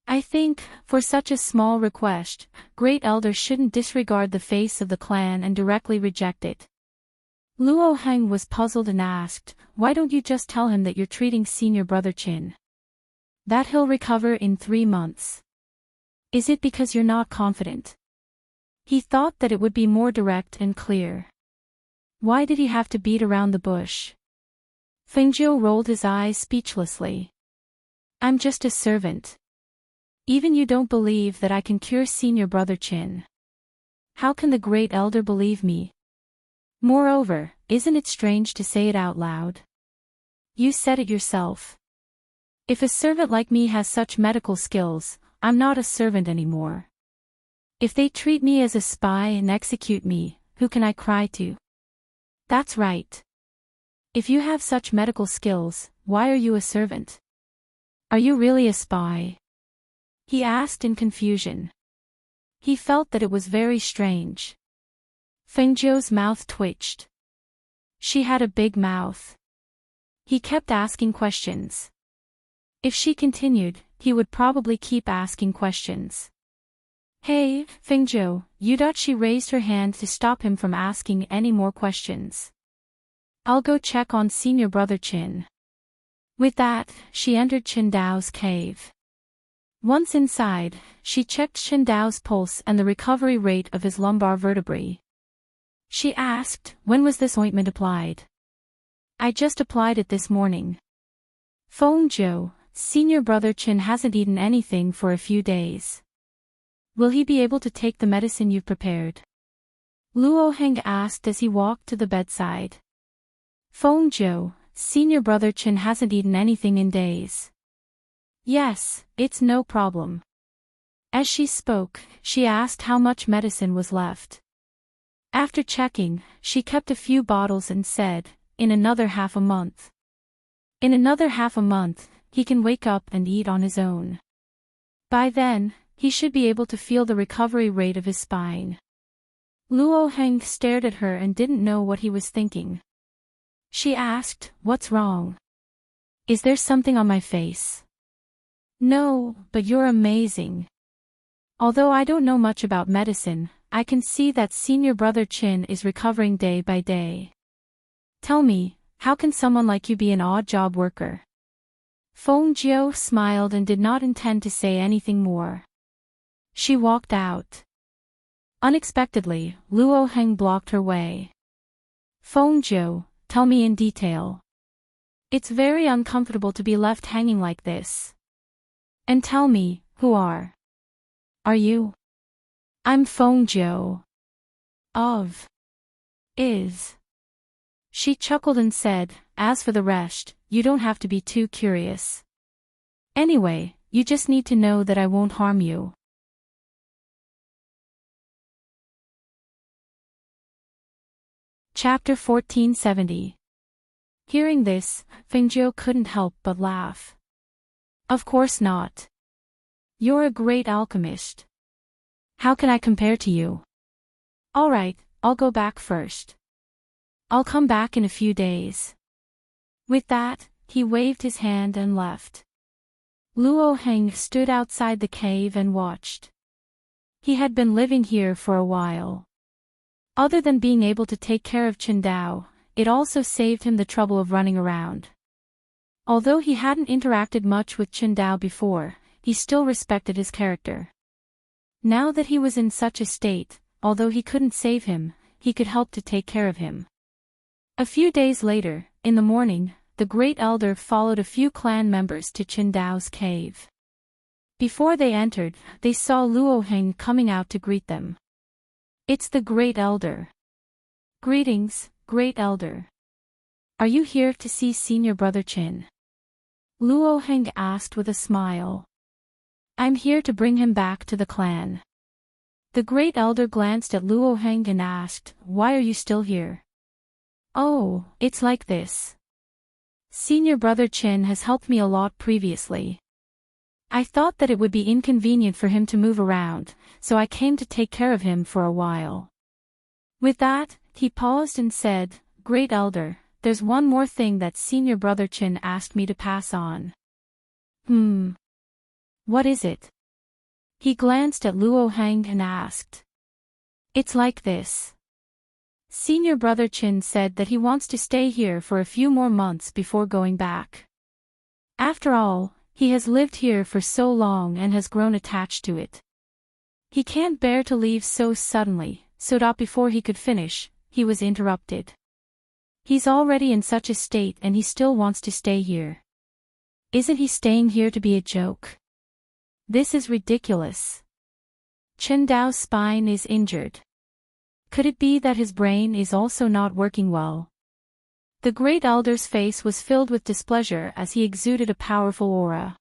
I think, for such a small request, Great Elder shouldn't disregard the face of the clan and directly reject it. Luo Heng was puzzled and asked, "Why don't you just tell him that you're treating Senior Brother Qin? That he'll recover in 3 months. Is it because you're not confident?" He thought that it would be more direct and clear. Why did he have to beat around the bush? Feng Jiu rolled his eyes speechlessly. I'm just a servant. Even you don't believe that I can cure Senior Brother Qin. How can the Great Elder believe me? Moreover, isn't it strange to say it out loud? You said it yourself. If a servant like me has such medical skills, I'm not a servant anymore. If they treat me as a spy and execute me, who can I cry to? That's right. If you have such medical skills, why are you a servant? Are you really a spy? He asked in confusion. He felt that it was very strange. Feng Jiu's mouth twitched. She had a big mouth. He kept asking questions. If she continued, he would probably keep asking questions. Hey, Feng Jiu, she raised her hand to stop him from asking any more questions. I'll go check on Senior Brother Qin. With that, she entered Qindao's cave. Once inside, she checked Qindao's pulse and the recovery rate of his lumbar vertebrae. She asked, when was this ointment applied? I just applied it this morning. Phone Joe, senior brother Chin hasn't eaten anything for a few days. Will he be able to take the medicine you've prepared? Luo Heng asked as he walked to the bedside. Phone Joe, senior brother Chin hasn't eaten anything in days. Yes, it's no problem. As she spoke, she asked how much medicine was left. After checking, she kept a few bottles and said, in another half a month. In another half a month, he can wake up and eat on his own. By then, he should be able to feel the recovery rate of his spine. Luo Heng stared at her and didn't know what he was thinking. She asked, what's wrong? Is there something on my face? No, but you're amazing. Although I don't know much about medicine, I can see that senior brother Chin is recovering day by day. Tell me, how can someone like you be an odd job worker? Feng Jiao smiled and did not intend to say anything more. She walked out. Unexpectedly, Luo Heng blocked her way. Feng Jiao, tell me in detail. It's very uncomfortable to be left hanging like this. And tell me, who are you? I'm Feng Jiao. Is. She chuckled and said, as for the rest, you don't have to be too curious. Anyway, you just need to know that I won't harm you. Chapter 1470. Hearing this, Feng Jiao couldn't help but laugh. Of course not. You're a great alchemist. How can I compare to you? Alright, I'll go back first. I'll come back in a few days. With that, he waved his hand and left. Luo Heng stood outside the cave and watched. He had been living here for a while. Other than being able to take care of Qingdao, it also saved him the trouble of running around. Although he hadn't interacted much with Qingdao before, he still respected his character. Now that he was in such a state, although he couldn't save him, he could help to take care of him. A few days later, in the morning, the Great Elder followed a few clan members to Qingdao's cave. Before they entered, they saw Luo Heng coming out to greet them. It's the Great Elder. Greetings, Great Elder. Are you here to see Senior Brother Chin? Luo Heng asked with a smile. I'm here to bring him back to the clan. The Great Elder glanced at Luo Heng and asked, why are you still here? Oh, it's like this. Senior Brother Chin has helped me a lot previously. I thought that it would be inconvenient for him to move around, so I came to take care of him for a while. With that, he paused and said, Great Elder, there's one more thing that Senior Brother Chin asked me to pass on. What is it? He glanced at Luo Heng and asked. It's like this. Senior Brother Chin said that he wants to stay here for a few more months before going back. After all, he has lived here for so long and has grown attached to it. He can't bear to leave so suddenly, so that before he could finish, he was interrupted. He's already in such a state and he still wants to stay here. Isn't he staying here to be a joke? This is ridiculous. Qingdao's spine is injured. Could it be that his brain is also not working well? The Great Elder's face was filled with displeasure as he exuded a powerful aura.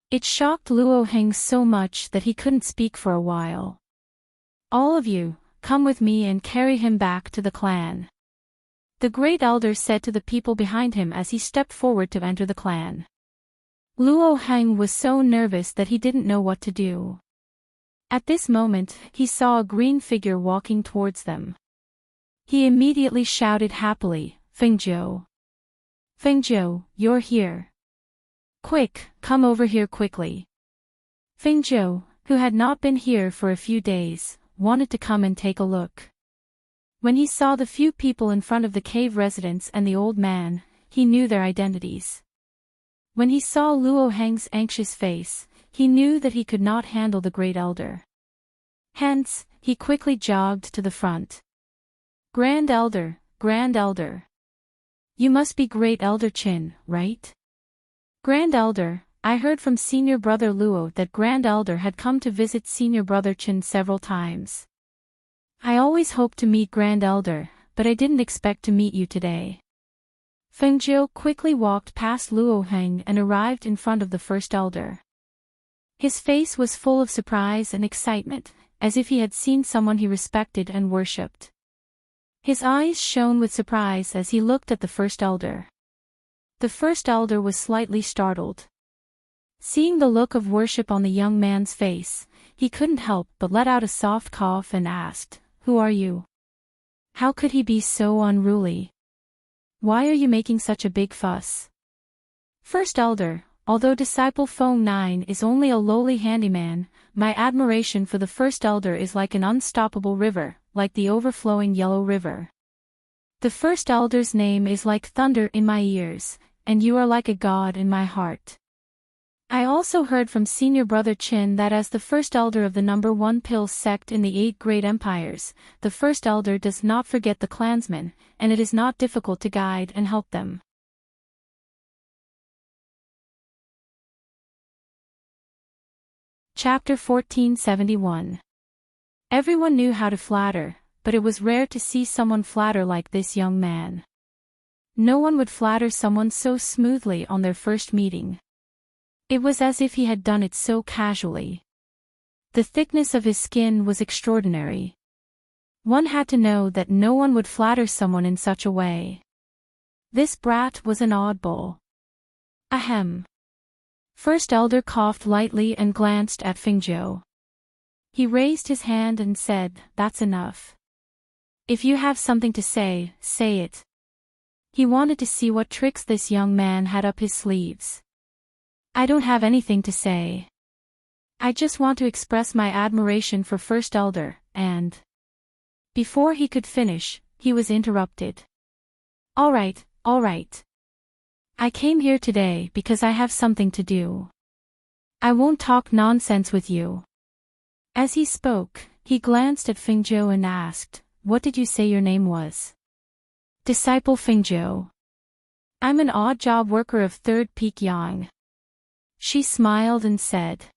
It shocked Luo Heng so much that he couldn't speak for a while. All of you, come with me and carry him back to the clan. The Great Elder said to the people behind him as he stepped forward to enter the clan. Luo Heng was so nervous that he didn't know what to do. At this moment, he saw a green figure walking towards them. He immediately shouted happily, Feng Jiao. Feng Jiao, you're here. Quick, come over here quickly. Feng Jiao, who had not been here for a few days, wanted to come and take a look. When he saw the few people in front of the cave residents and the old man, he knew their identities. When he saw Luo Heng's anxious face, he knew that he could not handle the Great Elder. Hence, he quickly jogged to the front. Grand Elder, Grand Elder. You must be Great Elder Chin, right? Grand Elder, I heard from Senior Brother Luo that Grand Elder had come to visit Senior Brother Chin several times. I always hoped to meet Grand Elder, but I didn't expect to meet you today. Feng Jiu quickly walked past Luo Heng and arrived in front of the First Elder. His face was full of surprise and excitement, as if he had seen someone he respected and worshipped. His eyes shone with surprise as he looked at the First Elder. The First Elder was slightly startled. Seeing the look of worship on the young man's face, he couldn't help but let out a soft cough and asked, "Who are you? How could he be so unruly? Why are you making such a big fuss?" First Elder, although Disciple Feng 9 is only a lowly handyman, my admiration for the First Elder is like an unstoppable river, like the overflowing Yellow River. The First Elder's name is like thunder in my ears, and you are like a god in my heart. I also heard from Senior Brother Chin that as the First Elder of the number 1 Pill sect in the 8 Great Empires, the First Elder does not forget the clansmen, and it is not difficult to guide and help them. Chapter 1471. Everyone knew how to flatter, but it was rare to see someone flatter like this young man. No one would flatter someone so smoothly on their first meeting. It was as if he had done it so casually. The thickness of his skin was extraordinary. One had to know that no one would flatter someone in such a way. This brat was an oddball. Ahem. First Elder coughed lightly and glanced at Feng Jiu. He raised his hand and said, "That's enough. If you have something to say, say it." He wanted to see what tricks this young man had up his sleeves. "I don't have anything to say. I just want to express my admiration for First Elder, and..." Before he could finish, he was interrupted. All right. I came here today because I have something to do. I won't talk nonsense with you." As he spoke, he glanced at Feng Jiu and asked, "What did you say your name was?" "Disciple Feng Jiu. I'm an odd job worker of 3rd Peak Yang." She smiled and said,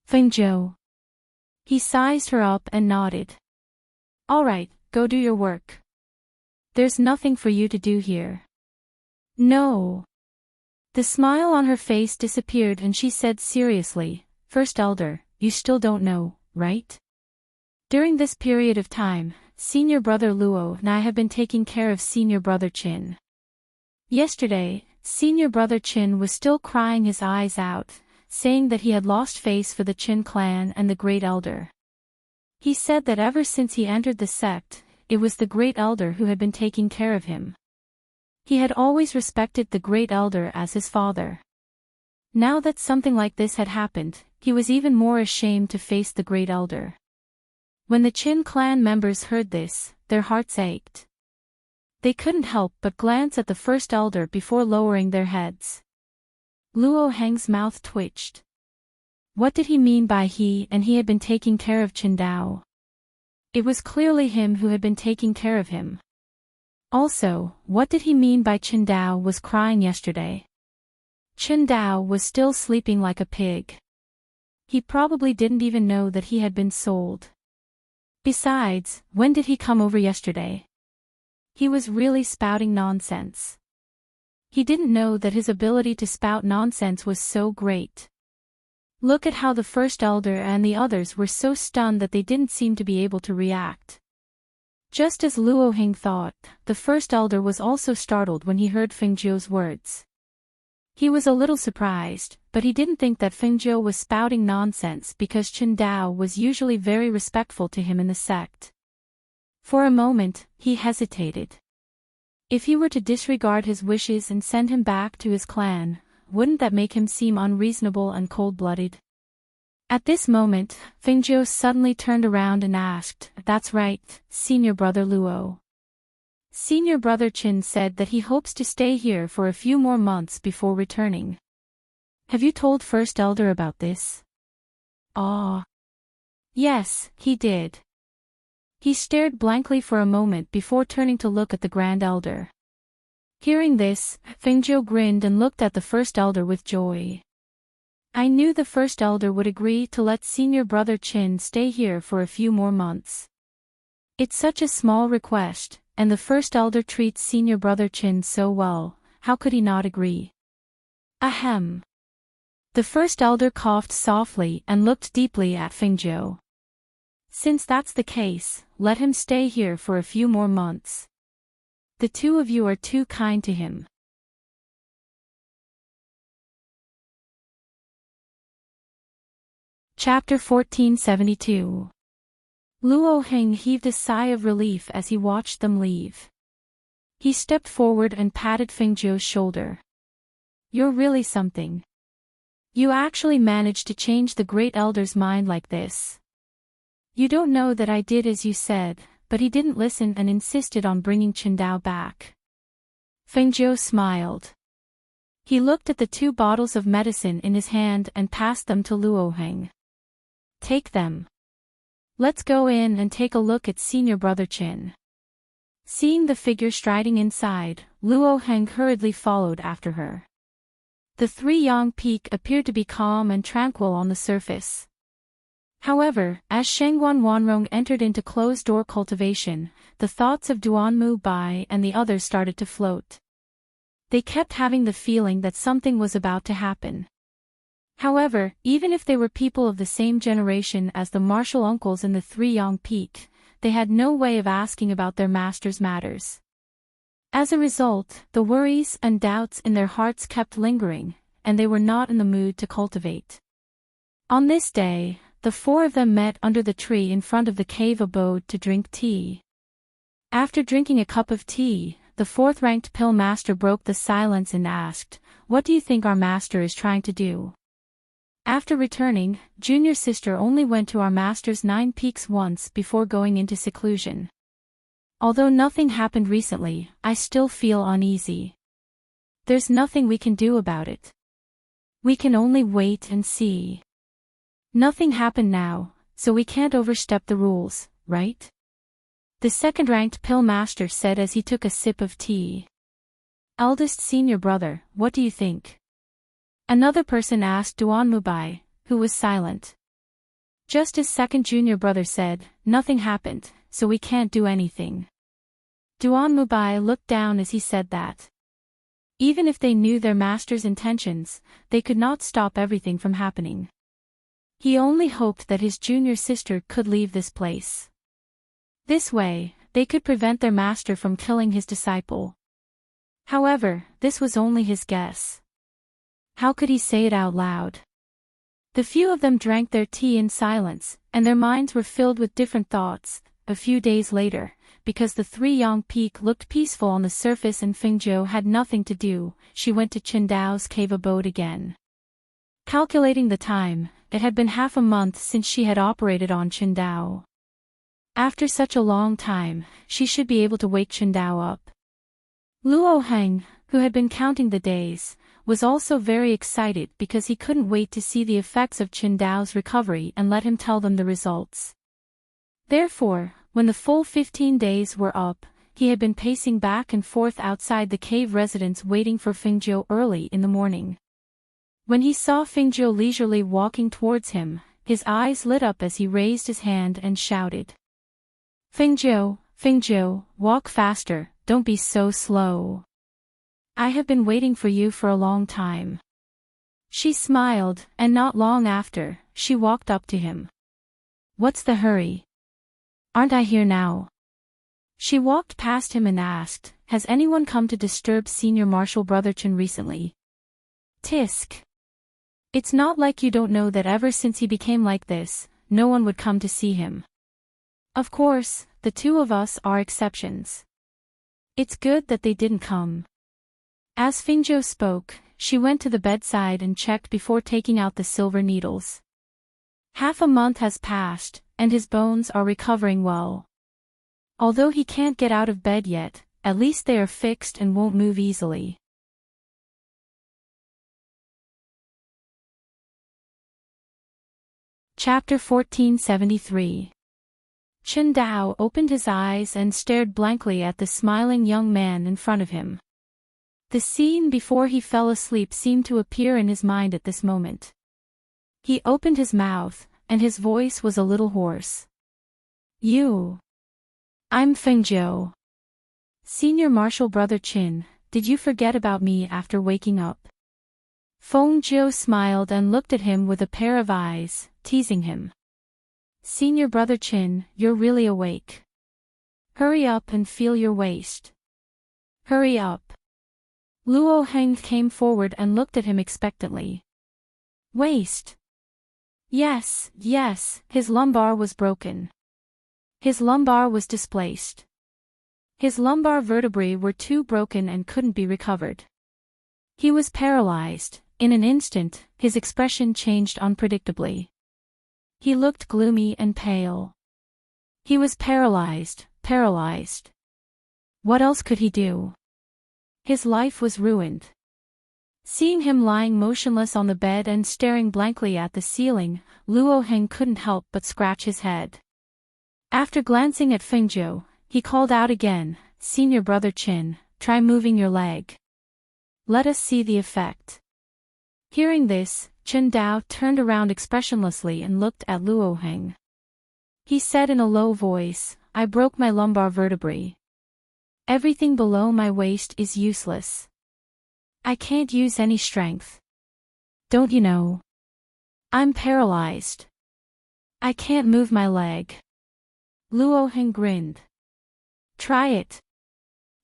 "Feng Jiu." He sized her up and nodded. "All right, go do your work. There's nothing for you to do here." "No." The smile on her face disappeared and she said seriously, "First Elder, you still don't know, right? During this period of time, Senior Brother Luo and I have been taking care of Senior Brother Chin. Yesterday, Senior Brother Chin was still crying his eyes out, saying that he had lost face for the Chin clan and the Great Elder. He said that ever since he entered the sect, it was the Great Elder who had been taking care of him. He had always respected the Great Elder as his father. Now that something like this had happened, he was even more ashamed to face the Great Elder. When the Chin clan members heard this, their hearts ached. They couldn't help but glance at the First Elder before lowering their heads. Luo Heng's mouth twitched. What did he mean by he and he had been taking care of Chin Dao? It was clearly him who had been taking care of him. Also, what did he mean by Chin Dao was crying yesterday? Chin Dao was still sleeping like a pig. He probably didn't even know that he had been sold. Besides, when did he come over yesterday? He was really spouting nonsense. He didn't know that his ability to spout nonsense was so great. Look at how the First Elder and the others were so stunned that they didn't seem to be able to react. Just as Luo Heng thought, the First Elder was also startled when he heard Feng Jiu's words. He was a little surprised, but he didn't think that Feng Jiu was spouting nonsense because Chin Dao was usually very respectful to him in the sect. For a moment, he hesitated. If he were to disregard his wishes and send him back to his clan, wouldn't that make him seem unreasonable and cold-blooded? At this moment, Feng Jiu suddenly turned around and asked, "That's right, Senior Brother Luo." Senior Brother Chin said that he hopes to stay here for a few more months before returning. Have you told First Elder about this? Ah. Yes, he did. He stared blankly for a moment before turning to look at the Grand Elder. Hearing this, Fengzhou grinned and looked at the First Elder with joy. I knew the First Elder would agree to let Senior Brother Qin stay here for a few more months. It's such a small request, and the First Elder treats Senior Brother Qin so well, how could he not agree? Ahem. The First Elder coughed softly and looked deeply at Fengzhou. Since that's the case, let him stay here for a few more months. The two of you are too kind to him. Chapter 1472. Luo Heng heaved a sigh of relief as he watched them leave. He stepped forward and patted Fengzhou's shoulder. You're really something. You actually managed to change the Great Elder's mind like this. You don't know that I did as you said, but he didn't listen and insisted on bringing Qindao back. Fengzhou smiled. He looked at the 2 bottles of medicine in his hand and passed them to Luo Heng. Take them. Let's go in and take a look at Senior Brother Qin. Seeing the figure striding inside, Luo Heng hurriedly followed after her. The 3 Yang Peak appeared to be calm and tranquil on the surface. However, as Shengguan Wanrong entered into closed-door cultivation, the thoughts of Duanmu Bai and the others started to float. They kept having the feeling that something was about to happen. However, even if they were people of the same generation as the martial uncles in the 3 Yang Peak, they had no way of asking about their master's matters. As a result, the worries and doubts in their hearts kept lingering, and they were not in the mood to cultivate. On this day, the 4 of them met under the tree in front of the cave abode to drink tea. After drinking a cup of tea, the 4th-ranked pill master broke the silence and asked, "What do you think our master is trying to do?" After returning, junior sister only went to our master's 9 peaks once before going into seclusion. Although nothing happened recently, I still feel uneasy. There's nothing we can do about it. We can only wait and see. Nothing happened now, so we can't overstep the rules, right? The 2nd-ranked pill master said as he took a sip of tea. Eldest senior brother, what do you think? Another person asked Duanmu Bai, who was silent. Just as 2nd junior brother said, nothing happened, so we can't do anything. Duanmu Bai looked down as he said that. Even if they knew their master's intentions, they could not stop everything from happening. He only hoped that his junior sister could leave this place. This way, they could prevent their master from killing his disciple. However, this was only his guess. How could he say it out loud? The few of them drank their tea in silence, and their minds were filled with different thoughts. A few days later, because the 3 Yang Peak looked peaceful on the surface and Fengzhou had nothing to do, she went to Qindao's cave abode again. Calculating the time, it had been half a month since she had operated on Qindao. After such a long time, she should be able to wake Qindao up. Luo Heng, who had been counting the days, was also very excited because he couldn't wait to see the effects of Qindao's recovery and let him tell them the results. Therefore, when the full 15 days were up, he had been pacing back and forth outside the cave residence waiting for Fengzhou early in the morning. When he saw Fengzhou leisurely walking towards him, his eyes lit up as he raised his hand and shouted. Fengzhou, Fengzhou, walk faster, don't be so slow. I have been waiting for you for a long time. She smiled, and not long after, she walked up to him. What's the hurry? Aren't I here now? She walked past him and asked, has anyone come to disturb Senior Marshal Brother Chen recently? Tisk. It's not like you don't know that ever since he became like this, no one would come to see him. Of course, the 2 of us are exceptions. It's good that they didn't come. As Fengzhou spoke, she went to the bedside and checked before taking out the silver needles. Half a month has passed, and his bones are recovering well. Although he can't get out of bed yet, at least they are fixed and won't move easily. Chapter 1473. Chen Dao opened his eyes and stared blankly at the smiling young man in front of him. The scene before he fell asleep seemed to appear in his mind at this moment. He opened his mouth, and his voice was a little hoarse. I'm Fengjiu. Senior Marshal Brother Qin, did you forget about me after waking up? Fengjiu smiled and looked at him with a pair of eyes, teasing him. Senior Brother Qin, you're really awake. Hurry up and feel your waist. Hurry up. Luo Heng came forward and looked at him expectantly. Waist. Yes, his lumbar was broken. His lumbar was displaced. His lumbar vertebrae were too broken and couldn't be recovered. He was paralyzed. In an instant, his expression changed unpredictably. He looked gloomy and pale. He was paralyzed. What else could he do? His life was ruined. Seeing him lying motionless on the bed and staring blankly at the ceiling, Luo Heng couldn't help but scratch his head. After glancing at Fengjiu, he called out again, Senior Brother Qin, try moving your leg. Let us see the effect. Hearing this, Chen Dao turned around expressionlessly and looked at Luo Heng. He said in a low voice, I broke my lumbar vertebrae. Everything below my waist is useless. I can't use any strength. Don't you know? I'm paralyzed. I can't move my leg. Luo Heng grinned. Try it.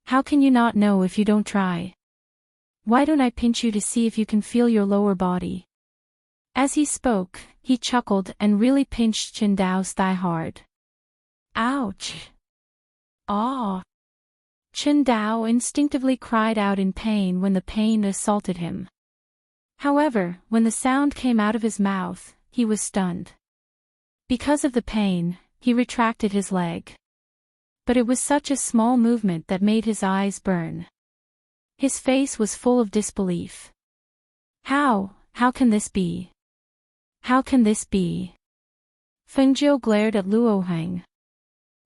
How can you not know if you don't try? Why don't I pinch you to see if you can feel your lower body? As he spoke, he chuckled and really pinched Chen Dao's thigh hard. Ouch! Ah! Chen Dao instinctively cried out in pain when the pain assaulted him. However, when the sound came out of his mouth, he was stunned. Because of the pain, he retracted his leg. But it was such a small movement that made his eyes burn. His face was full of disbelief. How can this be? How can this be? Fengjiu glared at Luo Heng.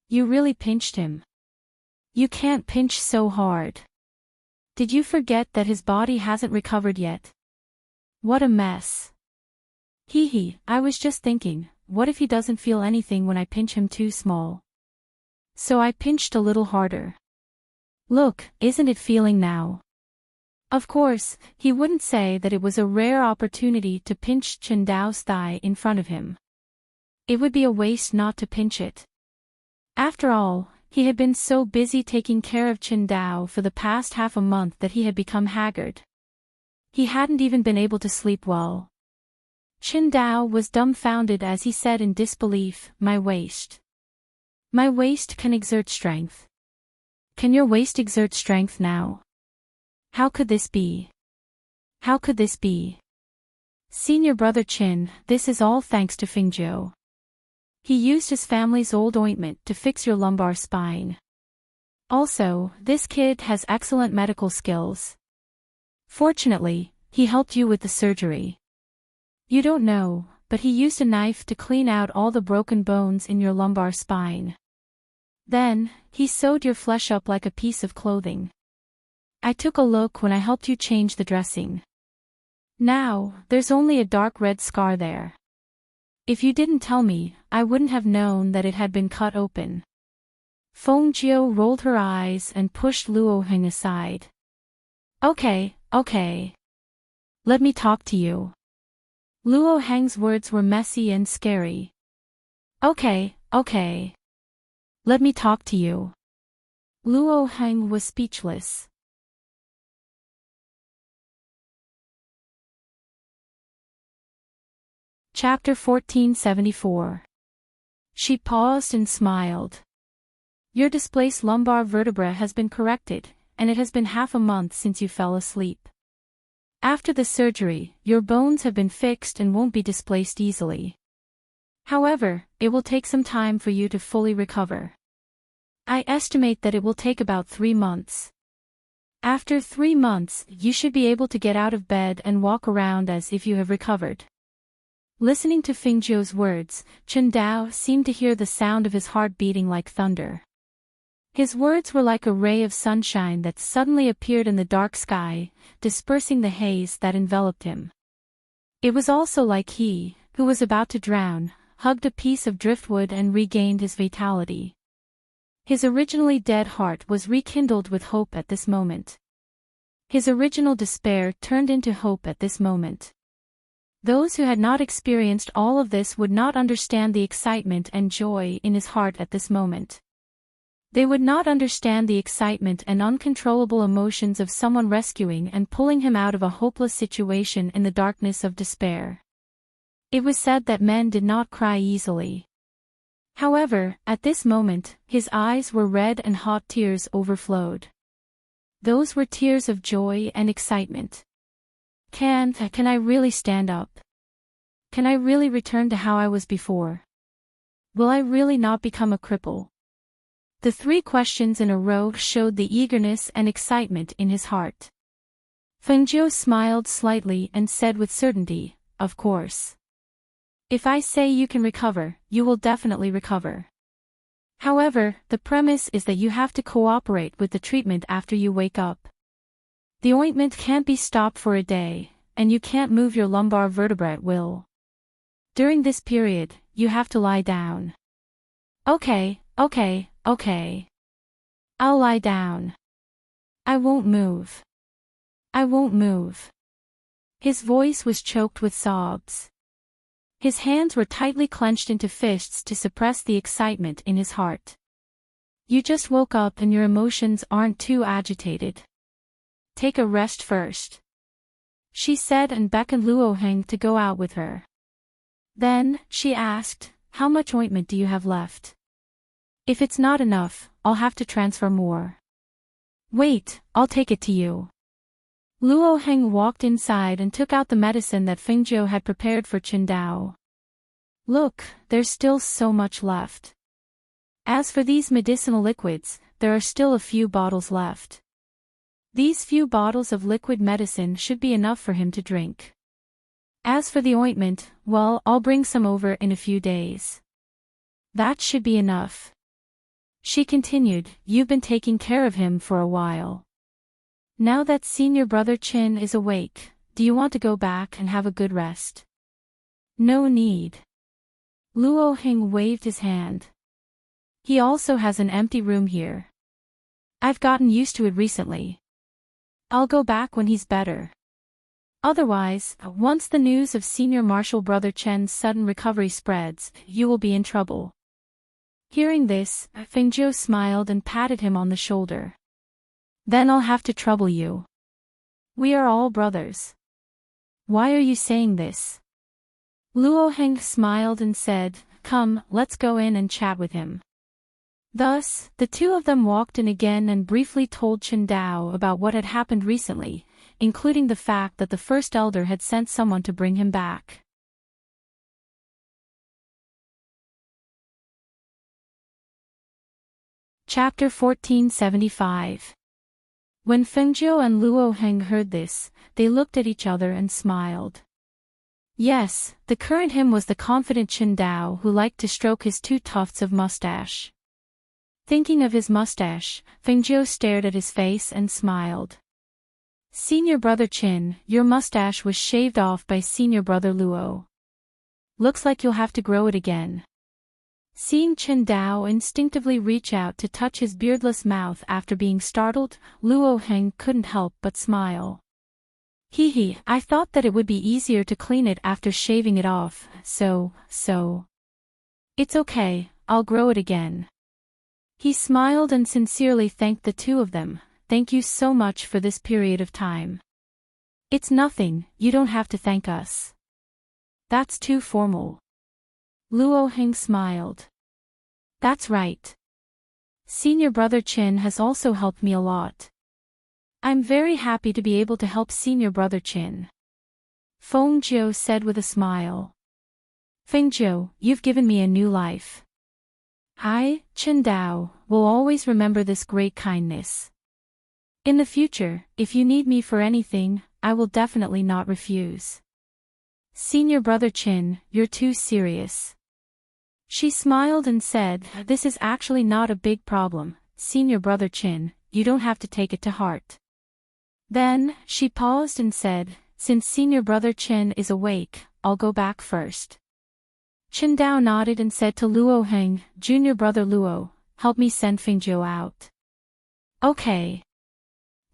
You really pinched him. You can't pinch so hard. Did you forget that his body hasn't recovered yet? What a mess. I was just thinking, what if he doesn't feel anything when I pinch him too small? So I pinched a little harder. Look, isn't it feeling now? Of course, he wouldn't say that it was a rare opportunity to pinch Chen Dao's thigh in front of him. It would be a waste not to pinch it. After all, he had been so busy taking care of Chen Dao for the past half a month that he had become haggard. He hadn't even been able to sleep well. Chen Dao was dumbfounded as he said in disbelief, My waist. My waist can exert strength. Can your waist exert strength now? How could this be? How could this be? Senior Brother Qin, this is all thanks to Fengjiu. He used his family's old ointment to fix your lumbar spine. Also, this kid has excellent medical skills. Fortunately, he helped you with the surgery. You don't know, but he used a knife to clean out all the broken bones in your lumbar spine. Then, he sewed your flesh up like a piece of clothing. I took a look when I helped you change the dressing. Now, there's only a dark red scar there. If you didn't tell me, I wouldn't have known that it had been cut open. Fengjiu rolled her eyes and pushed Luo Heng aside. Okay. Let me talk to you. Luo Heng's words were messy and scary. Okay. Let me talk to you. Luo Heng was speechless. Chapter 1474. She paused and smiled. Your displaced lumbar vertebra has been corrected, and it has been half a month since you fell asleep. After the surgery, your bones have been fixed and won't be displaced easily. However, it will take some time for you to fully recover. I estimate that it will take about 3 months. After 3 months, you should be able to get out of bed and walk around as if you have recovered. Listening to Fengjiu's words, Chen Dao seemed to hear the sound of his heart beating like thunder. His words were like a ray of sunshine that suddenly appeared in the dark sky, dispersing the haze that enveloped him. It was also like he, who was about to drown, hugged a piece of driftwood and regained his vitality. His originally dead heart was rekindled with hope at this moment. His original despair turned into hope at this moment. Those who had not experienced all of this would not understand the excitement and joy in his heart at this moment. They would not understand the excitement and uncontrollable emotions of someone rescuing and pulling him out of a hopeless situation in the darkness of despair. It was said that men did not cry easily. However, at this moment, his eyes were red and hot tears overflowed. Those were tears of joy and excitement. Can I really stand up? Can I really return to how I was before? Will I really not become a cripple? The 3 questions in a row showed the eagerness and excitement in his heart. Fengjiu smiled slightly and said with certainty, "Of course. If I say you can recover, you will definitely recover. However, the premise is that you have to cooperate with the treatment after you wake up. The ointment can't be stopped for a day, and you can't move your lumbar vertebra at will. During this period, you have to lie down." Okay. I'll lie down. I won't move. I won't move." His voice was choked with sobs. His hands were tightly clenched into fists to suppress the excitement in his heart. "You just woke up and your emotions aren't too agitated. Take a rest first," she said and beckoned Luo Heng to go out with her. Then, she asked, "How much ointment do you have left? If it's not enough, I'll have to transfer more." "Wait, I'll take it to you." Luo Heng walked inside and took out the medicine that Fengjiu had prepared for Chen Dao. "Look, there's still so much left. As for these medicinal liquids, there are still a few bottles left. These few bottles of liquid medicine should be enough for him to drink. As for the ointment, well, I'll bring some over in a few days. That should be enough." She continued, "You've been taking care of him for a while. Now that senior brother Chin is awake, do you want to go back and have a good rest?" "No need." Luo Heng waved his hand. "He also has an empty room here. I've gotten used to it recently. I'll go back when he's better. Otherwise, once the news of Senior Marshal Brother Chen's sudden recovery spreads, you will be in trouble." Hearing this, Fengjiu smiled and patted him on the shoulder. "Then I'll have to trouble you. We are all brothers. Why are you saying this?" Luo Heng smiled and said, "Come, let's go in and chat with him." Thus, the 2 of them walked in again and briefly told Chen Dao about what had happened recently, including the fact that the first elder had sent someone to bring him back. Chapter 1475. When Fengjiu and Luo Heng heard this, they looked at each other and smiled. Yes, the current him was the confident Chen Dao who liked to stroke his 2 tufts of mustache. Thinking of his mustache, Fengjiu stared at his face and smiled. "Senior brother Chin, your mustache was shaved off by senior brother Luo. Looks like you'll have to grow it again." Seeing Chen Dao instinctively reach out to touch his beardless mouth after being startled, Luo Heng couldn't help but smile. "Hee, I thought that it would be easier to clean it after shaving it off, so. It's okay, I'll grow it again." He smiled and sincerely thanked the 2 of them. "Thank you so much for this period of time." "It's nothing, you don't have to thank us. That's too formal." Luo Heng smiled. "That's right. Senior brother Chin has also helped me a lot. I'm very happy to be able to help senior brother Chin." Fengjiu said with a smile. "Fengjiu, you've given me a new life. I, Chen Dao, will always remember this great kindness. In the future, if you need me for anything, I will definitely not refuse." Senior brother Chin, you're too serious. She smiled and said, this is actually not a big problem, Senior brother Chin, you don't have to take it to heart. Then, she paused and said, since Senior brother Chin is awake, I'll go back first. Chin Dao nodded and said to Luo Heng, Junior brother Luo, help me send Fingjiu out. Okay.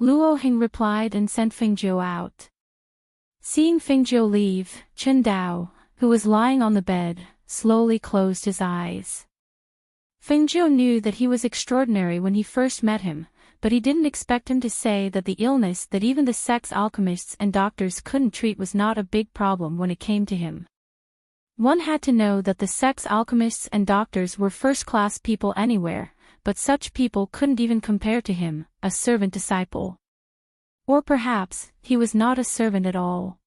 Luo Heng replied and sent Fingjiu out. Seeing Fingjiu leave, Chin Dao, who was lying on the bed, slowly closed his eyes. Fingjiu knew that he was extraordinary when he first met him, but he didn't expect him to say that the illness that even the sex alchemists and doctors couldn't treat was not a big problem when it came to him. One had to know that the sex alchemists and doctors were first-class people anywhere, but such people couldn't even compare to him, a servant disciple. Or perhaps, he was not a servant at all.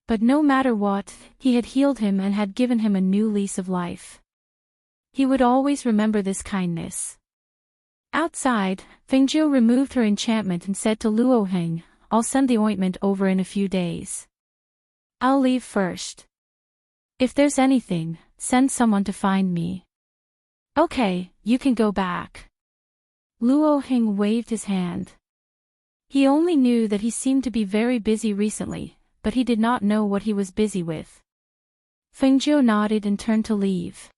But no matter what, he had healed him and had given him a new lease of life. He would always remember this kindness. Outside, Fingjiu removed her enchantment and said to Luo Heng, I'll send the ointment over in a few days. I'll leave first. If there's anything, send someone to find me. Okay, you can go back. Luo Heng waved his hand. He only knew that he seemed to be very busy recently, but he did not know what he was busy with. Fingjiu nodded and turned to leave.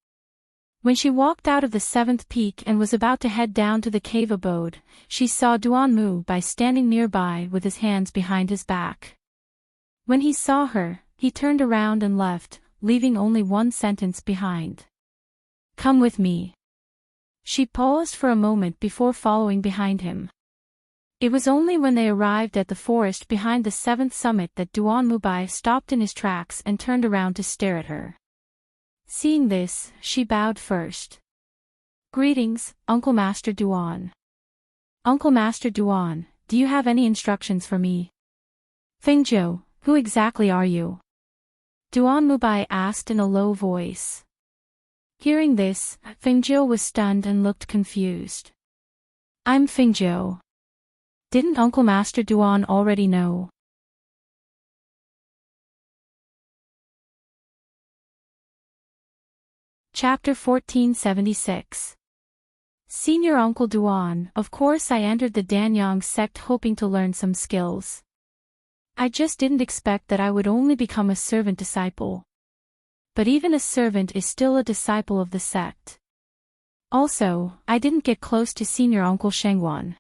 When she walked out of the 7th peak and was about to head down to the cave abode, she saw Duanmu Bai standing nearby with his hands behind his back. When he saw her, he turned around and left, leaving only one sentence behind. Come with me. She paused for a moment before following behind him. It was only when they arrived at the forest behind the 7th summit that Duanmu Bai stopped in his tracks and turned around to stare at her. Seeing this, she bowed first. Greetings, Uncle Master Duan. Uncle Master Duan, do you have any instructions for me? Fingjiu, who exactly are you? Duanmu Bai asked in a low voice. Hearing this, Fingjiu was stunned and looked confused. I'm Fingjiu. Didn't Uncle Master Duan already know? Chapter 1476. Senior Uncle Duan, of course I entered the Danyang sect hoping to learn some skills. I just didn't expect that I would only become a servant disciple. But even a servant is still a disciple of the sect. Also, I didn't get close to Senior Uncle Shengwan.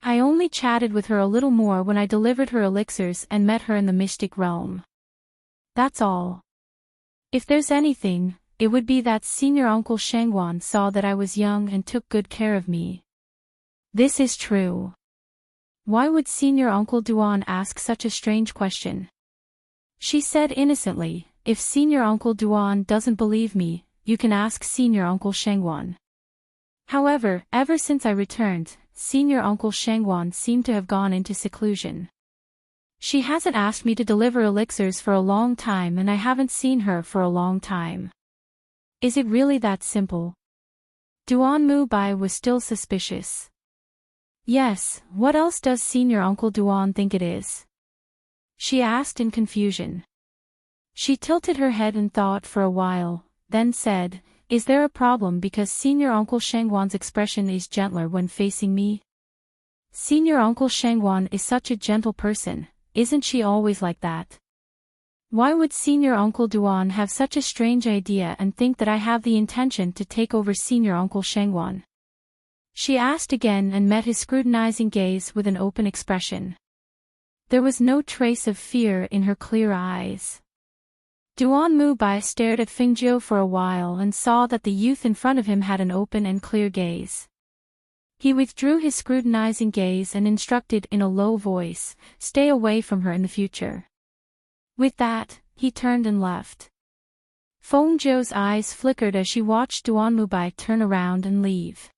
I only chatted with her a little more when I delivered her elixirs and met her in the mystic realm. That's all. If there's anything, it would be that Senior Uncle Shengwan saw that I was young and took good care of me. This is true. Why would Senior Uncle Duan ask such a strange question? She said innocently, if Senior Uncle Duan doesn't believe me, you can ask Senior Uncle Shengwan. However, ever since I returned, Senior Uncle Shengwan seemed to have gone into seclusion. She hasn't asked me to deliver elixirs for a long time and I haven't seen her for a long time. Is it really that simple? Duanmu Bai was still suspicious. Yes, what else does Senior Uncle Duan think it is? She asked in confusion. She tilted her head and thought for a while, then said, Is there a problem because Senior Uncle Shengwan's expression is gentler when facing me? Senior Uncle Shengwan is such a gentle person, isn't she always like that? Why would Senior Uncle Duan have such a strange idea and think that I have the intention to take over Senior Uncle Shengwan? She asked again and met his scrutinizing gaze with an open expression. There was no trace of fear in her clear eyes. Duanmu Bai stared at Fingjiu for a while and saw that the youth in front of him had an open and clear gaze. He withdrew his scrutinizing gaze and instructed in a low voice, Stay away from her in the future. With that, he turned and left. Fengjiu's eyes flickered as she watched Duanmu Bai turn around and leave.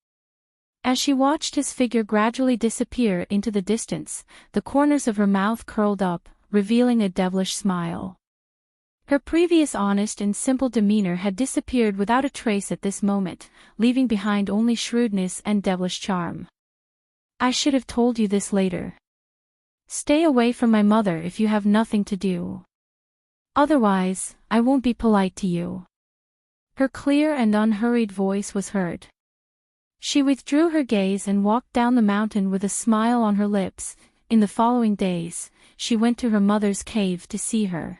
As she watched his figure gradually disappear into the distance, the corners of her mouth curled up, revealing a devilish smile. Her previous honest and simple demeanor had disappeared without a trace at this moment, leaving behind only shrewdness and devilish charm. I should have told you this later. Stay away from my mother if you have nothing to do. Otherwise, I won't be polite to you." Her clear and unhurried voice was heard. She withdrew her gaze and walked down the mountain with a smile on her lips. In the following days, she went to her mother's cave to see her.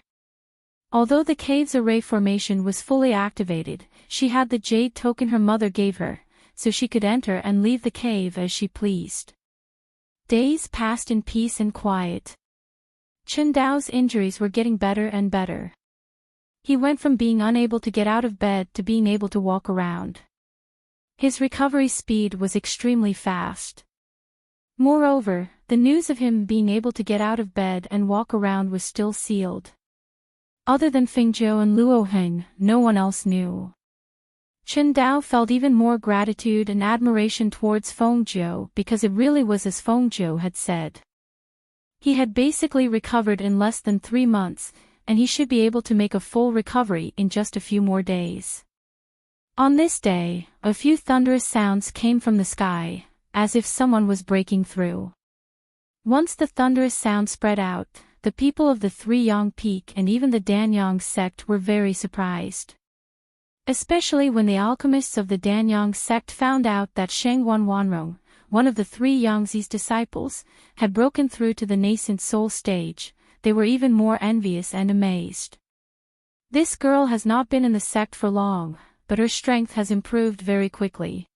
Although the cave's array formation was fully activated, she had the jade token her mother gave her, so she could enter and leave the cave as she pleased. Days passed in peace and quiet. Chendao's injuries were getting better and better. He went from being unable to get out of bed to being able to walk around. His recovery speed was extremely fast. Moreover, the news of him being able to get out of bed and walk around was still sealed. Other than Fengzhou and Luo Heng, no one else knew. Chen Dao felt even more gratitude and admiration towards Fengzhou because it really was as Fengzhou had said. He had basically recovered in less than 3 months, and he should be able to make a full recovery in just a few more days. On this day, a few thunderous sounds came from the sky, as if someone was breaking through. Once the thunderous sound spread out, the people of the Three Yang Peak and even the Danyang sect were very surprised. Especially when the alchemists of the Danyang sect found out that Sheng Wanrong, one of the Three Yangzi's disciples, had broken through to the nascent soul stage, they were even more envious and amazed. This girl has not been in the sect for long, but her strength has improved very quickly.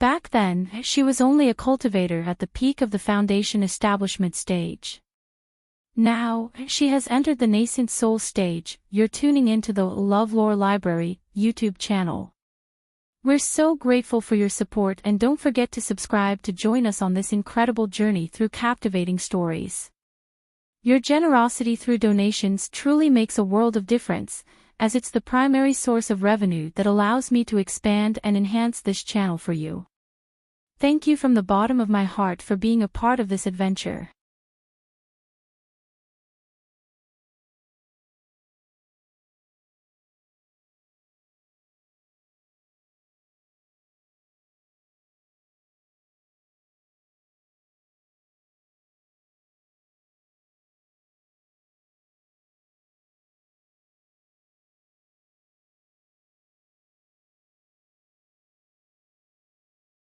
Back then, she was only a cultivator at the peak of the foundation establishment stage. Now, she has entered the nascent soul stage. You're tuning into the LoveLore Library YouTube channel. We're so grateful for your support, and don't forget to subscribe to join us on this incredible journey through captivating stories. Your generosity through donations truly makes a world of difference, as it's the primary source of revenue that allows me to expand and enhance this channel for you. Thank you from the bottom of my heart for being a part of this adventure.